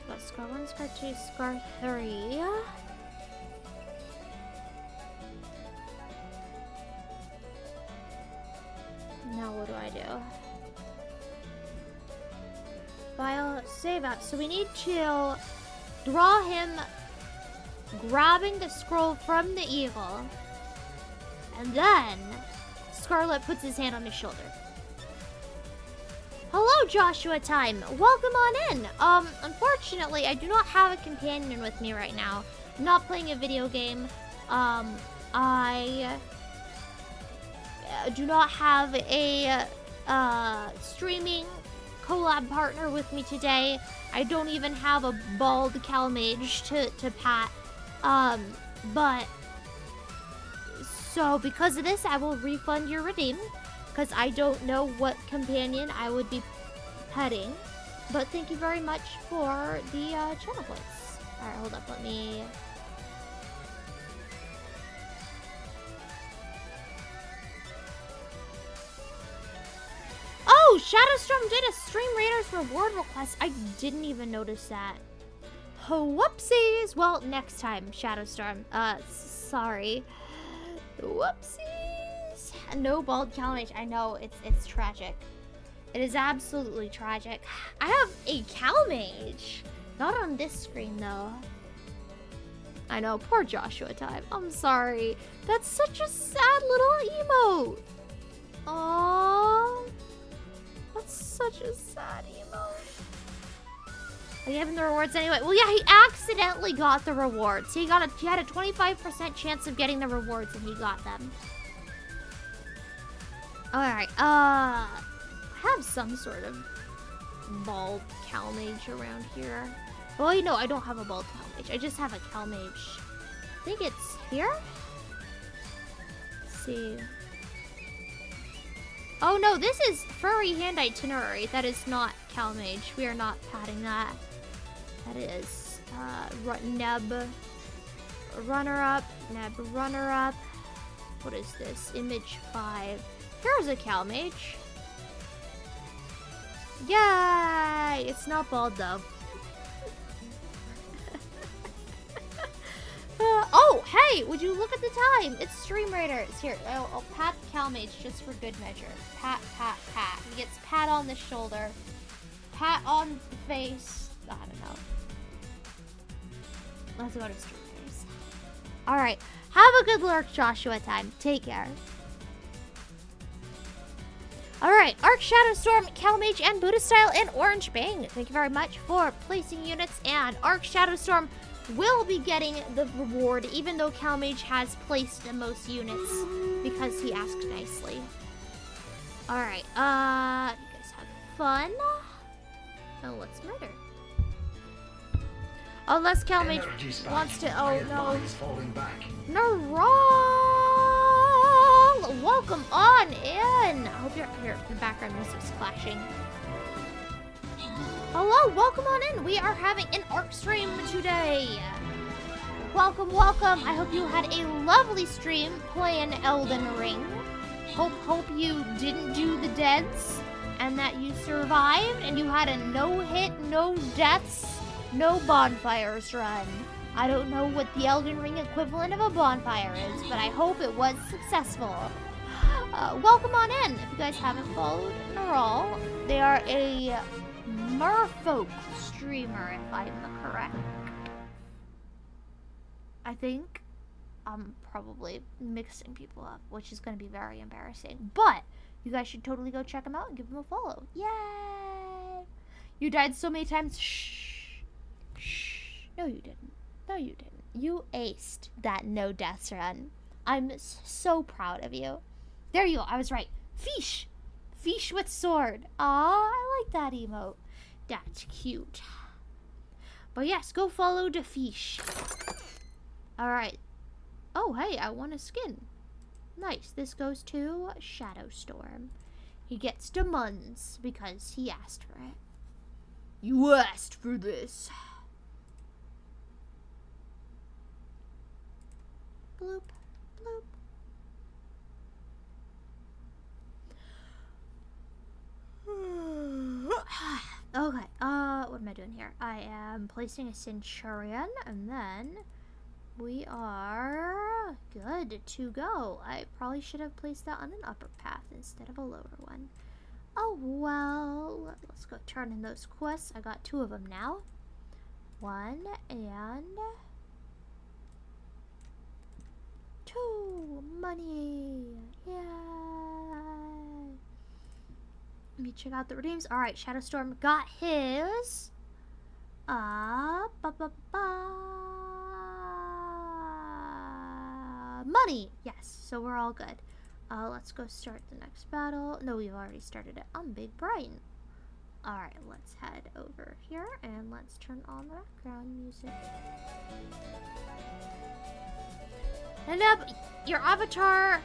got Scar 1, Scar 2, Scar 3. Now what do I do? File, save out. So we need to draw him grabbing the scroll from the eagle. And then Scarlet puts his hand on his shoulder. Hello, Joshua Time. Welcome on in. Unfortunately, I do not have a companion with me right now. I'm not playing a video game. I do not have a streaming collab partner with me today. I don't even have a bald CalMage to pat. But so because of this, I will refund your redeem because I don't know what companion I would be petting. But thank you very much for the channel points. All right, hold up. Let me. Oh, Shadowstorm did a Stream Raiders reward request. I didn't even notice that. Whoopsies. Well, next time, Shadowstorm. Sorry. Whoopsies. No bald CalMage. I know, it's tragic. It is absolutely tragic. I have a CalMage. Not on this screen, though. I know, poor Joshua Time. I'm sorry. That's such a sad little emote. Aww. That's such a sad emote. I gave him the rewards anyway. Well, yeah, he accidentally got the rewards. He had a 25% chance of getting the rewards, and he got them. All right. I have some sort of bald CalMage around here. Oh, wait, no, I don't have a bald CalMage. I just have a CalMage. I think it's here. Let's see. Oh no, this is Furry Hand Itinerary. That is not CalMage. We are not patting that. That is Neb Runner-Up. Neb Runner-Up. What is this? Image 5. Here's a CalMage. Yay! It's not bald though. Oh, hey! Would you look at the time? It's Stream Raiders. Here, I'll pat CalMage just for good measure. Pat, pat, pat. He gets pat on the shoulder. Pat on the face. I don't know. Let's go to Stream Raiders. Alright. Have a good lurk, Joshua Time. Take care. Alright. Arc Shadowstorm, CalMage, and Buddha Style, and Orange Bang. Thank you very much for placing units. And Arc Shadowstorm will be getting the reward, even though CalMage has placed the most units because he asked nicely. Alright, you guys have fun. Now let's murder. Unless CalMage wants to. Oh no. No, wrong! Welcome on in! I hope you're here. The background music's clashing. Hello, welcome on in. We are having an ARK stream today. Welcome, welcome. I hope you had a lovely stream playing Elden Ring. Hope you didn't do the deaths and that you survived and you had a no hit, no deaths, no bonfires run. I don't know what the Elden Ring equivalent of a bonfire is, but I hope it was successful. Welcome on in. If you guys haven't followed Neural, they are a merfolk streamer, if I'm correct. I think I'm probably mixing people up, which is going to be very embarrassing. But you guys should totally go check them out and give them a follow. Yay! You died so many times. Shh. Shh. No, you didn't. No, you didn't. You aced that no deaths run. I'm so proud of you. There you go. I was right. Fish. Fish with sword. Aw, I like that emote. That's cute. But yes, go follow the fish. Alright. Oh, hey, I want a skin. Nice. This goes to Shadowstorm. He gets the muns because he asked for it. You asked for this. Bloop, bloop. Okay, what am I doing here? I am placing a Centurion, and then we are good to go. I probably should have placed that on an upper path instead of a lower one. Oh, well, let's go turn in those quests. I got 2 of them now. 1 and 2 money. Yeah. Let me check out the redeems. All right, Shadowstorm got his. Money. Yes, so we're all good. Let's go start the next battle. No, we've already started it on Big Brian. All right, let's head over here and let's turn on the background music. And your avatar.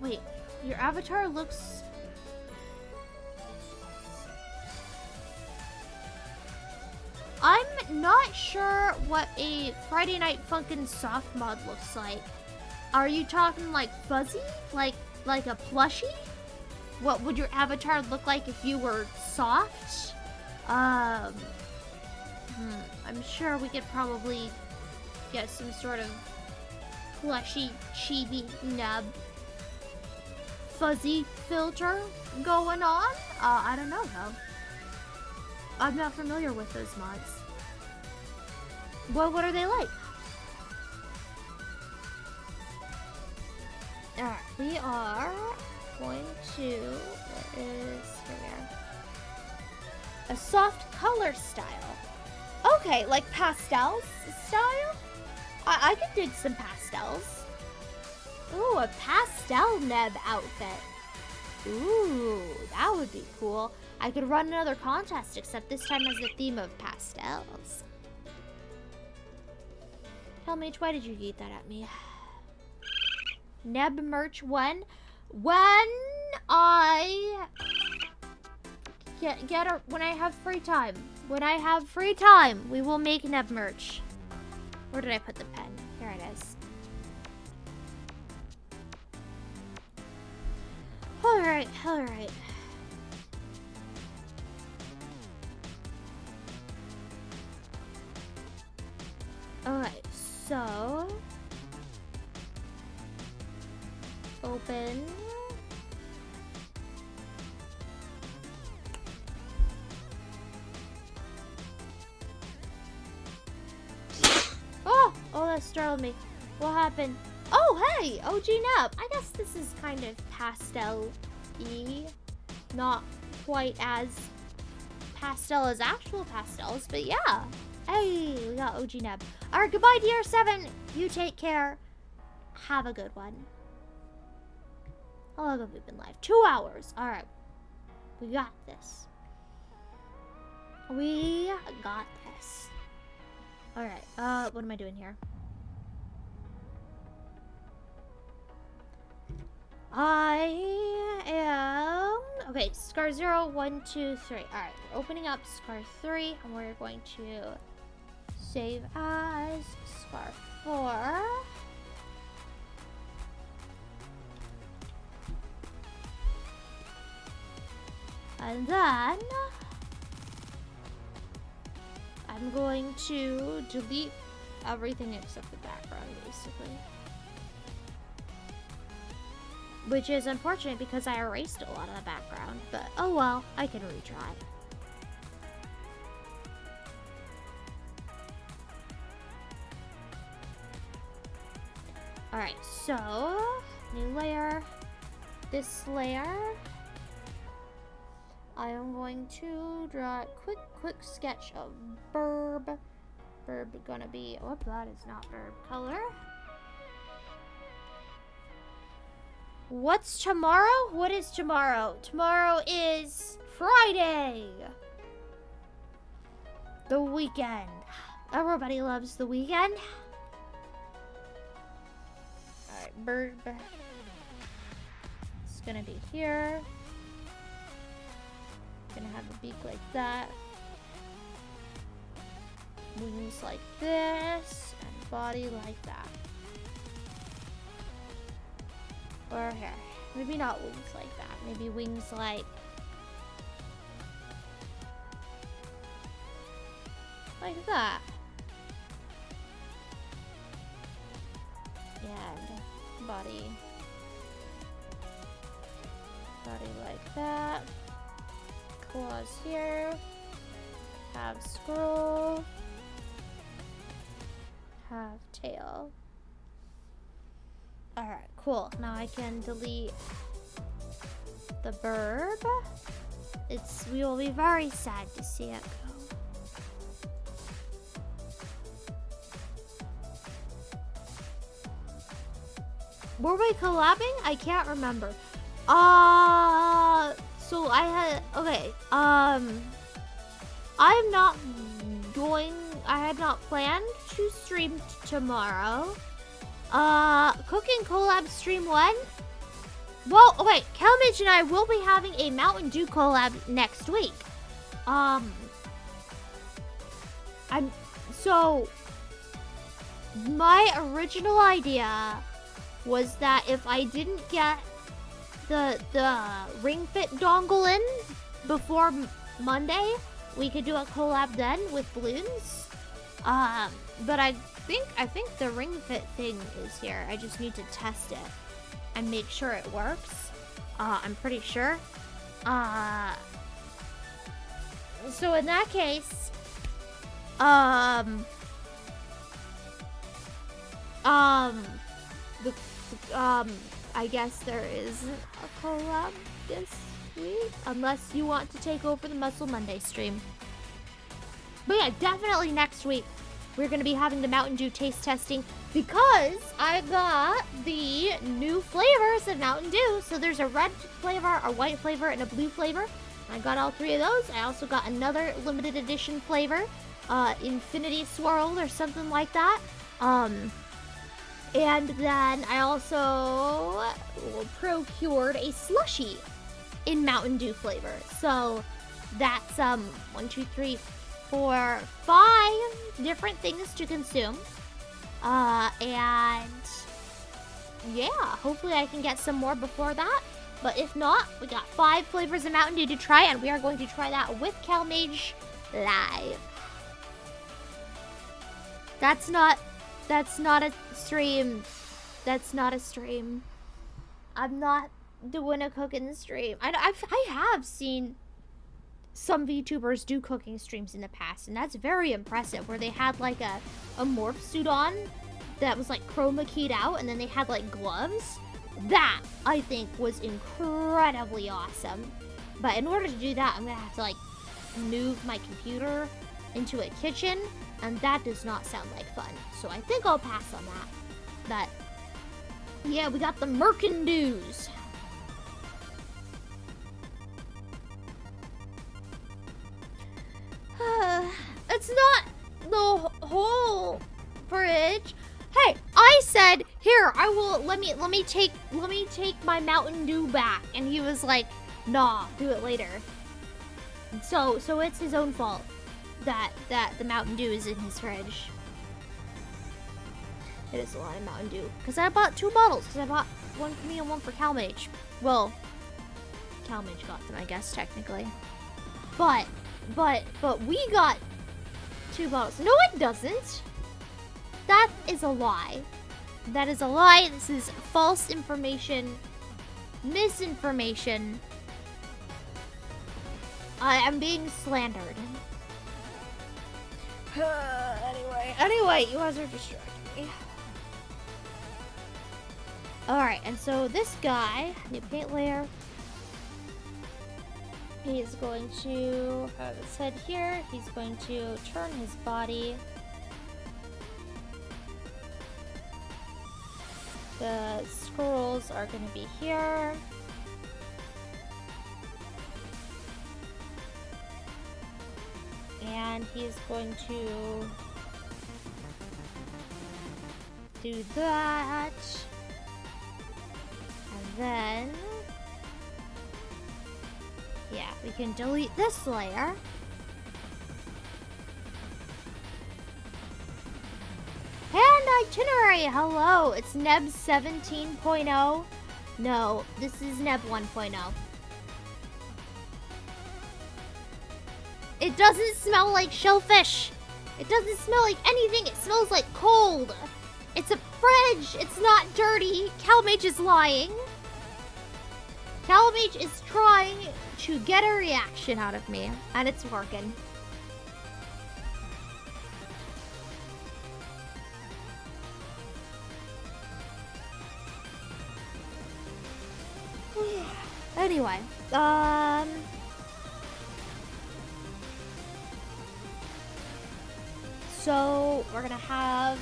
Wait, your avatar looks. I'm not sure what a Friday Night Funkin' soft mod looks like. Are you talking like fuzzy? Like a plushie? What would your avatar look like if you were soft? I'm sure we could probably get some sort of plushy, chibi, nub, fuzzy filter going on. I don't know though. I'm not familiar with those mods. Well, what are they like? Alright, we are going to, where is, here we are. A soft color style. Okay, like pastels style? I could dig some pastels. Ooh, a pastel Neb outfit. Ooh, that would be cool. I could run another contest, except this time has the theme of pastels. Tell me, why did you eat that at me? Neb merch 1. When I when I have free time. When I have free time, we will make Neb merch. Where did I put the pen? Here it is. Alright, alright. Alright, so open. Oh, that startled me. What happened? Oh, hey, OG Neb. I guess this is kind of pastel-y. Not quite as pastel as actual pastels, but yeah. Hey, we got OG Neb. Alright, goodbye, DR7. You take care. Have a good one. How long have we been live? 2 hours. Alright. We got this. We got this. Alright, what am I doing here? I am... Okay, scar 0, 1, 2, 3. Alright, we're opening up scar 3, and we're going to save as scar 4. And then I'm going to delete everything except the background, basically. Which is unfortunate because I erased a lot of the background, but oh well, I can retry. Alright, so new layer. This layer, I am going to draw a quick sketch of burb. Burb gonna be, oh, that is not burb color. What's tomorrow? What is tomorrow? Tomorrow is Friday. The weekend. Everybody loves the weekend. Alright, bird. It's gonna be here. Gonna have the beak like that. Wings like this. And body like that. Or here. Maybe not wings like that. Maybe wings like that. And body like that. Claws here. Have scroll. Have tail. Alright, cool. Now I can delete the burb. We will be very sad to see it go. Were we collabing? I can't remember. So I have not planned to stream tomorrow. Cooking collab stream 1. Well, okay, CalMage and I will be having a Mountain Dew collab next week. So my original idea was that if I didn't get the Ring Fit dongle in before Monday, we could do a collab then with balloons. But I think the Ring Fit thing is here. I just need to test it and make sure it works. I'm pretty sure. So in that case, I guess there isn't a collab this week, unless you want to take over the Muscle Monday stream. But yeah, definitely next week we're going to be having the Mountain Dew taste testing because I got the new flavors of Mountain Dew. So there's a red flavor, a white flavor, and a blue flavor. I got all 3 of those. I also got another limited edition flavor, Infinity Swirl or something like that. And then I also procured a slushie in Mountain Dew flavor. So that's 1, 2, 3, 4, 5 different things to consume. And yeah, hopefully I can get some more before that. But if not, we got 5 flavors of Mountain Dew to try, and we are going to try that with CalMage live. That's not a stream. That's not a stream. I'm not doing a cooking stream. I have seen some VTubers do cooking streams in the past, and that's very impressive, where they had like a morph suit on that was like chroma keyed out, and then they had like gloves. That, I think, was incredibly awesome. But in order to do that, I'm gonna have to like move my computer into a kitchen, and that does not sound like fun. So I think I'll pass on that. But yeah, we got the Merkin Dews. It's not the whole fridge. Hey, I said, here, I will let me take my Mountain Dew back, and he was like, Nah, do it later. So it's his own fault that the Mountain Dew is in his fridge. It is a lot of Mountain Dew. Because I bought 2 bottles. Because I bought one for me and one for CalMage. Well, CalMage got them, I guess, technically. But we got 2 bottles. No, it doesn't. That is a lie. That is a lie. This is false information. Misinformation. I am being slandered. Anyway, you guys are distracting me. Alright, and so this guy, new paint layer, he's going to have his head here. He's going to turn his body. The scrolls are going to be here. And he's going to do that. And then, yeah, we can delete this layer. And itinerary, hello, it's Neb 17.0. No, this is Neb 1.0. It doesn't smell like shellfish. It doesn't smell like anything. It smells like cold. It's a fridge. It's not dirty. CalMage is lying. CalMage is trying to get a reaction out of me, and it's working. Anyway, so we're gonna have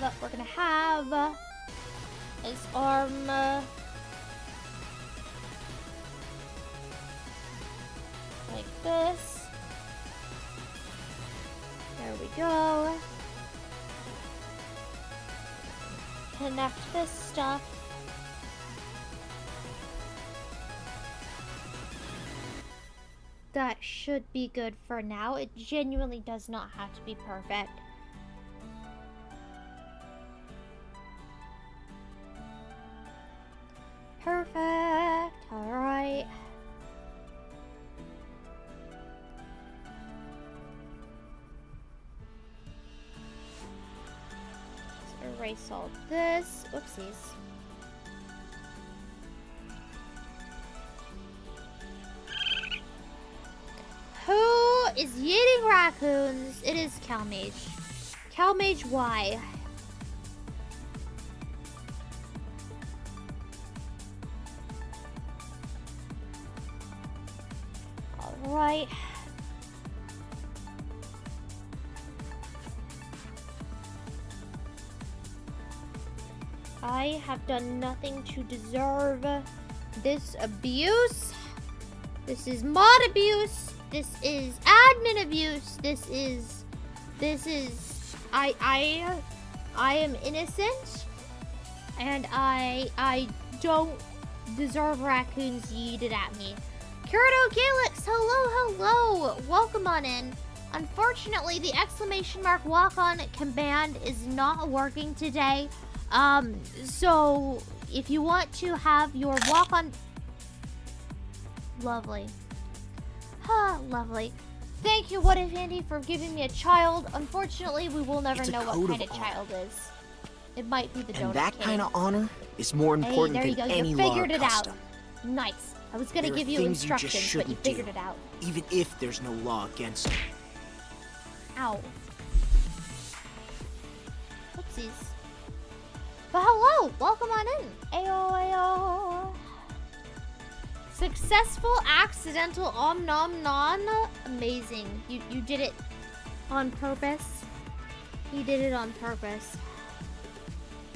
his arm like this. There we go. Connect this stuff. That should be good for now. It genuinely does not have to be perfect. Perfect. All right. Let's erase all this. Oopsies. Who is yeeting raccoons? It is CalMage. CalMage, why? Alright. I have done nothing to deserve this abuse. This is mod abuse. This is admin abuse. This is I am innocent, and I don't deserve raccoons yeeted at me. Curado Galix, hello, welcome on in. Unfortunately, the exclamation mark walk-on command is not working today. So if you want to have your walk-on, lovely. Lovely. Thank you, What If Andy, for giving me a child. Unfortunately, we will never know what kind of child is. It might be the donor. And that kid. kind of honor is more important there you than go. any You law or figured it custom. out. Nice. I was gonna There are give you things you just instructions, but you shouldn't figured do, it out. even if there's no law against it. Ow. Whoopsies. But hello, welcome on in. Ayo. Successful accidental om nom non. Amazing. You did it on purpose. He did it on purpose.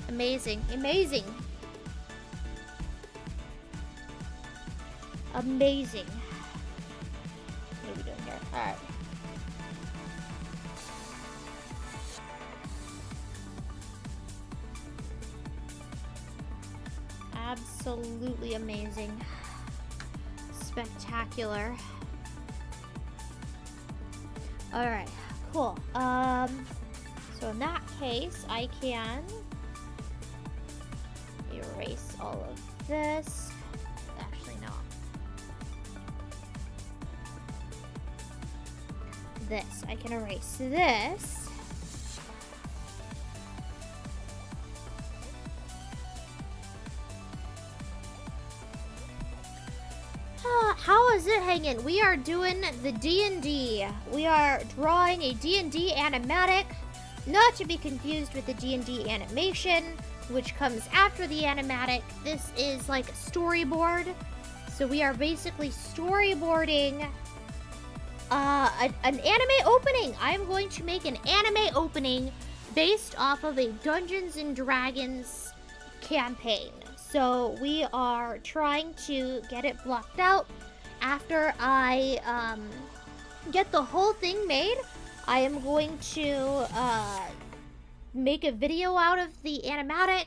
Amazing. What are we doing here? Alright. Absolutely amazing. spectacular. Alright, cool. So in that case, I can erase all of this. Actually, no. This. I can erase this. How is it hanging? We are doing the D&D. We are drawing a D&D animatic, not to be confused with the D&D animation, which comes after the animatic. This is like a storyboard. So we are basically storyboarding an anime opening. I'm going to make an anime opening based off of a Dungeons and Dragons campaign. So we are trying to get it blocked out. After I get the whole thing made, I am going to make a video out of the animatic,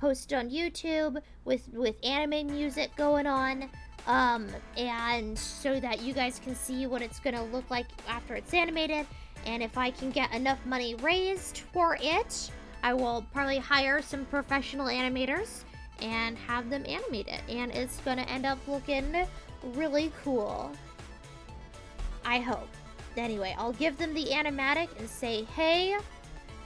post it on YouTube with anime music going on, and so that you guys can see what it's gonna look like after it's animated. And if I can get enough money raised for it, I will probably hire some professional animators and have them animate it, and it's gonna end up looking really cool, I hope. Anyway, I'll give them the animatic and say, hey,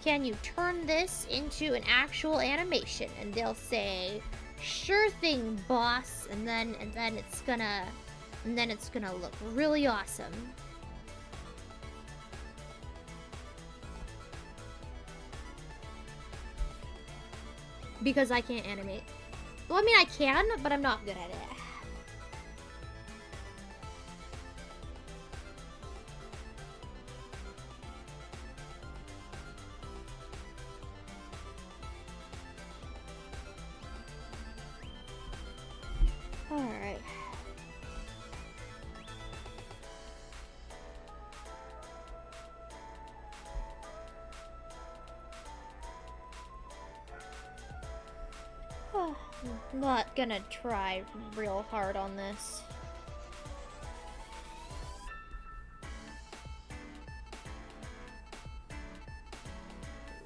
can you turn this into an actual animation? And they'll say, sure thing, boss. And then it's gonna look really awesome. Because I can't animate. Well, I mean, I can, but I'm not good at it. Alright. I'm not gonna try real hard on this.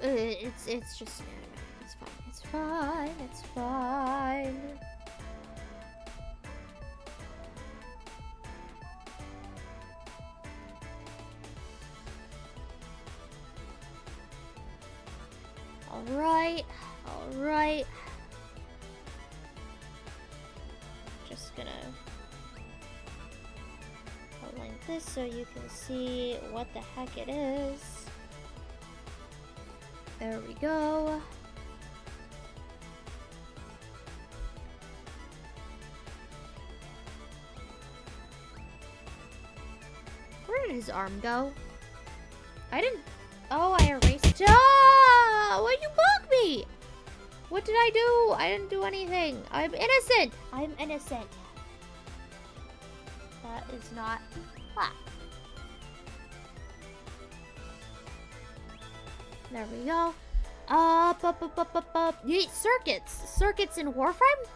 It's just an anime. It's fine. It's fine. It's fine. Alright. Alright. Just gonna outline this so you can see what the heck it is. There we go. Where did his arm go? I didn't... Oh, I erased... Ah! Why'd you bug me? What did I do? I didn't do anything. I'm innocent. I'm innocent. That is not... Ah. There we go. Yeet, circuits. Circuits in Warframe?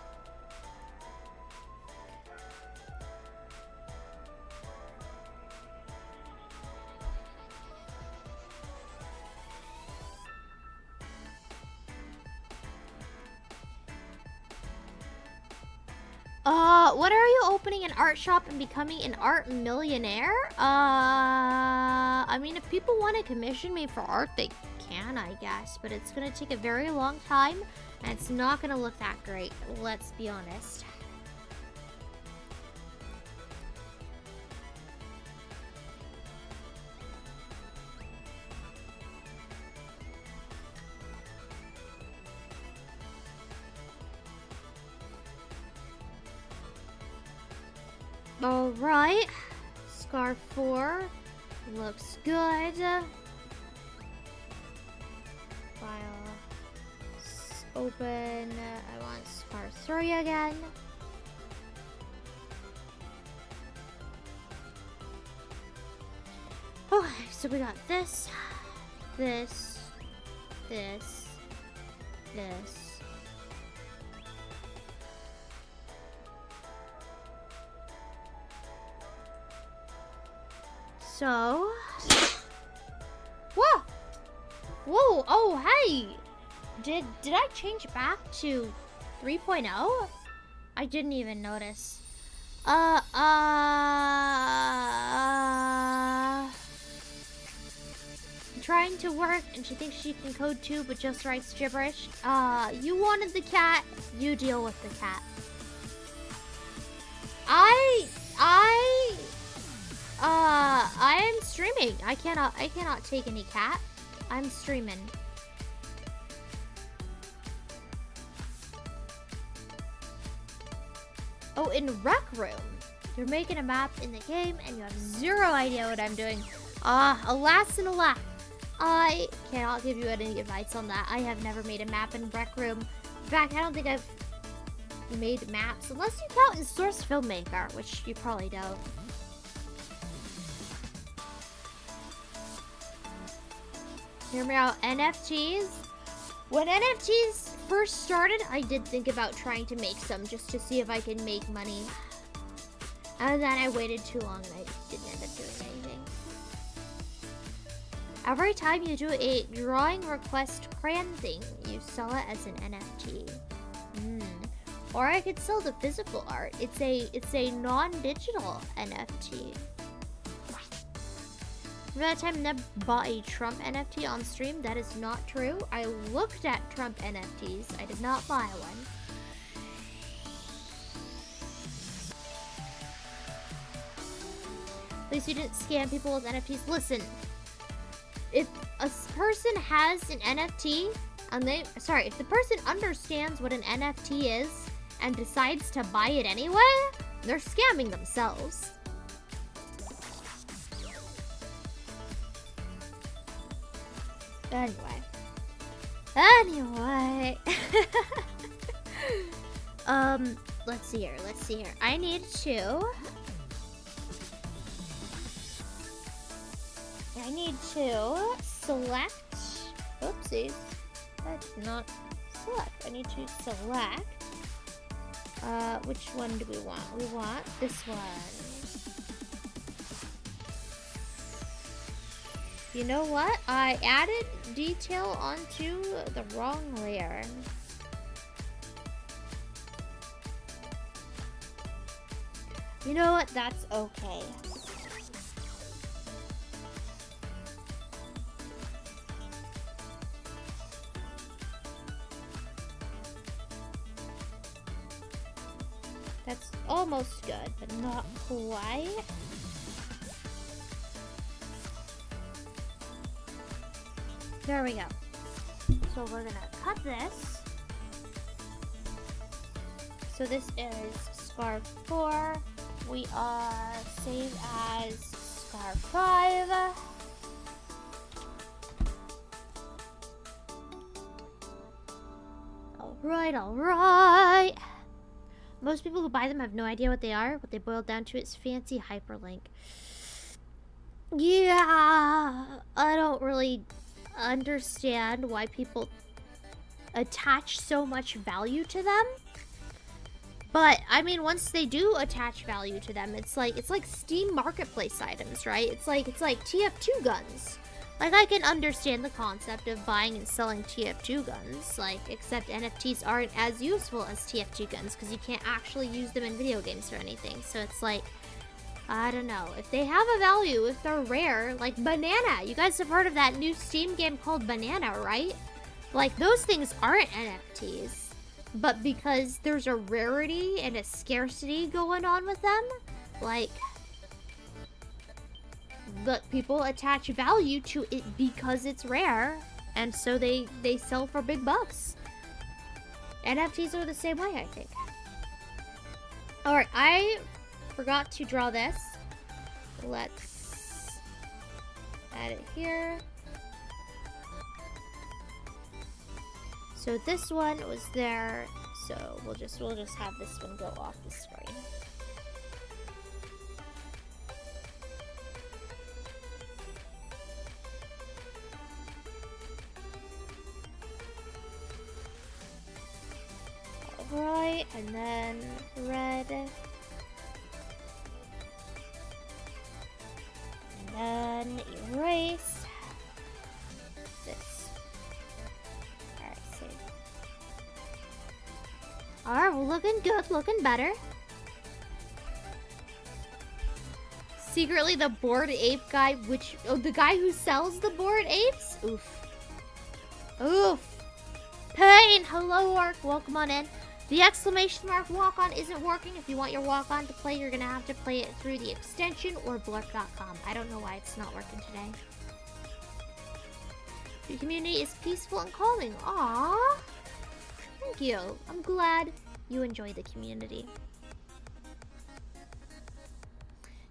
What are you opening an art shop and becoming an art millionaire? I mean, if people want to commission me for art, they can, I guess, but it's gonna take a very long time, and it's not gonna look that great, let's be honest. Alright, Scar 4 looks good. File open. I want Scar 3 again. Okay, so we got this, this, this, this. So... Whoa! Whoa, oh, hey! Did I change back to 3.0? I didn't even notice. Trying to work, and she thinks she can code too, but just writes gibberish. You wanted the cat, you deal with the cat. I am streaming. I cannot take any cat. I'm streaming. Oh, in Rec Room. You're making a map in the game and you have zero idea what I'm doing. Alas and alack. I cannot give you any advice on that. I have never made a map in Rec Room. In fact, I don't think I've made maps, unless you count in Source Filmmaker, which you probably don't. Hear me out, NFTs. When NFTs first started, I did think about trying to make some just to see if I could make money. And then I waited too long and I didn't end up doing anything. Every time you do a drawing request crayon thing, you sell it as an NFT. Or I could sell the physical art. It's a non-digital NFT. Remember that time Neb bought a Trump NFT on stream? That is not true. I looked at Trump NFTs. I did not buy one. At least you didn't scam people with NFTs. Listen, if a person has an NFT and if the person understands what an NFT is and decides to buy it anyway, they're scamming themselves. Anyway. Let's see here. I need to select. Oopsies. That did not select. I need to select. Which one do we want? We want this one. You know what? I added detail onto the wrong layer. You know what? That's okay. That's almost good, but not quite. There we go. So we're gonna cut this. So this is scarf 4. We are save as scarf 5. Alright. Most people who buy them have no idea what they are. What they boil down to is fancy hyperlink. Yeah, I don't really understand why people attach so much value to them. But I mean, once they do attach value to them, it's like Steam Marketplace items, right? It's like TF2 guns. Like, I can understand the concept of buying and selling TF2 guns, like, except NFTs aren't as useful as TF2 guns because you can't actually use them in video games or anything. So it's like, I don't know. If they have a value, if they're rare, like Banana. You guys have heard of that new Steam game called Banana, right? Like, those things aren't NFTs. But because there's a rarity and a scarcity going on with them, like, but people attach value to it because it's rare, and so they sell for big bucks. NFTs are the same way, I think. Alright, I forgot to draw this. Let's add it here. So this one was there, so we'll just have this one go off the screen. Right, and then red. And then erase this. Alright, save. Alright, we're looking good, looking better. Secretly the Bored Ape guy, the guy who sells the Bored Apes? Oof. Oof. Pain! Hello, Orc. Welcome on in. The exclamation mark walk-on isn't working. If you want your walk-on to play, you're gonna have to play it through the extension or blurk.com. I don't know why it's not working today. Your community is peaceful and calming. Aww. Thank you. I'm glad you enjoy the community.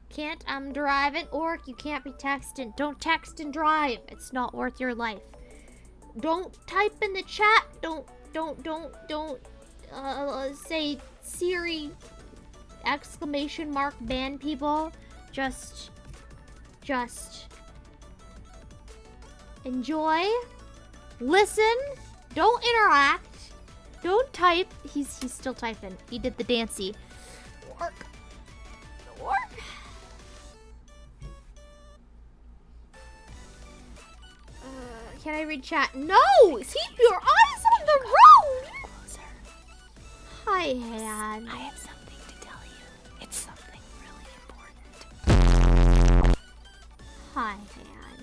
Can't drive an Orc. You can't be texting. Don't text and drive. It's not worth your life. Don't type in the chat. Don't say Siri exclamation mark ban people. Just enjoy. Listen. Don't interact. Don't type. He's still typing. He did the dancey. Work. Can I read chat? No! Keep your eyes on the road! Hi, Han. I have something to tell you. It's something really important. Hi, Han.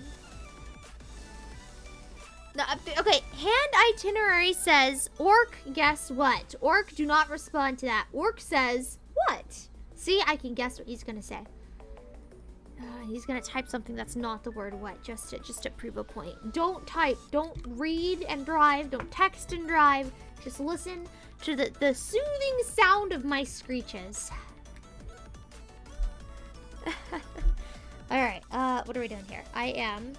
No, okay, hand itinerary says, Orc, guess what? Orc, do not respond to that. Orc says, what? See, I can guess what he's gonna say. He's gonna type something that's not the word what, just to prove a point. Don't type, don't read and drive, don't text and drive. Just listen to the soothing sound of my screeches. Alright, what are we doing here? I am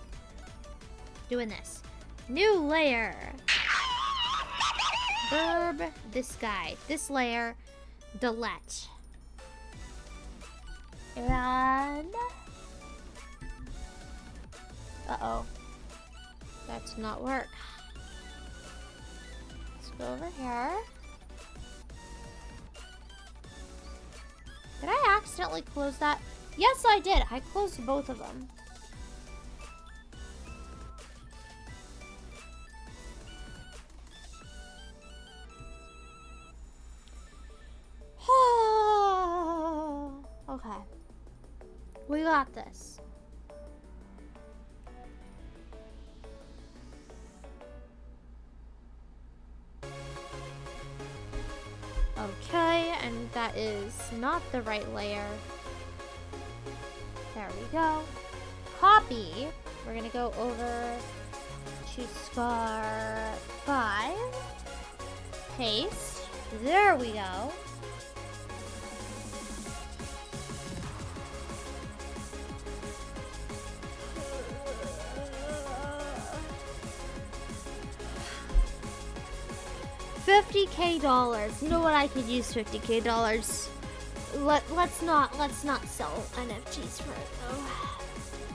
doing this. New layer. Verb, this guy. This layer, delete. And... uh-oh. That did not work. Let's go over here. Did I accidentally close that? Yes, I did. I closed both of them. Okay. We got this. Okay, and that is not the right layer. There we go. Copy. We're gonna go over to scar 5. Paste. There we go. $50K. You know what? I could use $50K. Let's not sell NFTs for it though.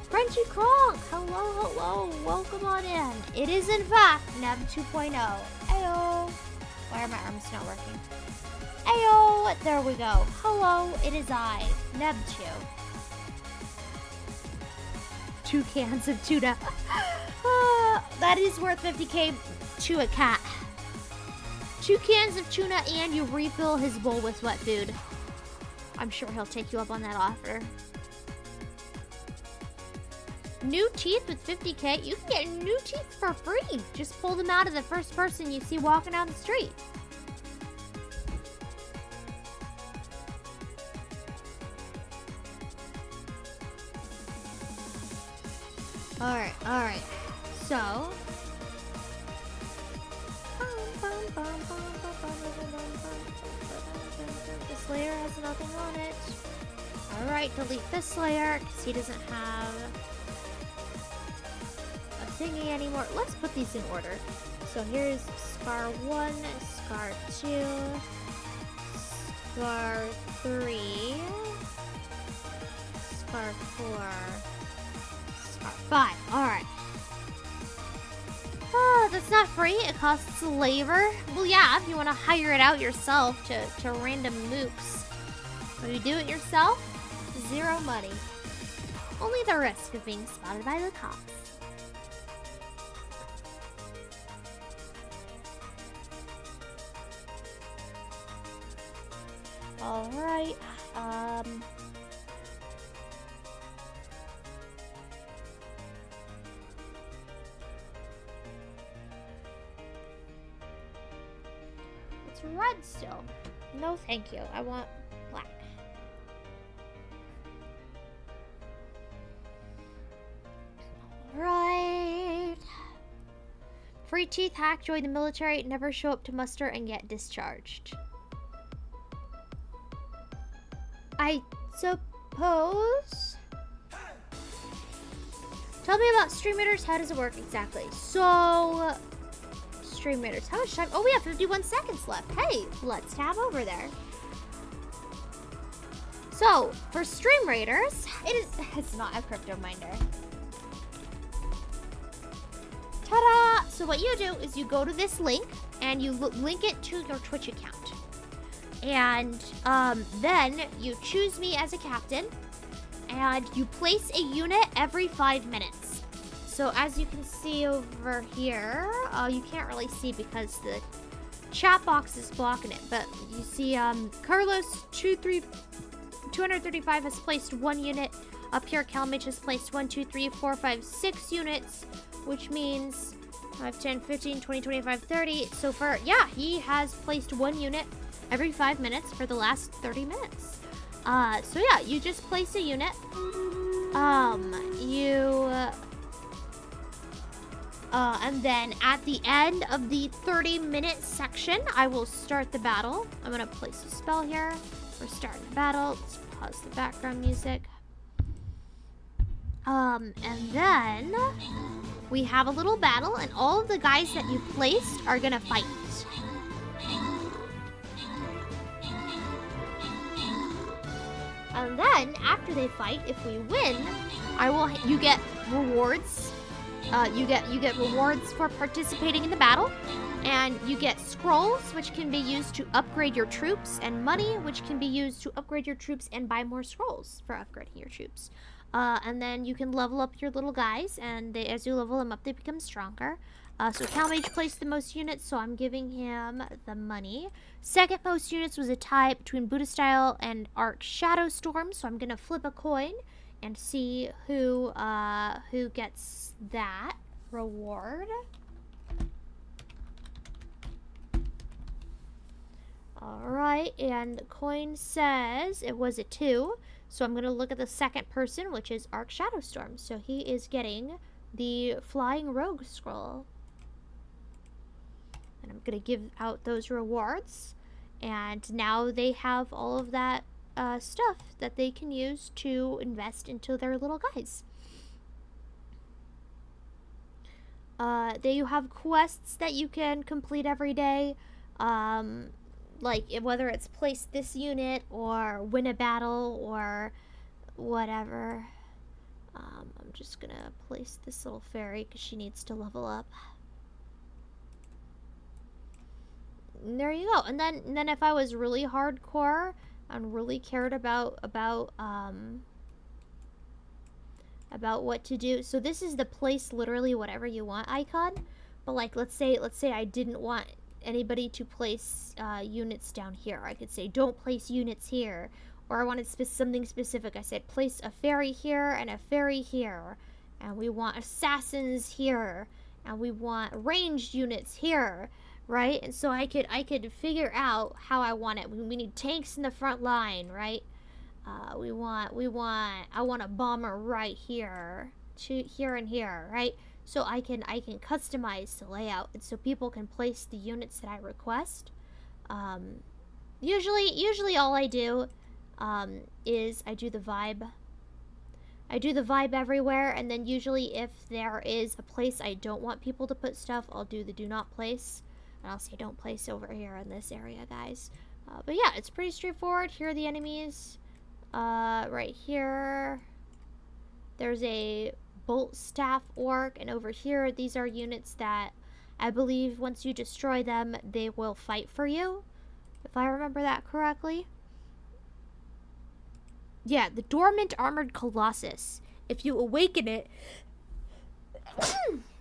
Frenchy Kronk, hello, welcome on in. It is in fact Neb 2.0. Ayo. Why are my arms not working? Ayo, there we go. Hello, it is I, Neb 2. 2 cans of tuna. That is worth $50K to a cat. 2 cans of tuna and you refill his bowl with wet food. I'm sure he'll take you up on that offer. New teeth with $50K? You can get new teeth for free. Just pull them out of the first person you see walking down the street. Alright. So... this layer has nothing on it. Alright, delete this layer because he doesn't have a thingy anymore. Let's put these in order. So here's scar 1, scar 2, scar 3, scar 4, scar 5. Alright. Oh, that's not free. It costs labor. Well, yeah, if you want to hire it out yourself to random mooks. When you do it yourself, 0 money. Only the risk of being spotted by the cops. Alright, it's red still. No, thank you. I want black. Right. Free teeth hack, join the military, never show up to muster, and get discharged. I suppose. Tell me about stream readers. How does it work exactly? So, stream readers. How much time? Oh, we have 51 seconds left. Hey, let's tab over there. So, for stream raiders, it's not a crypto miner. Ta-da! So what you do is you go to this link and you link it to your Twitch account. And then you choose me as a captain and you place a unit every 5 minutes. So as you can see over here, you can't really see because the chat box is blocking it, but you see Carlos 235 has placed 1 unit. Up here, CalMage has placed 1, 2, 3, 4, 5, 6 units, which means 5, 10, 15, 20, 25, 30. So for, yeah, he has placed 1 unit every 5 minutes for the last 30 minutes. So yeah, you just place a unit. And then at the end of the 30-minute section, I will start the battle. I'm gonna place a spell here. We're starting the battle. Let's pause the background music. And then we have a little battle, and all of the guys that you placed are gonna fight. And then after they fight, if we win, you get rewards. You get rewards for participating in the battle, and you get scrolls, which can be used to upgrade your troops, and money, which can be used to upgrade your troops and buy more scrolls for upgrading your troops. And then you can level up your little guys, and as you level them up, they become stronger. So CalMage placed the most units, so I'm giving him the money. Second most units was a tie between Buddha Style and Arc Shadowstorm, so I'm gonna flip a coin and see who gets that reward. Alright, and the coin says it was a 2. So I'm going to look at the second person, which is Arc Shadowstorm. So he is getting the Flying Rogue Scroll. And I'm going to give out those rewards. And now they have all of that stuff that they can use to invest into their little guys. They have quests that you can complete every day. Like whether it's place this unit or win a battle or whatever. I'm just gonna place this little fairy because she needs to level up. And there you go. And then if I was really hardcore and really cared about what to do. So this is the place literally whatever you want icon. But like let's say I didn't want anybody to place units down here. I could say don't place units here, or I wanted something specific. I said place a fairy here and a fairy here, and we want assassins here, and we want ranged units here, right? And so I could figure out how I want it. We need tanks in the front line, right? I want a bomber right here, here and here, right? So I can customize the layout, and so people can place the units that I request. Usually all I do is I do the vibe. I do the vibe everywhere, and then usually if there is a place I don't want people to put stuff, I'll do the do not place. And I'll say don't place over here in this area, guys. But yeah, it's pretty straightforward. Here are the enemies. Right here, there's a Bolt Staff Orc, and over here these are units that I believe once you destroy them they will fight for you, if I remember that correctly. Yeah, the Dormant Armored Colossus if you awaken it,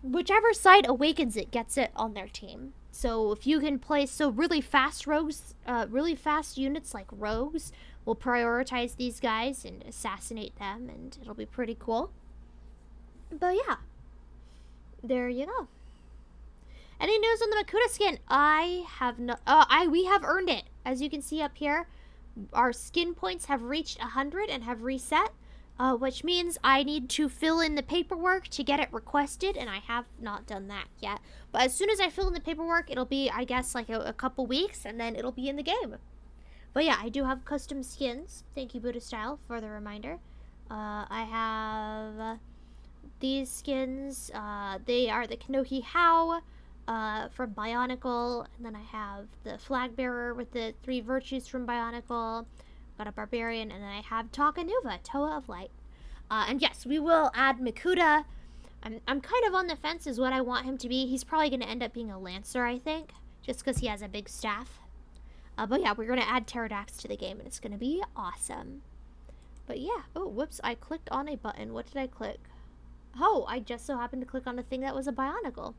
whichever side awakens it gets it on their team. So if you can play really fast rogues, really fast units like rogues will prioritize these guys and assassinate them, and it'll be pretty cool. But yeah, there you go. Any news on the Makuta skin? I have no. We have earned it, as you can see up here. Our skin points have reached 100 and have reset, which means I need to fill in the paperwork to get it requested, and I have not done that yet. But as soon as I fill in the paperwork, it'll be, I guess, like a couple weeks, and then it'll be in the game. But yeah, I do have custom skins. Thank you, Buddha Style, for the reminder. I have these skins. They are the Kanohi How from Bionicle, and then I have the Flag Bearer with the 3 virtues from Bionicle. Got a Barbarian, and then I have Takanuva, Toa of Light. And yes, we will add Makuta. I'm kind of on the fence as what I want him to be. He's probably going to end up being a Lancer, I think, just because he has a big staff. But yeah, we're going to add Pterodax to the game, and it's going to be awesome. But yeah. Oh, whoops, I clicked on a button. What did I click? Oh, I just so happened to click on a thing that was a Bionicle.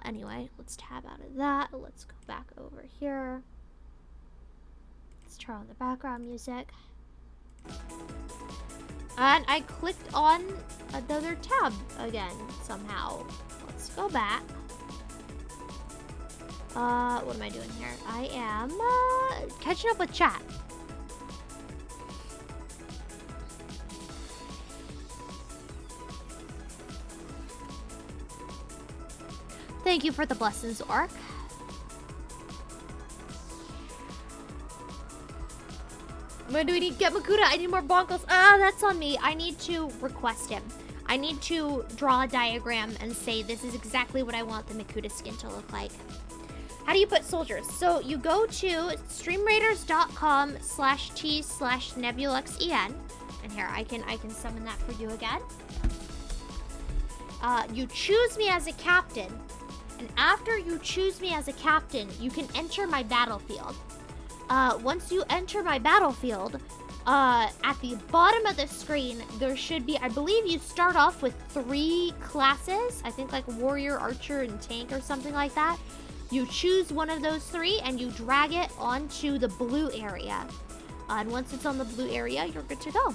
Anyway, let's tab out of that. Let's go back over here. Let's turn on the background music. And I clicked on another tab again, somehow. Let's go back. What am I doing here? I am, catching up with chat. Thank you for the blessings, Orc. When do we need to get Makuta? I need more bonkles. That's on me. I need to request him. I need to draw a diagram and say this is exactly what I want the Makuta skin to look like. How do you put soldiers? So you go to streamraiders.com/t/nebuluxen. And here, I can summon that for you again. You choose me as a captain. And after you choose me as a captain, you can enter my battlefield. Once you enter my battlefield, at the bottom of the screen, there should be, I believe you start off with 3 classes. I think like warrior, archer, and tank or something like that. You choose one of those 3 and you drag it onto the blue area. And once it's on the blue area, you're good to go.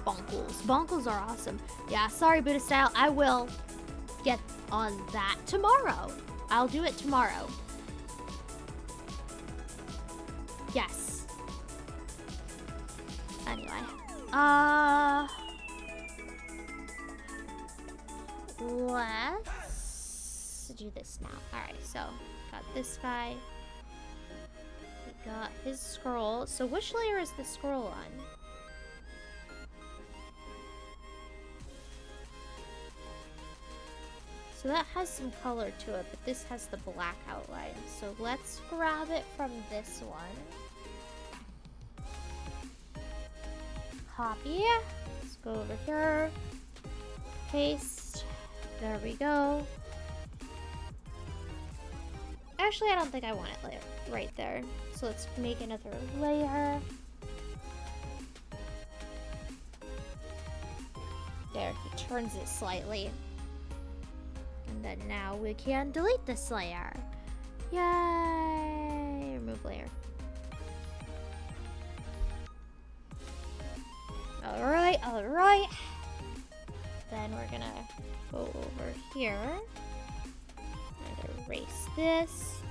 Bonkles. Bonkles are awesome. Yeah, sorry, Buddha Style. I will get on that tomorrow. I'll do it tomorrow. Yes. Anyway. Let's do this now. Alright, so got this guy. We got his scroll. So which layer is the scroll on? So that has some color to it, but this has the black outline. So let's grab it from this one. Copy. Let's go over here. Paste. There we go. Actually, I don't think I want it right there. So let's make another layer. There, he turns it slightly. And then now we can delete this layer. Yay! Remove layer. Alright, alright. Then we're gonna go over here and erase this.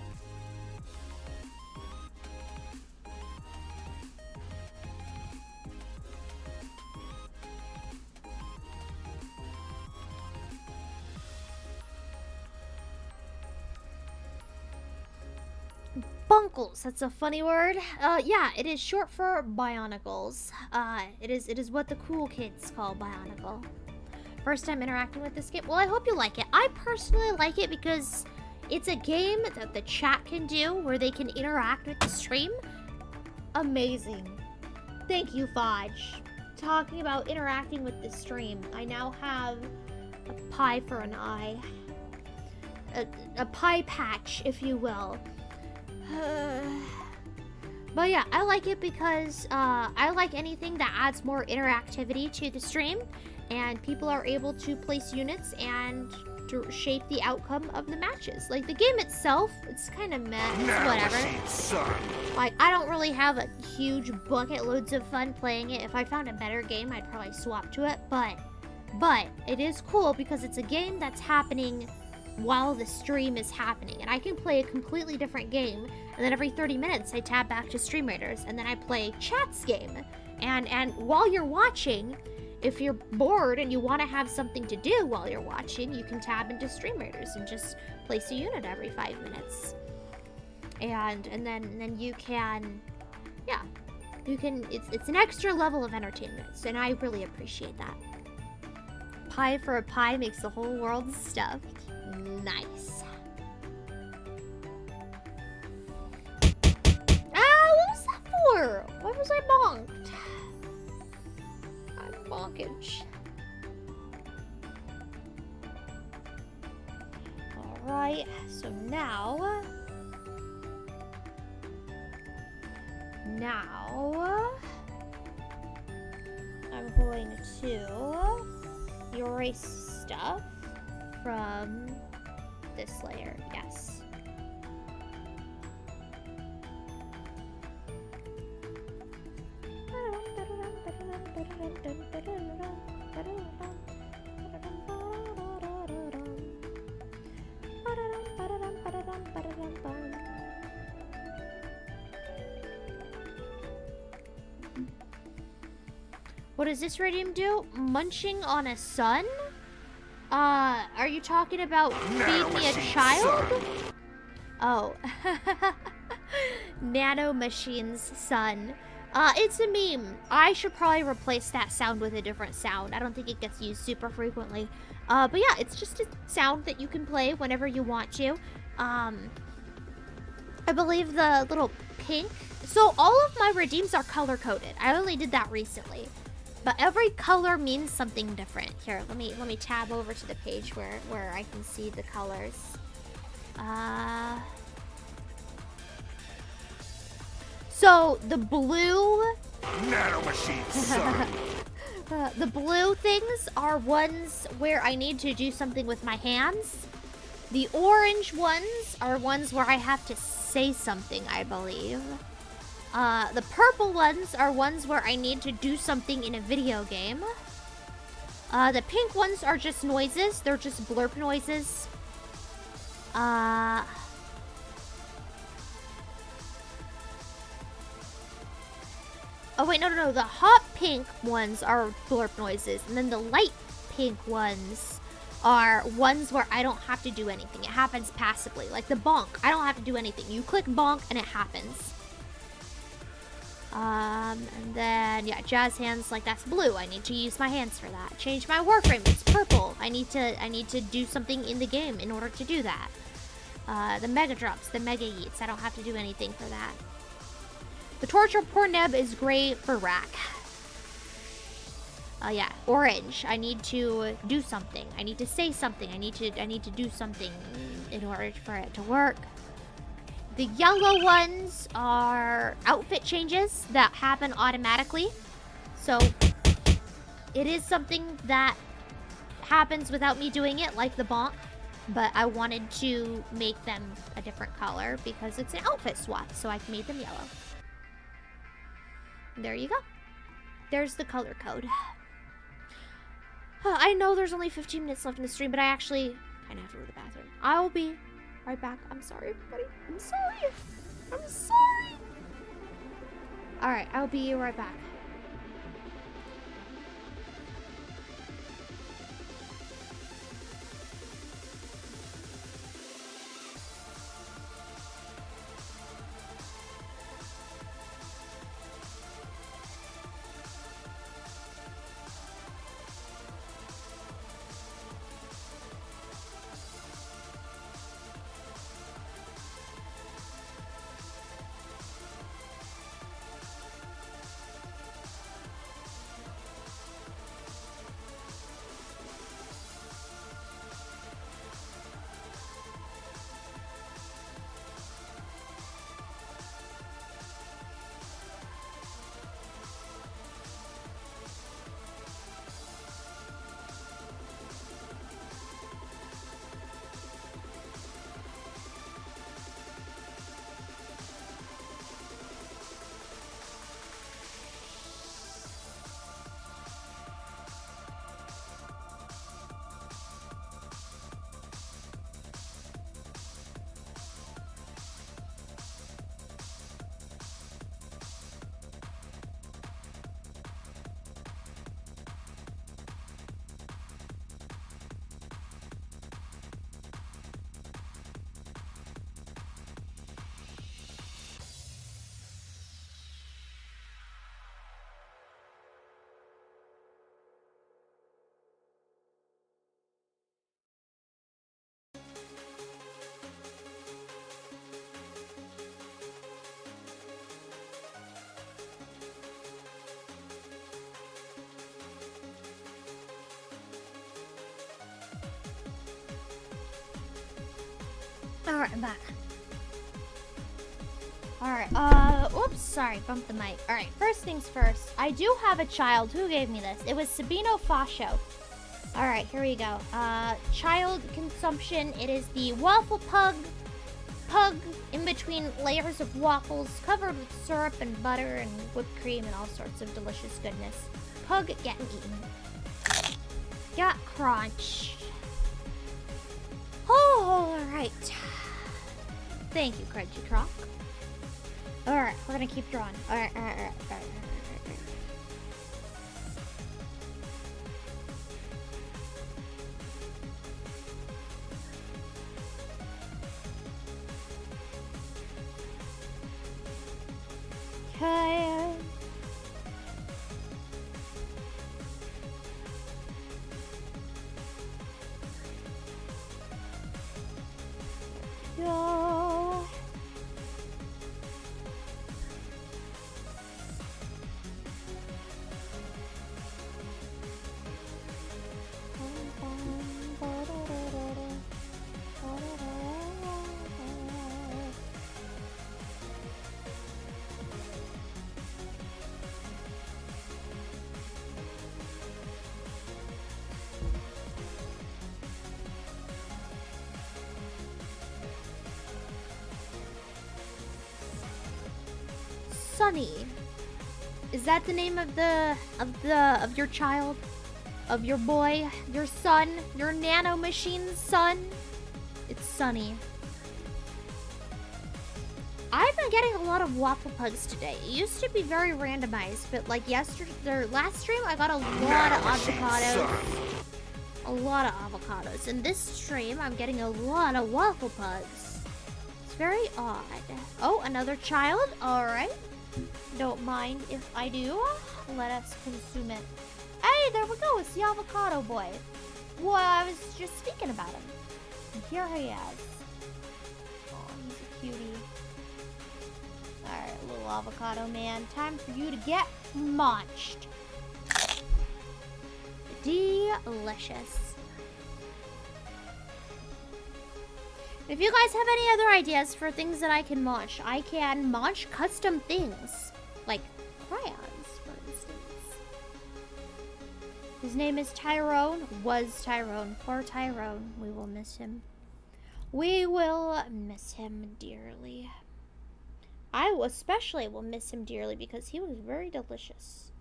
Bunkles, that's a funny word. Yeah, it is short for Bionicles. It is what the cool kids call Bionicle. First time interacting with this game. Well, I hope you like it. I personally like it because it's a game that the chat can do where they can interact with the stream. Amazing. Thank you, Fudge. Talking about interacting with the stream, I now have a pie for an eye. A pie patch, if you will. But yeah, I like it because I like anything that adds more interactivity to the stream, and people are able to place units and to shape the outcome of the matches. Like, the game itself, it's kind of meh, it's whatever. Like, I don't really have a huge bucket loads of fun playing it. If I found a better game, I'd probably swap to it, but it is cool because it's a game that's happening while the stream is happening, and I can play a completely different game, and then every 30 minutes I tab back to Stream Raiders, and then I play Chat's game, and while you're watching, if you're bored and you want to have something to do while you're watching, you can tab into Stream Raiders and just place a unit every 5 minutes, and then you can, yeah, you can, it's an extra level of entertainment, and I really appreciate that. Pie for a pie makes the whole world stuffed. Nice. Ah, what was that for? Why was I bonked? I'm bonkage. Alright, so now I'm going to erase stuff from this layer, yes. What does this radium do? Munching on a sun? Are you talking about feed me a child? Oh. Nano Machine's son. It's a meme. I should probably replace that sound with a different sound. I don't think it gets used super frequently. But yeah, it's just a sound that you can play whenever you want to. I believe the little pink. So all of my redeems are color-coded. I only did that recently. But every color means something different. Here, let me tab over to the page where I can see the colors. So the blue Nano machines, son. the blue things are ones where I need to do something with my hands. The orange ones are ones where I have to say something, I believe. The purple ones are ones where I need to do something in a video game. The pink ones are just noises. They're just blurp noises. Oh wait, no. The hot pink ones are blurp noises. And then the light pink ones are ones where I don't have to do anything. It happens passively. Like the bonk. I don't have to do anything. You click bonk and it happens. And then, yeah, jazz hands, like that's blue. I need to use my hands for that. Change my Warframe, it's purple. I need to do something in the game in order to do that. The mega drops, the mega yeets. I don't have to do anything for that. The torch of poor Neb is great for rack. Yeah, orange. I need to do something. I need to say something. I need to do something in order for it to work. The yellow ones are outfit changes that happen automatically. So it is something that happens without me doing it, like the bonk. But I wanted to make them a different color because it's an outfit swap, so I made them yellow. There you go. There's the color code. I know there's only 15 minutes left in the stream, but I actually kind of have to go to the bathroom. I will be right back. I'm sorry, everybody. I'm sorry. I'm sorry. Alright, I'll be right back. Alright, I'm back. Alright, oops, sorry, bumped the mic. Alright, first things first. I do have a child. Who gave me this? It was Sabino Fascio. Alright, here we go. Child consumption. It is the waffle pug. Pug in between layers of waffles, covered with syrup and butter and whipped cream and all sorts of delicious goodness. Pug getting eaten. Got crunched. Oh, alright. Thank you, Crunchy Croc. Alright, we're gonna keep drawing. Alright. Okay. Go. Sunny. Is that the name of your child? Of your boy? Your son? Your nano machine's son? It's Sunny. I've been getting a lot of waffle pugs today. It used to be very randomized, but like last stream I got a lot of avocados. A lot of avocados. And this stream I'm getting a lot of waffle pugs. It's very odd. Oh, another child? Alright. Don't mind if I do. Let us consume it. Hey, there we go. It's the avocado boy. Well, I was just speaking about him. And here he is. Oh, he's a cutie. Alright, little avocado man. Time for you to get munched. Delicious. If you guys have any other ideas for things that I can munch, I can munch custom things. Like crayons, for instance. His name is Tyrone. Was Tyrone. Poor Tyrone. We will miss him. We will miss him dearly. I especially will miss him dearly because he was very delicious.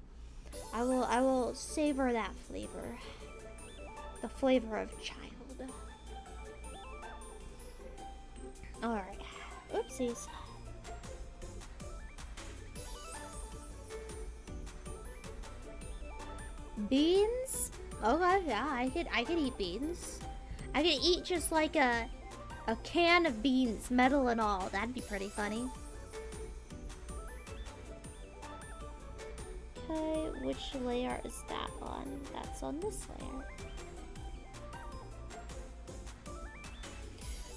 I will savor that flavor. The flavor of child. Alright. Oopsies. Beans? Okay, yeah, I could eat beans. I could eat just like a can of beans, metal and all. That'd be pretty funny. Okay, which layer is that on? That's on this layer.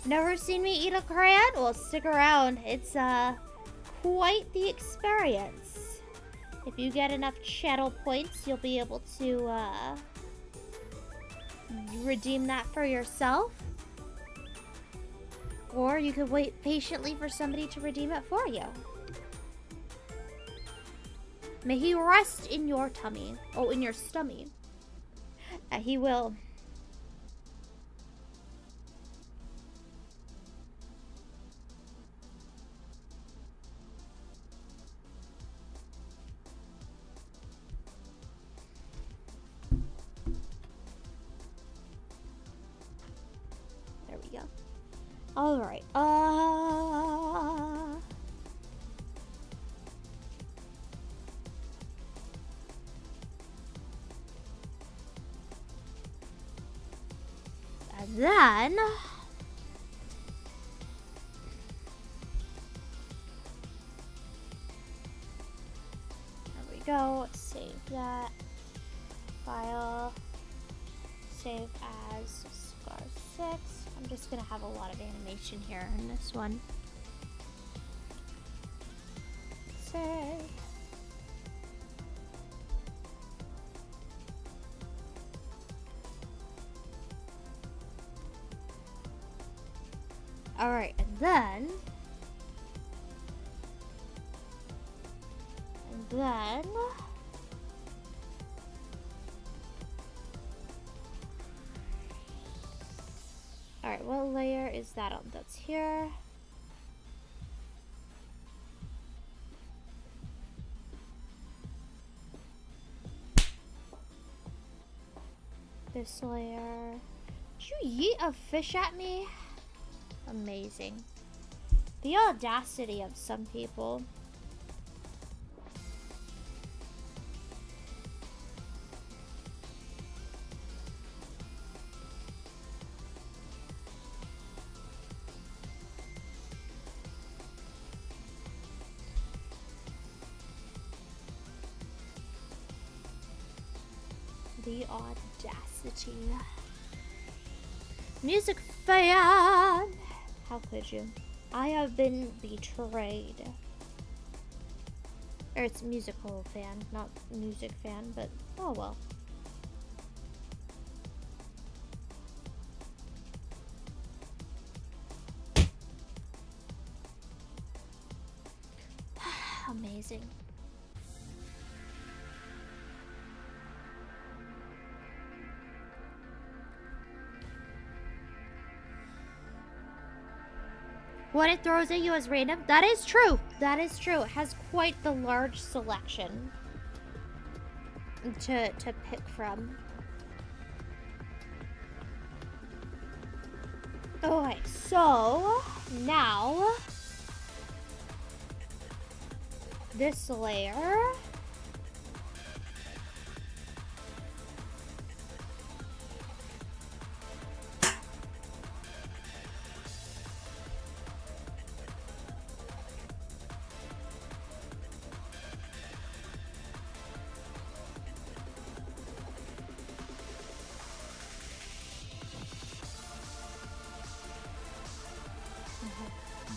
Never seen me eat a crayon? Well, stick around. It's quite the experience. If you get enough channel points, you'll be able to redeem that for yourself. Or you could wait patiently for somebody to redeem it for you. May he rest in your tummy. Oh, in your stomach. He will. There we go. All right. And then there we go. Save that file. Save as scar 6. I'm just gonna have a lot of animation here in this one. Save. Alright, and then... Alright, what layer is that on? That's here. This layer. Did you yeet a fish at me? Amazing. The audacity of some people. The audacity. Music fan! How could you? I have been betrayed. Or it's musical fan, not music fan, but oh well. Amazing. What it throws at you as random? That is true. That is true. It has quite the large selection to pick from. Okay, so now this layer.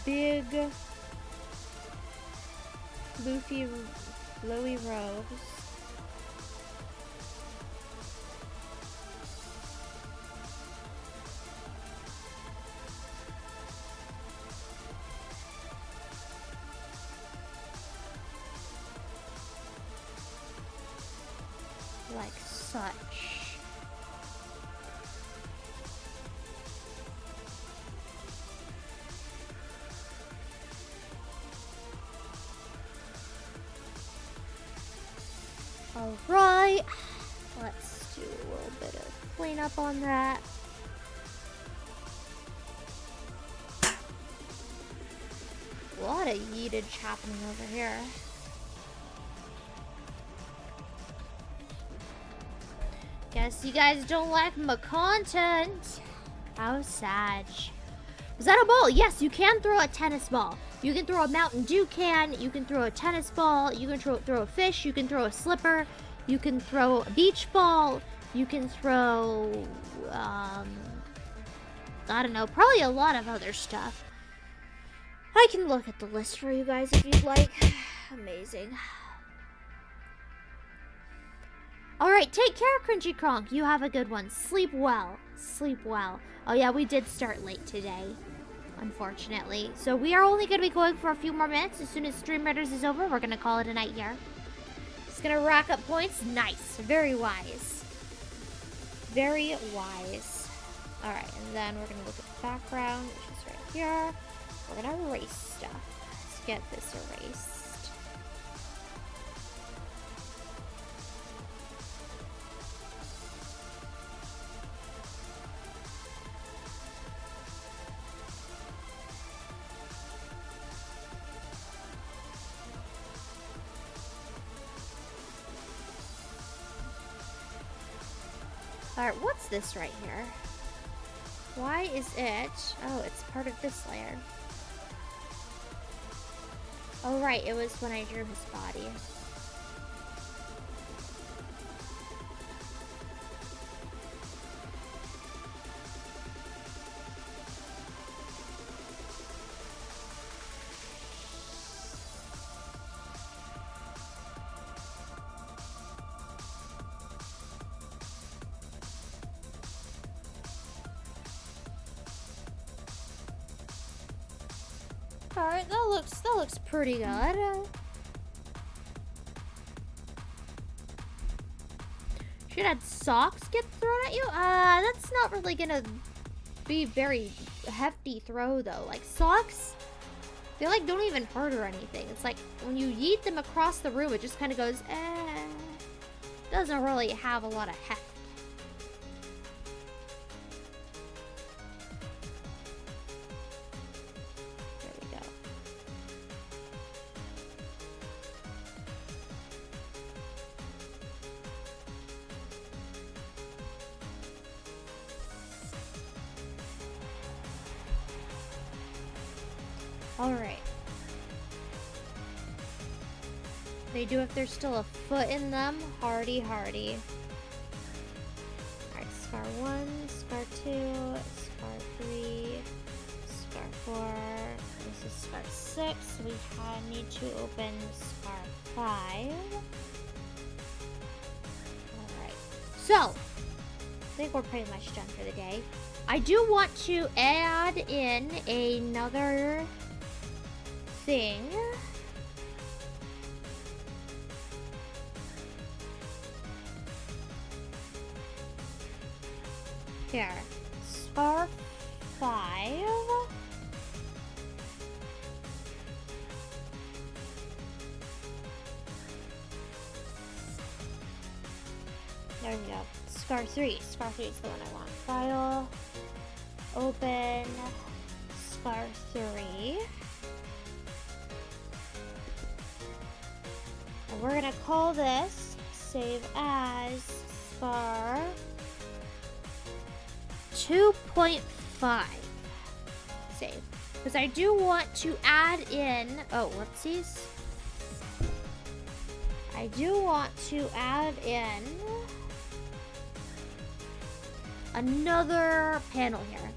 Big, floofy, flowy robes. Like such. Alright, let's do a little bit of cleanup on that. A lot of yeetage happening over here. Guess you guys don't like my content. How sad. Was that a ball? Yes, you can throw a tennis ball. You can throw a Mountain Dew can, you can throw a tennis ball, you can throw a fish, you can throw a slipper, you can throw a beach ball, you can throw, I don't know, probably a lot of other stuff. I can look at the list for you guys if you'd like. Amazing. Alright, take care, Cringy Kronk. You have a good one. Sleep well. Sleep well. Oh yeah, we did start late today, unfortunately. So we are only going to be going for a few more minutes. As soon as Stream Raiders is over, we're going to call it a night here. Just going to rack up points. Nice. Very wise. Very wise. Alright, and then we're going to look at the background, which is right here. We're going to erase stuff. Let's get this erased. Alright, what's this right here? Why is it... Oh, it's part of this layer. Oh, right, it was when I drew his body. Alright, that looks pretty good. Should have socks get thrown at you? That's not really gonna be very hefty throw though. Like socks, they like don't even hurt or anything. It's like when you yeet them across the room, it just kind of goes, doesn't really have a lot of heft. There we go. All right. They do if there's still a foot in them. Hardy, hardy. Alright, scar 1, scar 2, scar 3, scar 4. This is scar 6. We need to open scar 5. Alright. So, I think we're pretty much done for the day. I do want to add in another thing. Here, scar 5. There we go. Scar 3. Scar 3 is the one I want. File. Open. Scar 3. And we're gonna call this save as scar 2.5 save, because I do want to add in, oh whoopsies, I do want to add in another panel here.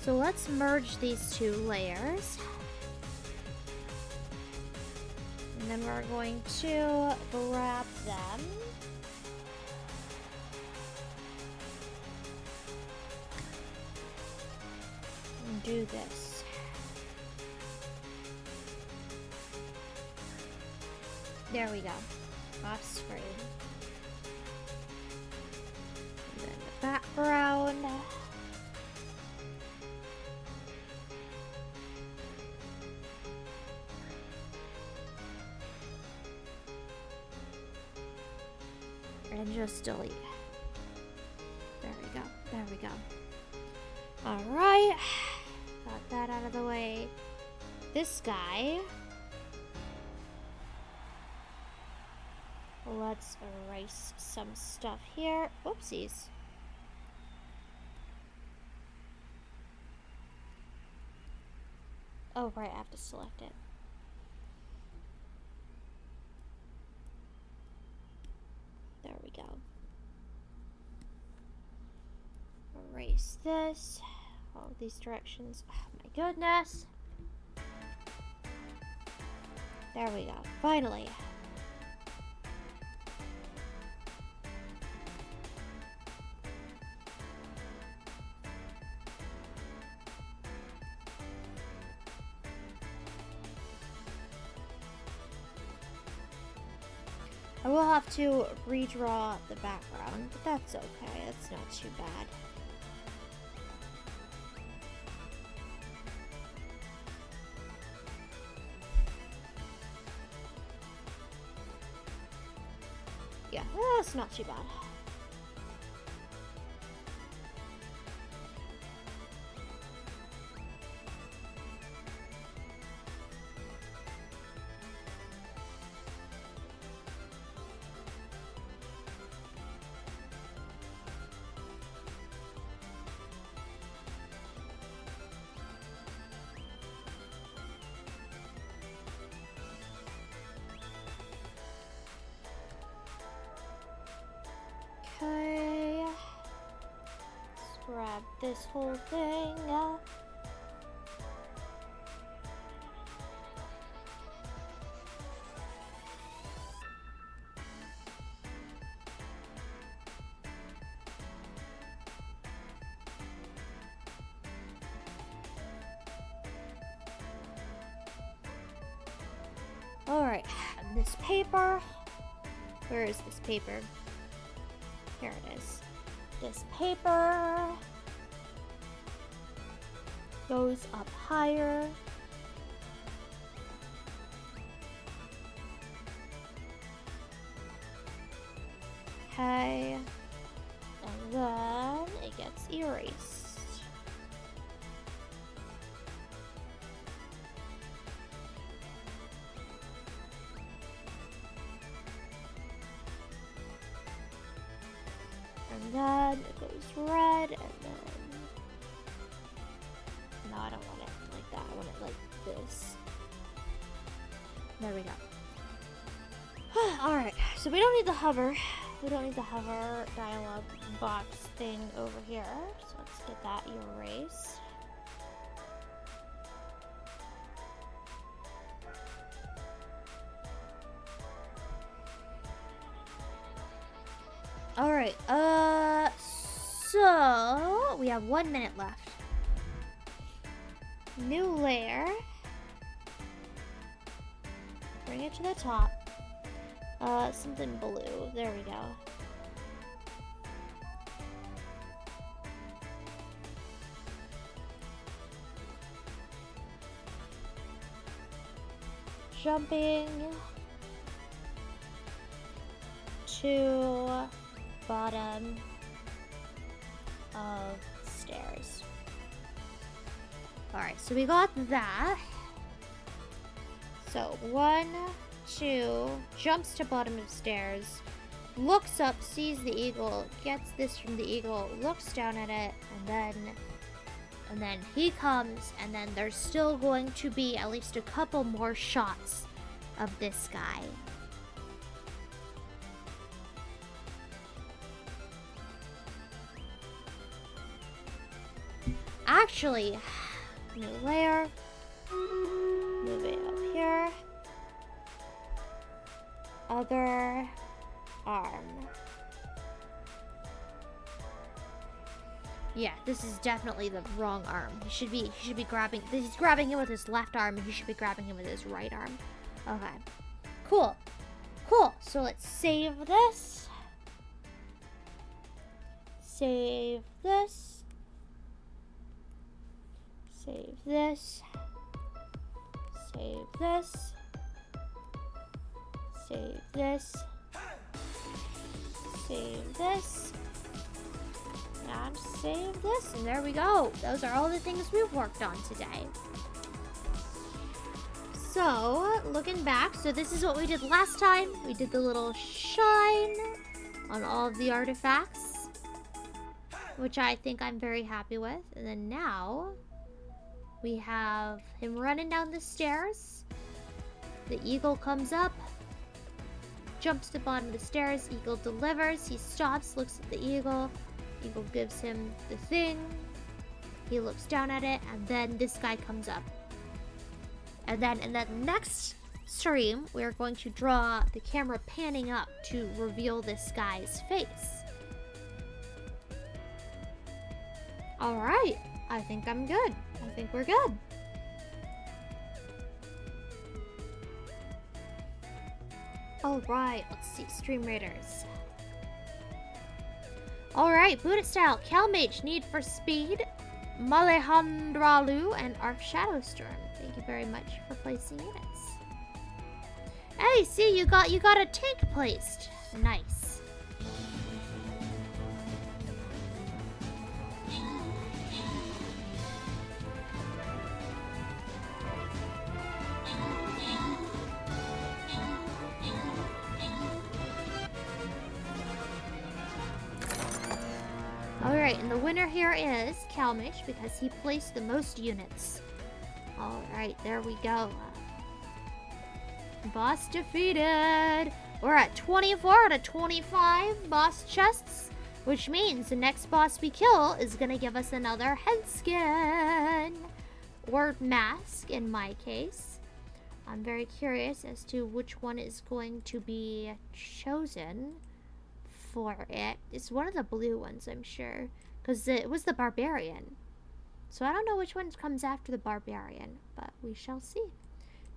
So let's merge these two layers. And then we're going to grab them. And do this. There we go. Off screen. And then the background. And just delete. There we go. There we go. Alright. Got that out of the way. This guy. Let's erase some stuff here. Whoopsies. Oh, right. I have to select it. There we go. Erase this. All these directions. Oh my goodness. There we go. Finally. I will have to redraw the background, but that's okay. That's not too bad. Yeah, that's not too bad. Okay, let's grab this whole thing. Alright, and this paper. Where is this paper? Here it is. This paper goes up higher. Okay. And then it gets erased. And then it goes red, and then... No, I don't want it like that. I want it like this. There we go. Alright, so we don't need the hover. We don't need the hover dialog box thing over here. So let's get that erased. Alright, so we have 1 minute left. New layer. Bring it to the top. Something blue. There we go. Jumping to bottom of stairs. Alright, so we got that. So 1, 2, jumps to bottom of stairs, looks up, sees the eagle, gets this from the eagle, looks down at it, and then he comes, and then there's still going to be at least a couple more shots of this guy. Actually, new layer, move it up here, other arm. Yeah, this is definitely the wrong arm. He should be grabbing, he's grabbing him with his left arm, and he should be grabbing him with his right arm. Okay, cool, cool. So let's save this, save this, save this, save this, save this, save this, and save this, and there we go. Those are all the things we've worked on today. So, looking back, so this is what we did last time. We did the little shine on all of the artifacts, which I think I'm very happy with. And then now, we have him running down the stairs. The eagle comes up, jumps to the bottom of the stairs. Eagle delivers. He stops, looks at the eagle. Eagle gives him the thing. He looks down at it, and then this guy comes up. And then in the next stream, we're going to draw the camera panning up to reveal this guy's face. Alright, I think I'm good. I think we're good. Alright, let's see, Stream Raiders. Alright, Buddha Style, Calmage, Need for Speed, Malehandralu, and Arc Shadowstorm. Thank you very much for placing units. Hey, see, you got a tank placed. Nice. Alright, and the winner here is Calmage because he placed the most units. Alright, there we go. Boss defeated. We're at 24 out of 25 boss chests, which means the next boss we kill is going to give us another head skin. Or mask, in my case. I'm very curious as to which one is going to be chosen for it. It's one of the blue ones, I'm sure, because it was the barbarian. So I don't know which one comes after the barbarian, but we shall see.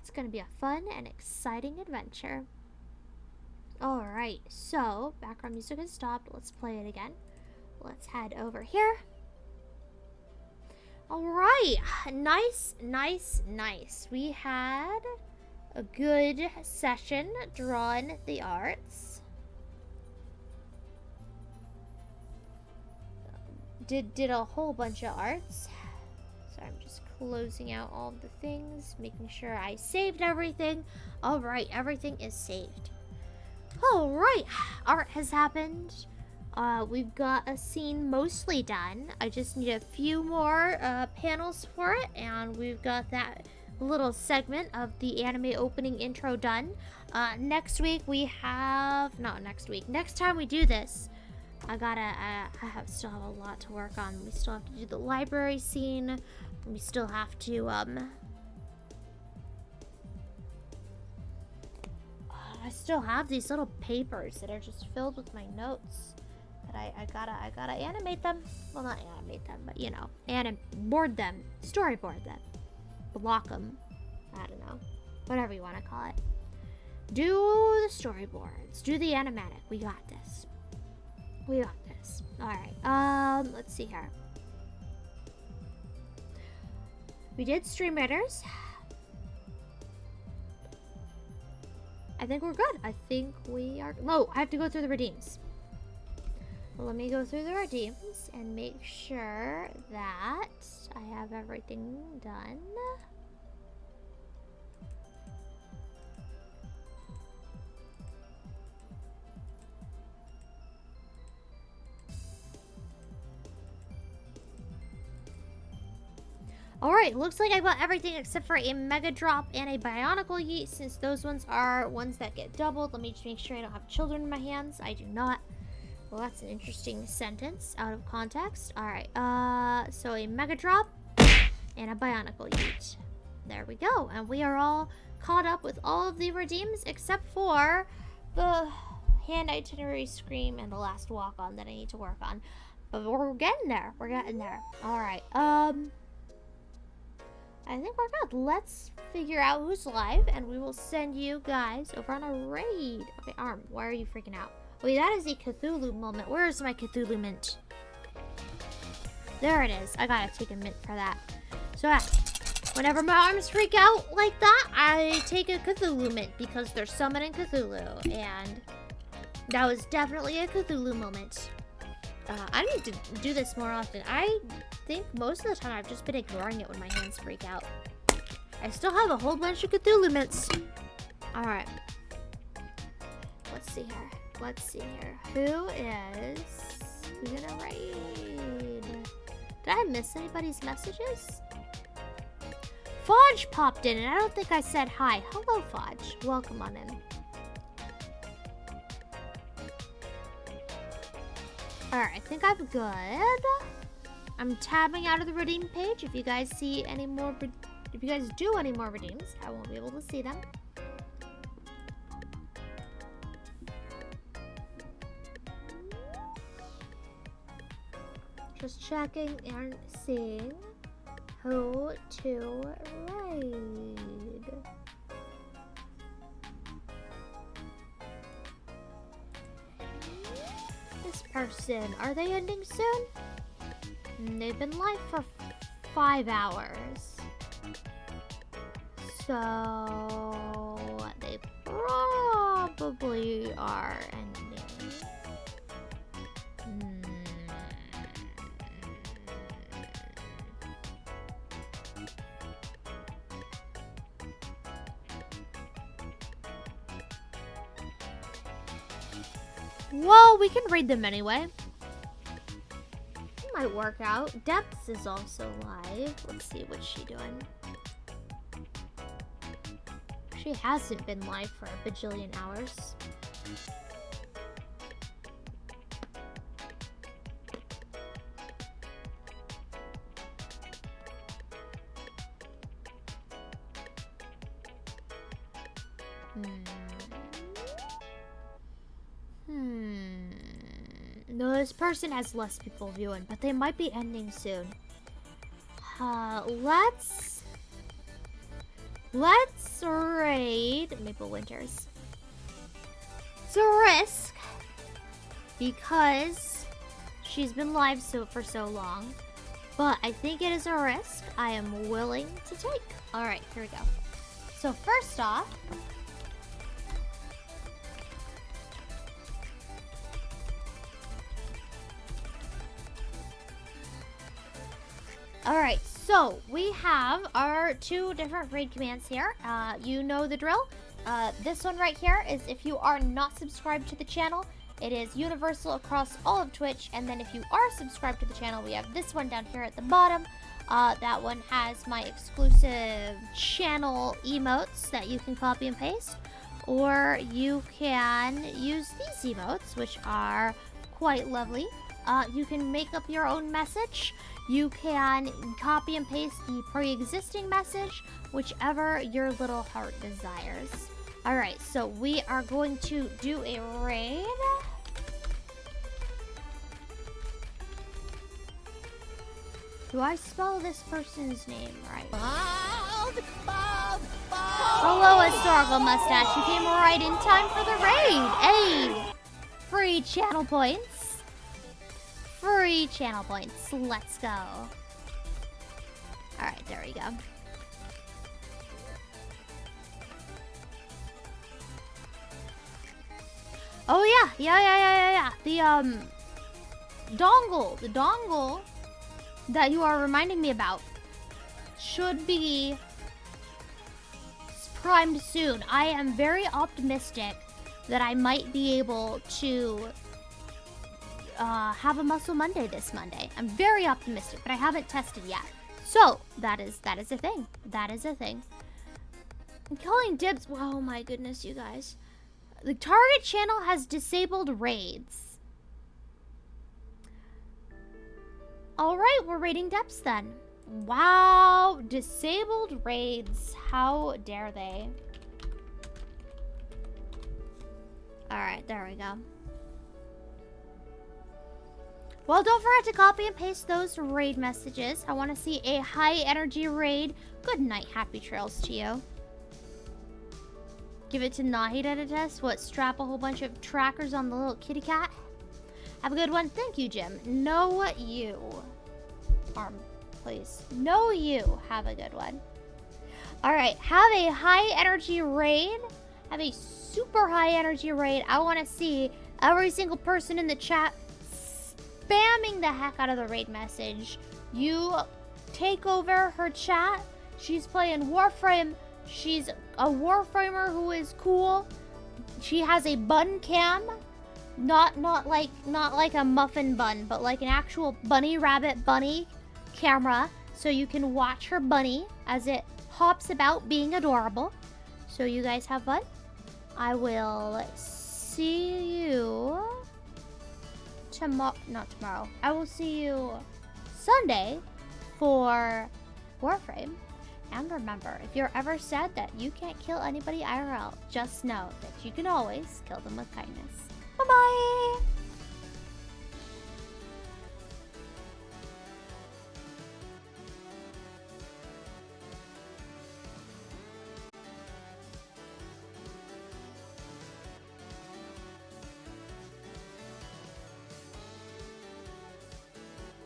It's gonna be a fun and exciting adventure. Alright, so background music has stopped. Let's play it again. Let's head over here. Alright, nice. We had a good session drawing the arts. Did a whole bunch of arts. So I'm just closing out all of the things, making sure I saved everything. Alright, everything is saved. Alright, art has happened. We've got a scene mostly done. I just need a few more panels for it, and we've got that little segment of the anime opening intro done. Next week we have, not next week, next time we do this, I still have a lot to work on. We still have to do the library scene. We still have to, I still have these little papers that are just filled with my notes that I gotta animate them. Well, not animate them, but you know, board them, storyboard them, block them. I don't know, whatever you want to call it. Do the storyboards, do the animatic. We got this. We got this. All right. Let's see here. We did stream raiders. I think we're good. I think we are. No, I have to go through the redeems. Well, let me go through the redeems and make sure that I have everything done. Alright, looks like I got everything except for a Mega Drop and a Bionicle Yeet, since those ones are ones that get doubled. Let me just make sure I don't have children in my hands. I do not. Well, that's an interesting sentence out of context. Alright, so a Mega Drop and a Bionicle Yeet. There we go. And we are all caught up with all of the redeems except for the hand itinerary scream and the last walk-on that I need to work on. But we're getting there. We're getting there. Alright, I think we're good. Let's figure out who's live, and we will send you guys over on a raid. Okay, Arm, why are you freaking out? Wait, that is a Cthulhu moment. Where is my Cthulhu mint? There it is. I gotta take a mint for that. So, whenever my arms freak out like that, I take a Cthulhu mint because they're summoning Cthulhu, and that was definitely a Cthulhu moment. I need to do this more often. I think most of the time I've just been ignoring it when my hands freak out. I still have a whole bunch of Cthulhu mints. Alright. Let's see here. Let's see here. Who's gonna raid? Did I miss anybody's messages? Fodge popped in, and I don't think I said hi. Hello, Fodge. Welcome on in. Alright, I think I'm good. I'm tabbing out of the redeem page. If you guys see any more, if you guys do any more redeems, I won't be able to see them. Just checking and seeing who to raid. Person. Are they ending soon? They've been live for 5 hours. So they probably are ending. Well, we can raid them anyway. It might work out. Depths is also live. Let's see what's she doing. She hasn't been live for a bajillion hours. No, this person has less people viewing, but they might be ending soon. Let's let's raid Maple Winters. It's a risk because she's been live for so long, but I think it is a risk I am willing to take. All right, here we go. So first off, all right, so we have our 2 different raid commands here. You know the drill. This one right here is if you are not subscribed to the channel. It is universal across all of Twitch. And then if you are subscribed to the channel, we have this one down here at the bottom. That one has my exclusive channel emotes that you can copy and paste. Or you can use these emotes, which are quite lovely. You can make up your own message. You can copy and paste the pre-existing message, whichever your little heart desires. All right, so we are going to do a raid. Do I spell this person's name right? Hello, Historical Mustache. You came right in time for the raid. Hey, free channel points. Free channel points. Let's go. All right, there we go. Oh yeah. The dongle that you are reminding me about should be primed soon. I am very optimistic that I might be able to have a Muscle Monday this Monday. I'm very optimistic, but I haven't tested yet. So that is a thing. That is a thing. I'm calling dibs. Oh my goodness, you guys. The target channel has disabled raids. All right, we're raiding depths then. Wow, disabled raids. How dare they? All right, there we go. Well, don't forget to copy and paste those raid messages. I want to see a high energy raid. Good night, happy trails to you. Give it to Nahida to test. What, strap a whole bunch of trackers on the little kitty cat? Have a good one. Thank you, Jim. No, you. Arm, please. No, you. Have a good one. All right, have a high energy raid. Have a super high energy raid. I want to see every single person in the chat spamming the heck out of the raid message. You take over her chat. She's playing Warframe. She's a Warframer who is cool. She has a bun cam. Not like a muffin bun, but like an actual bunny rabbit bunny camera. So you can watch her bunny as it hops about being adorable. So you guys have fun. I will see you not tomorrow. I will see you Sunday for Warframe. And remember, if you're ever sad that you can't kill anybody IRL, just know that you can always kill them with kindness. Bye-bye!